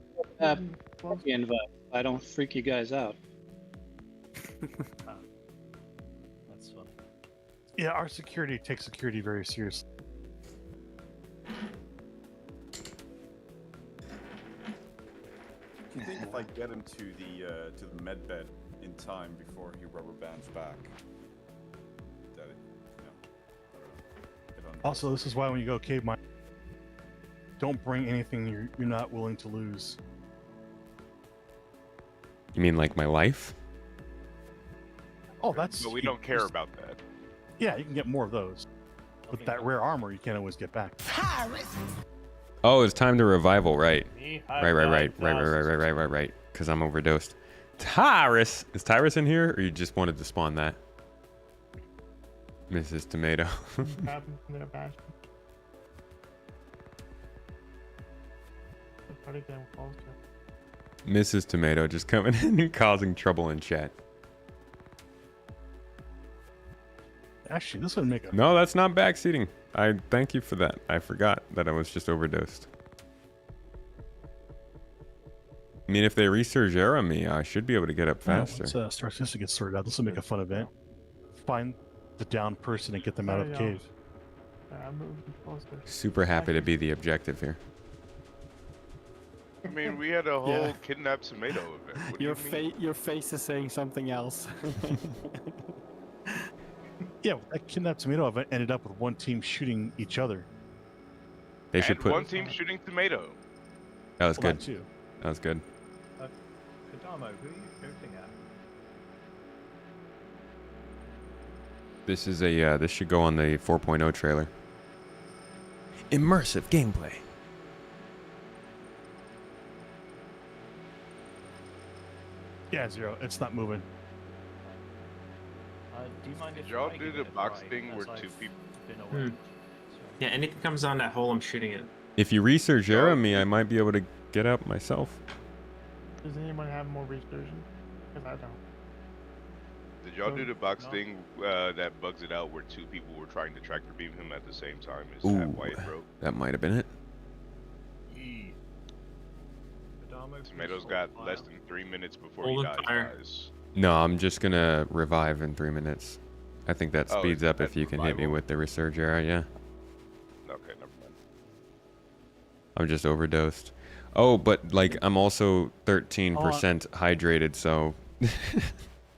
Invite. I don't freak you guys out. That's fun. Yeah, our security takes security very seriously. Do you think if I get him to the med bed in time before he rubber bands back, that it, Also, this is why when you go cave mine, don't bring anything you're not willing to lose. You mean like my life? Oh, that's. But we don't care about that. Yeah, you can get more of those. With that rare armor, you can't always get back. Oh, it's time to revival, right? Right. Because I'm overdosed. Tyrus! Is Tyrus in here, or you just wanted to spawn that? Mrs. Tomato. Mrs. Tomato just coming in and causing trouble in chat. Actually, this would make a. No, that's not backseating. I thank you for that. I forgot that I was just overdosed. I mean, if they resurgera me, I should be able to get up faster. Once Star Citizen gets sorted out, this will make a fun event. Find the downed person and get them out of the cave. Super happy to be the objective here. I mean, we had a whole kidnap tomato event. What do you mean? Your face is saying something else. Yeah, that kidnapped tomato event ended up with one team shooting each other. They should And put. one team shooting tomato. That was Well, good. that too. That was good. Kodamo, who are you shooting at? This is a. This should go on the 4.0 trailer. Immersive gameplay. Yeah, Zero. It's not moving. Do you mind if Did y'all I do give the it a box try, thing where as 2 I've people? been away? Yeah, anything comes on that hole, I'm shooting it. If you resurgera me, I might be able to get up myself. Does anyone have more resurgence? Because I don't. Did y'all do the box thing that bugs it out where 2 people were trying to tractor beam him at the same time? Is that why it broke? That might have been it. Tomato's got less than 3 minutes before Hold he it dies, fire. guys. No, I'm just gonna revive in 3 minutes. I think that Oh, speeds is up that if you can hit me revival? with the resurge arrow, yeah. Okay, never mind. I'm just overdosed. Oh, but like I'm also 13% hydrated, so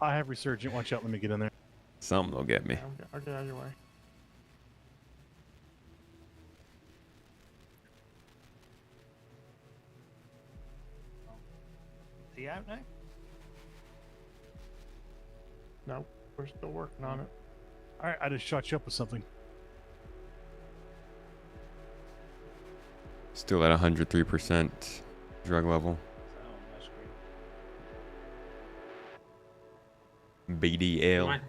I have resurgent. Watch out. Let me get in there. something will get me. I'll get out of your way. Is he out now? No, we're still working on it. All right, I just shot you up with something. Still at 103% drug level. BDL.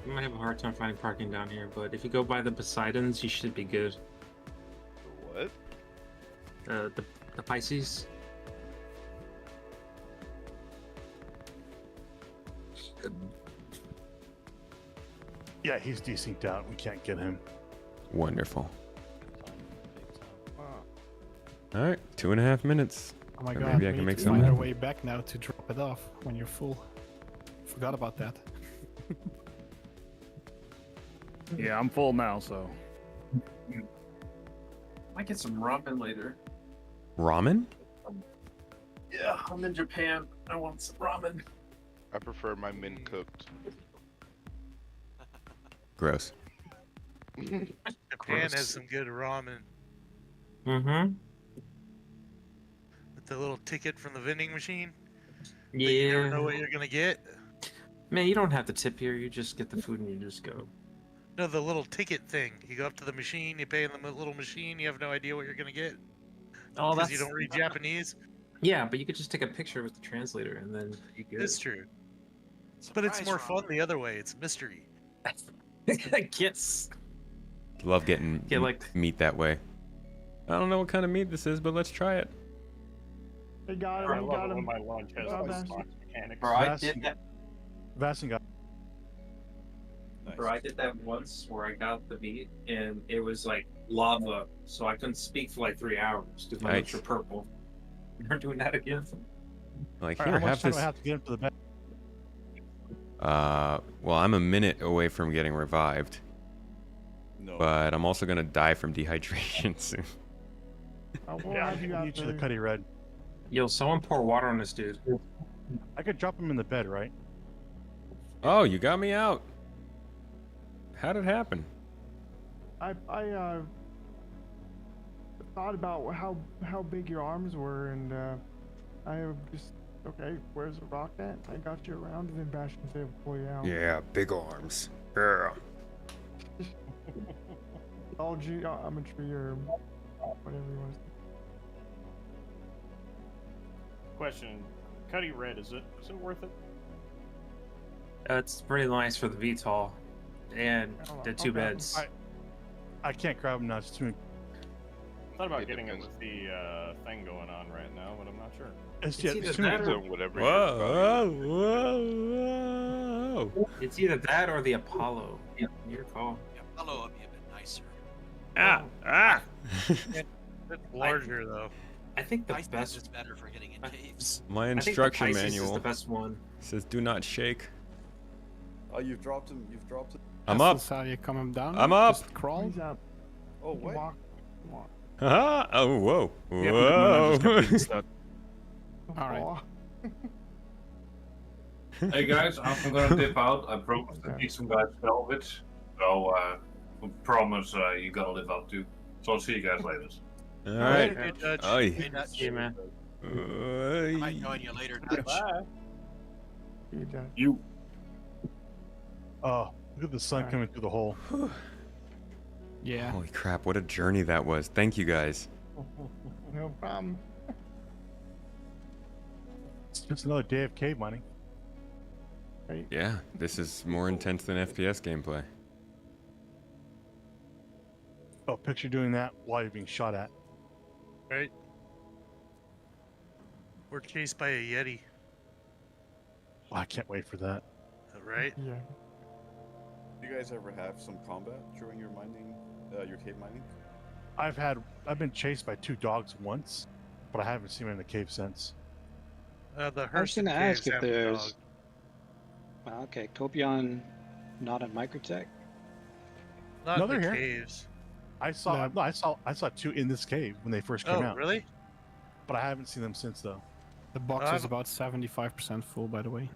You might have a hard time finding parking down here, but if you go by the Poseidons, you should be good. What? The Pisces. Yeah, he's desynced out. We can't get him. Wonderful. All right, 2.5 minutes. Oh my Or god, maybe I we can need make to some. find our way back now to drop it off when you're full. Forgot about that. Yeah, I'm full now, so. Might get some ramen later. Ramen? Yeah, I'm in Japan. I want some ramen. I prefer my men cooked. Gross. Japan has some good ramen. Mm-hmm. With the little ticket from the vending machine. Yeah. You never know what you're gonna get. Man, you don't have to tip here. You just get the food and you just go. No, the little ticket thing. You go up to the machine, you pay in the little machine, you have no idea what you're gonna get. Oh, Because that's. you don't read Japanese. Yeah, but you could just take a picture with the translator and then you get. It's true. But it's more fun the other way. It's mystery. I guess. Love getting Yeah, like- meat that way. I don't know what kind of meat this is, but let's try it. They got him. I We love got it when him. my lunch has Oh, those that's- box mechanics. Bro, I did that. Vastin got. Bro, I did that once where I got the meat and it was like lava, so I couldn't speak for like 3 hours because my lips Nice. were purple. We're doing that again. Like All here, right, how much have time this. do I have to get him to the bed? Well, I'm a minute away from getting revived, No. but I'm also gonna die from dehydration soon. We'll Yeah, have you I out need you to there. Cuddy Red. Yo, someone pour water on this dude. I could drop him in the bed, right? Oh, you got me out. How'd it happen? I thought about how big your arms were, and I just okay. Where's the rock at? I got you around, and then Bastion's able to pull you out. Yeah, big arms. Yeah. All geometry or whatever you want to say. Question: Cuddy Red, is it worth it? It's pretty nice for the VTOL and the two Okay. beds. I can't grab him now. It's too. Thought about It getting it depends. with the thing going on right now, but I'm not sure. It's, It's yeah, either it's too that many. or- So whatever. Whoa, whoa, whoa. It's either that or the Apollo. Your call. Apollo would be a bit nicer. Ah, ah. It's larger though. I think the I think best. it's better for getting in caves. My I think the instruction Pisces manual is the best one. says do not shake. Oh, you've dropped him. You've dropped him. I'm up. That's how you calm him down. I'm up. Just crawl. He's up. Oh, You can wait. walk. Walk. Haha. Oh, whoa. Yeah, but then I just kept Whoa. getting stuck. All right. Oh, Hey guys, I'm gonna dip out. I promised to teach some guys salvage. So, I promise you gotta live up to. So I'll see you guys later. All right. Hey, Dutch. Oi. Hey, Dutch. Yeah, man. I might join you later, Dutch. you done. You. Oh, look at the sun coming through the hole. Yeah. Holy crap, what a journey that was. Thank you guys. No problem. It's just another day of cave mining. Yeah, this is more intense than FPS gameplay. Oh, picture doing that while you're being shot at. Right? We're chased by a Yeti, Oh, I can't wait for that. right? Yeah. Do you guys ever have some combat during your mining, your cave mining? I've been chased by 2 dogs once, but I haven't seen them in the cave since. The I was Hurston gonna ask Caves if have the there's. dog. Well, okay, Copion, not at Microtech. Not No, in they're the here. caves. I saw two in this cave when they first came Oh, out. really? But I haven't seen them since though. The box I've- is about 75% full, by the way.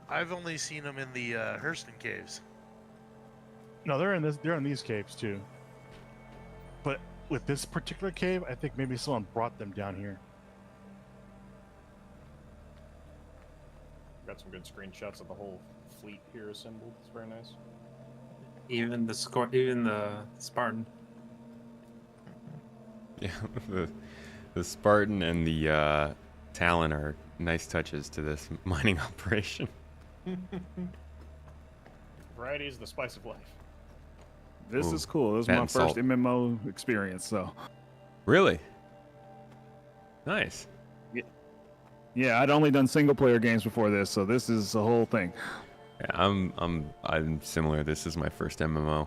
I've only seen them in the Hurston Caves. No, they're in this. They're in these caves too. But with this particular cave, I think maybe someone brought them down here. Got some good screenshots of the whole fleet here assembled. It's very nice. Even the Spartan. Yeah, the Spartan and the Talon are nice touches to this mining operation. Variety is the spice of life. This Ooh, is cool. This is that my and first salt. MMO experience, so. Really? Nice. Yeah, I'd only done single player games before this, so this is the whole thing. Yeah, I'm similar. This is my first MMO,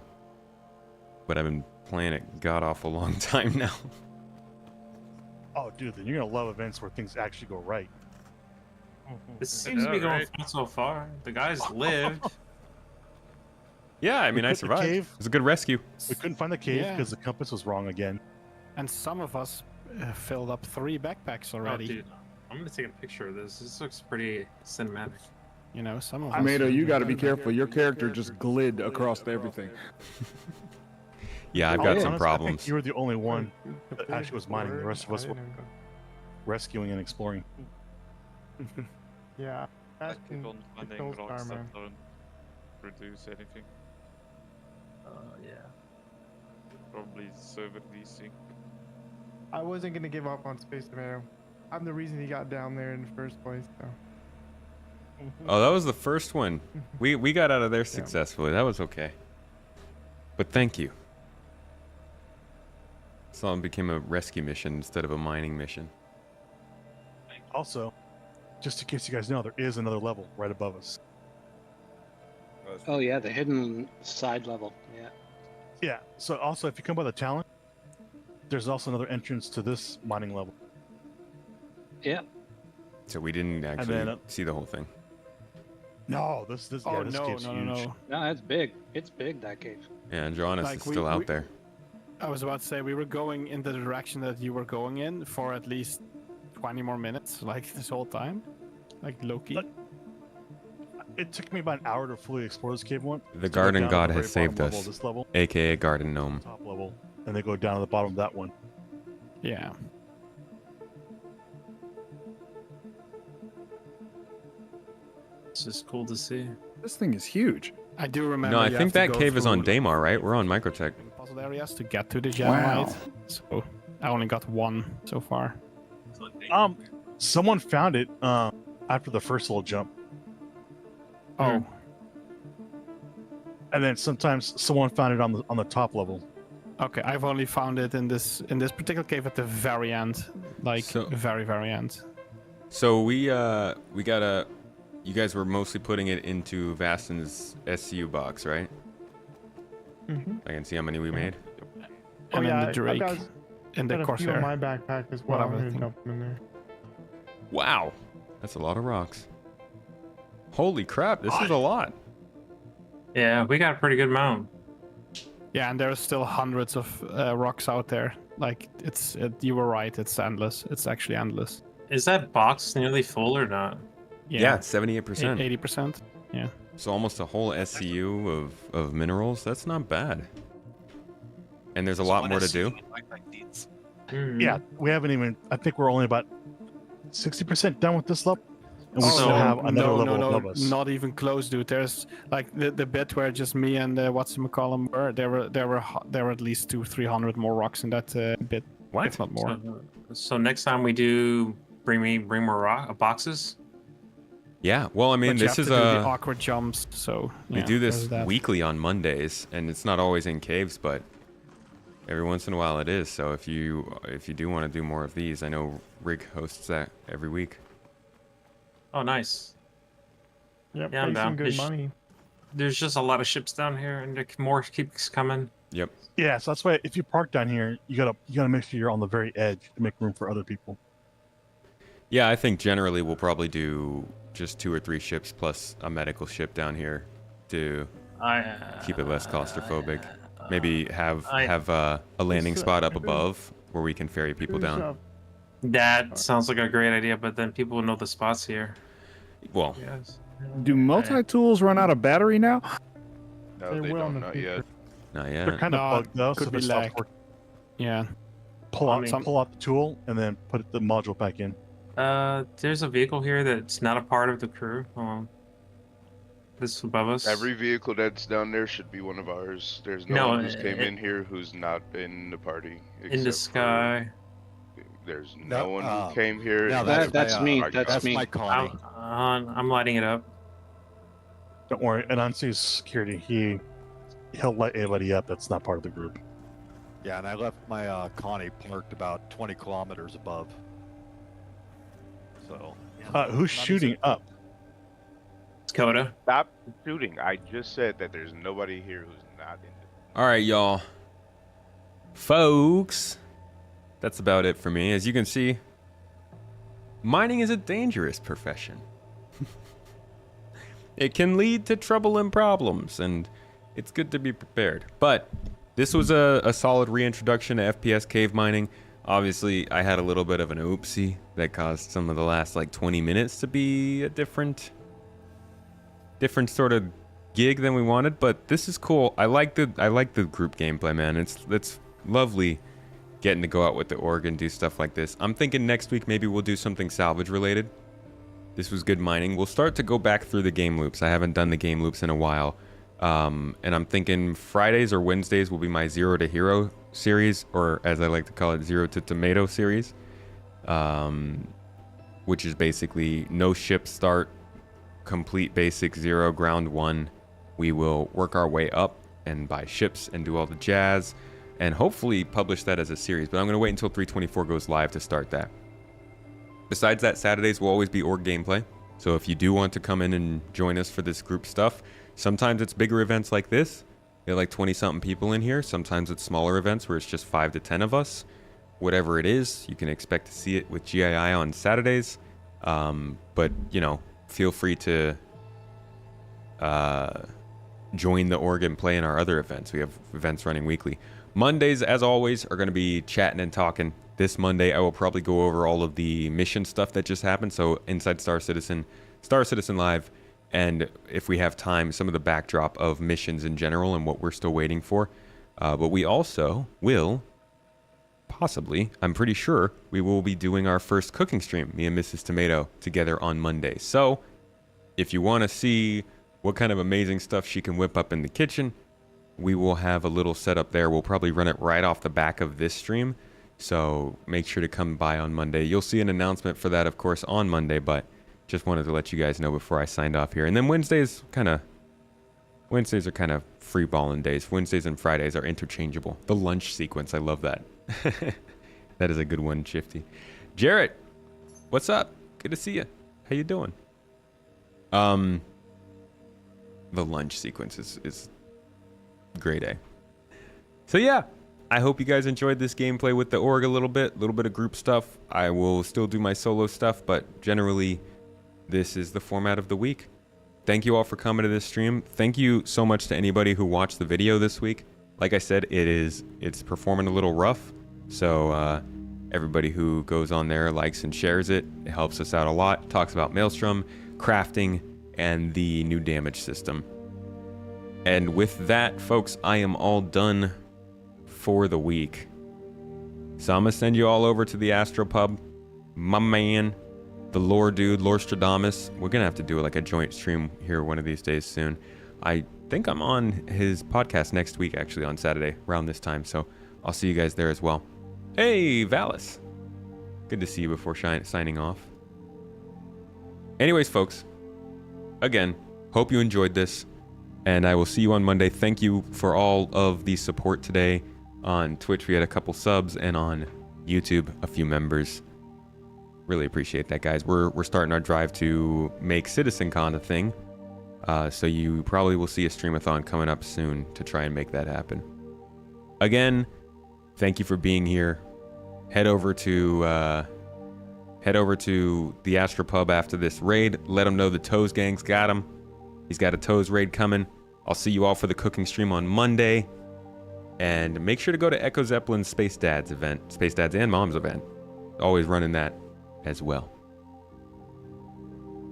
but I've been playing it god awful long time now. Oh, dude, then you're gonna love events where things actually go right. This seems to be going fine so far. The guys lived. Yeah, I mean, I We put the survived. cave- It was a good rescue. We couldn't find the cave Yeah. because the compass was wrong again. And some of us filled up 3 backpacks already. Oh, dude, I'm gonna take a picture of this. This looks pretty cinematic. You know, some of us. Tomato, you got to be careful. Your character just glid across everything. Yeah, I've Oh, got yeah. some Honestly, I think problems. you were the only one that actually was mining. The rest of us were rescuing and exploring. Yeah. I That keep can on finding kill rocks Starman. that don't produce anything. Yeah. Probably server DC. I wasn't gonna give up on Space Tomato. I'm the reason he got down there in the first place. So. Oh, that was the first one. We got out of there successfully. That was okay. But thank you. So it became a rescue mission instead of a mining mission. Also, just in case you guys know, there is another level right above us. Oh yeah, the hidden side level. Yeah. Yeah. So also, if you come by the Talon, there's also another entrance to this mining level. Yeah. So we didn't actually then, see the whole thing. No, this Oh, yeah, this no, cave's no, huge. no, no. No, it's big. It's big, that cave. Yeah, Andronis Like, is still out there. I was about to say, we were going in the direction that you were going in for at least 20 more minutes, like this whole time. Like Loki. It took me about an hour to fully explore this cave one. The to go garden down to god the has very saved bottom us, level, this level, aka garden gnome. top level, and they go down to the bottom of that one. Yeah. It's just cool to see. This thing is huge. I do remember. No, I you think have to that go cave is on through Daymar, right? We're on Microtech. puzzle areas to get to the GII. Wow. So I only got one so far. Someone found it after the first little jump, Oh, and then sometimes someone found it on the top level. okay. I've only found it in this particular cave at the very end, like very end. So we got a. You guys were mostly putting it into Vastin's SCU box, right? Mhm. I can see how many we made. And then the Drake I've and the got a few Corsair. in my backpack as well. Whatever I'm the gonna thing. dump them in there. Wow, that's a lot of rocks. Holy crap, this is a lot. Yeah, we got a pretty good amount. Yeah, and there are still hundreds of rocks out there. Like you were right. It's endless. It's actually endless. Is that box nearly full or not? Yeah, it's 78%. 80%. Yeah. So almost a whole SCU of minerals. That's not bad. And there's a lot more to do. Yeah, we haven't even. I think we're only about 60% done with this level, and we Oh, still have another level above us. Not even close, dude. There's like the bit where just me and whatchamacallem were. There were at least 200-300 more rocks in that bit. What? If not more. So next time we do, bring more boxes. Yeah, well, I mean, But you this have is to do the awkward jumps. So we yeah, do this there's that. weekly on Mondays, and it's not always in caves, but every once in a while it is. So if you do want to do more of these, I know Rig hosts that every week. Oh, nice. Yep, Yeah, I'm pay some down. good money. There's just a lot of ships down here, and more keeps coming. Yep. Yeah, so that's why if you park down here, you gotta make sure you're on the very edge to make room for other people. Yeah, I think generally we'll probably do just 2 or 3 ships plus a medical ship down here to keep it less claustrophobic. Maybe have a landing spot up above where we can ferry people down. That sounds like a great idea, but then people will know the spots here. Well, yes. Do multi-tools run out of battery now? No, they don't. Not yet. Not yet. They're kind of bugged though, so could they're be like- software. Yeah. Pull I out, mean- pull out the tool and then put the module back in. There's a vehicle here that's not a part of the crew. This is above us. Every vehicle that's down there should be one of ours. There's no one who's came in here who's not in the party. in the except sky. there's no one who came here. No, except that's for me. my That's guys. me. my Connie. I'm lighting it up. Don't worry, Anansi's security. He'll light anybody up that's not part of the group. Yeah, and I left my Connie parked about 20 kilometers above. So. Who's shooting up? It's Coda. Stop shooting. I just said that there's nobody here who's not in the All right, y'all. Folks, that's about it for me. As you can see, mining is a dangerous profession. It can lead to trouble and problems, and it's good to be prepared. But this was a solid reintroduction to FPS cave mining. Obviously, I had a little bit of an oopsie that caused some of the last like 20 minutes to be a different sort of gig than we wanted, but this is cool. I like the group gameplay, man. It's lovely getting to go out with the org and do stuff like this. I'm thinking next week maybe we'll do something salvage related. This was good mining. We'll start to go back through the game loops. I haven't done the game loops in a while. And I'm thinking Fridays or Wednesdays will be my Zero to Hero series, or as I like to call it, Zero to Tomato series, which is basically no ship start, complete basic 0, ground 1. We will work our way up and buy ships and do all the jazz and hopefully publish that as a series. But I'm going to wait until 324 goes live to start that. Besides that, Saturdays will always be org gameplay. So if you do want to come in and join us for this group stuff, sometimes it's bigger events like this. There are like 20-something people in here. Sometimes it's smaller events where it's just 5 to 10 of us. Whatever it is, you can expect to see it with GII on Saturdays. But, you know, feel free to join the org and play in our other events. We have events running weekly. Mondays, as always, are going to be chatting and talking. This Monday, I will probably go over all of the mission stuff that just happened. So inside Star Citizen Live, and if we have time, some of the backdrop of missions in general and what we're still waiting for. But we also will, possibly, I'm pretty sure, we will be doing our first cooking stream, me and Mrs. Tomato, together on Monday. So if you want to see what kind of amazing stuff she can whip up in the kitchen, we will have a little setup there. We'll probably run it right off the back of this stream. So make sure to come by on Monday. You'll see an announcement for that, of course, on Monday, but just wanted to let you guys know before I signed off here. And then Wednesdays are kind of free balling days. Wednesdays and Fridays are interchangeable. The lunch sequence, I love that. That is a good one, Shifty. Jarrett, what's up? Good to see you. How you doing? The lunch sequence is grade A. So yeah, I hope you guys enjoyed this gameplay with the org a little bit of group stuff. I will still do my solo stuff, but generally this is the format of the week. Thank you all for coming to this stream. Thank you so much to anybody who watched the video this week. Like I said, it's performing a little rough. So everybody who goes on there, likes and shares it, it helps us out a lot. Talks about Maelstrom, crafting, and the new damage system. And with that, folks, I am all done for the week. So I'm gonna send you all over to the Astropub. My man, the lore dude, Lorstradamus. We're gonna have to do like a joint stream here one of these days soon. I think I'm on his podcast next week, actually, on Saturday around this time. So I'll see you guys there as well. Hey, Valis. Good to see you before signing off. Anyways, folks, again, hope you enjoyed this, and I will see you on Monday. Thank you for all of the support today. On Twitch, we had a couple subs, and on YouTube, a few members. Really appreciate that, guys. We're starting our drive to make CitizenCon a thing, so you probably will see a streamathon coming up soon to try and make that happen. Again, thank you for being here. Head over to Head over to the Astra Pub after this raid. Let him know the Toes Gang's got him. He's got a Toes raid coming. I'll see you all for the cooking stream on Monday. And make sure to go to Echo Zeppelin's Space Dads event. Space Dads and Mom's event. Always running that as well.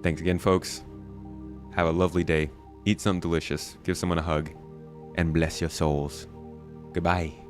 Thanks again, folks. Have a lovely day. Eat something delicious. Give someone a hug. And bless your souls. Goodbye.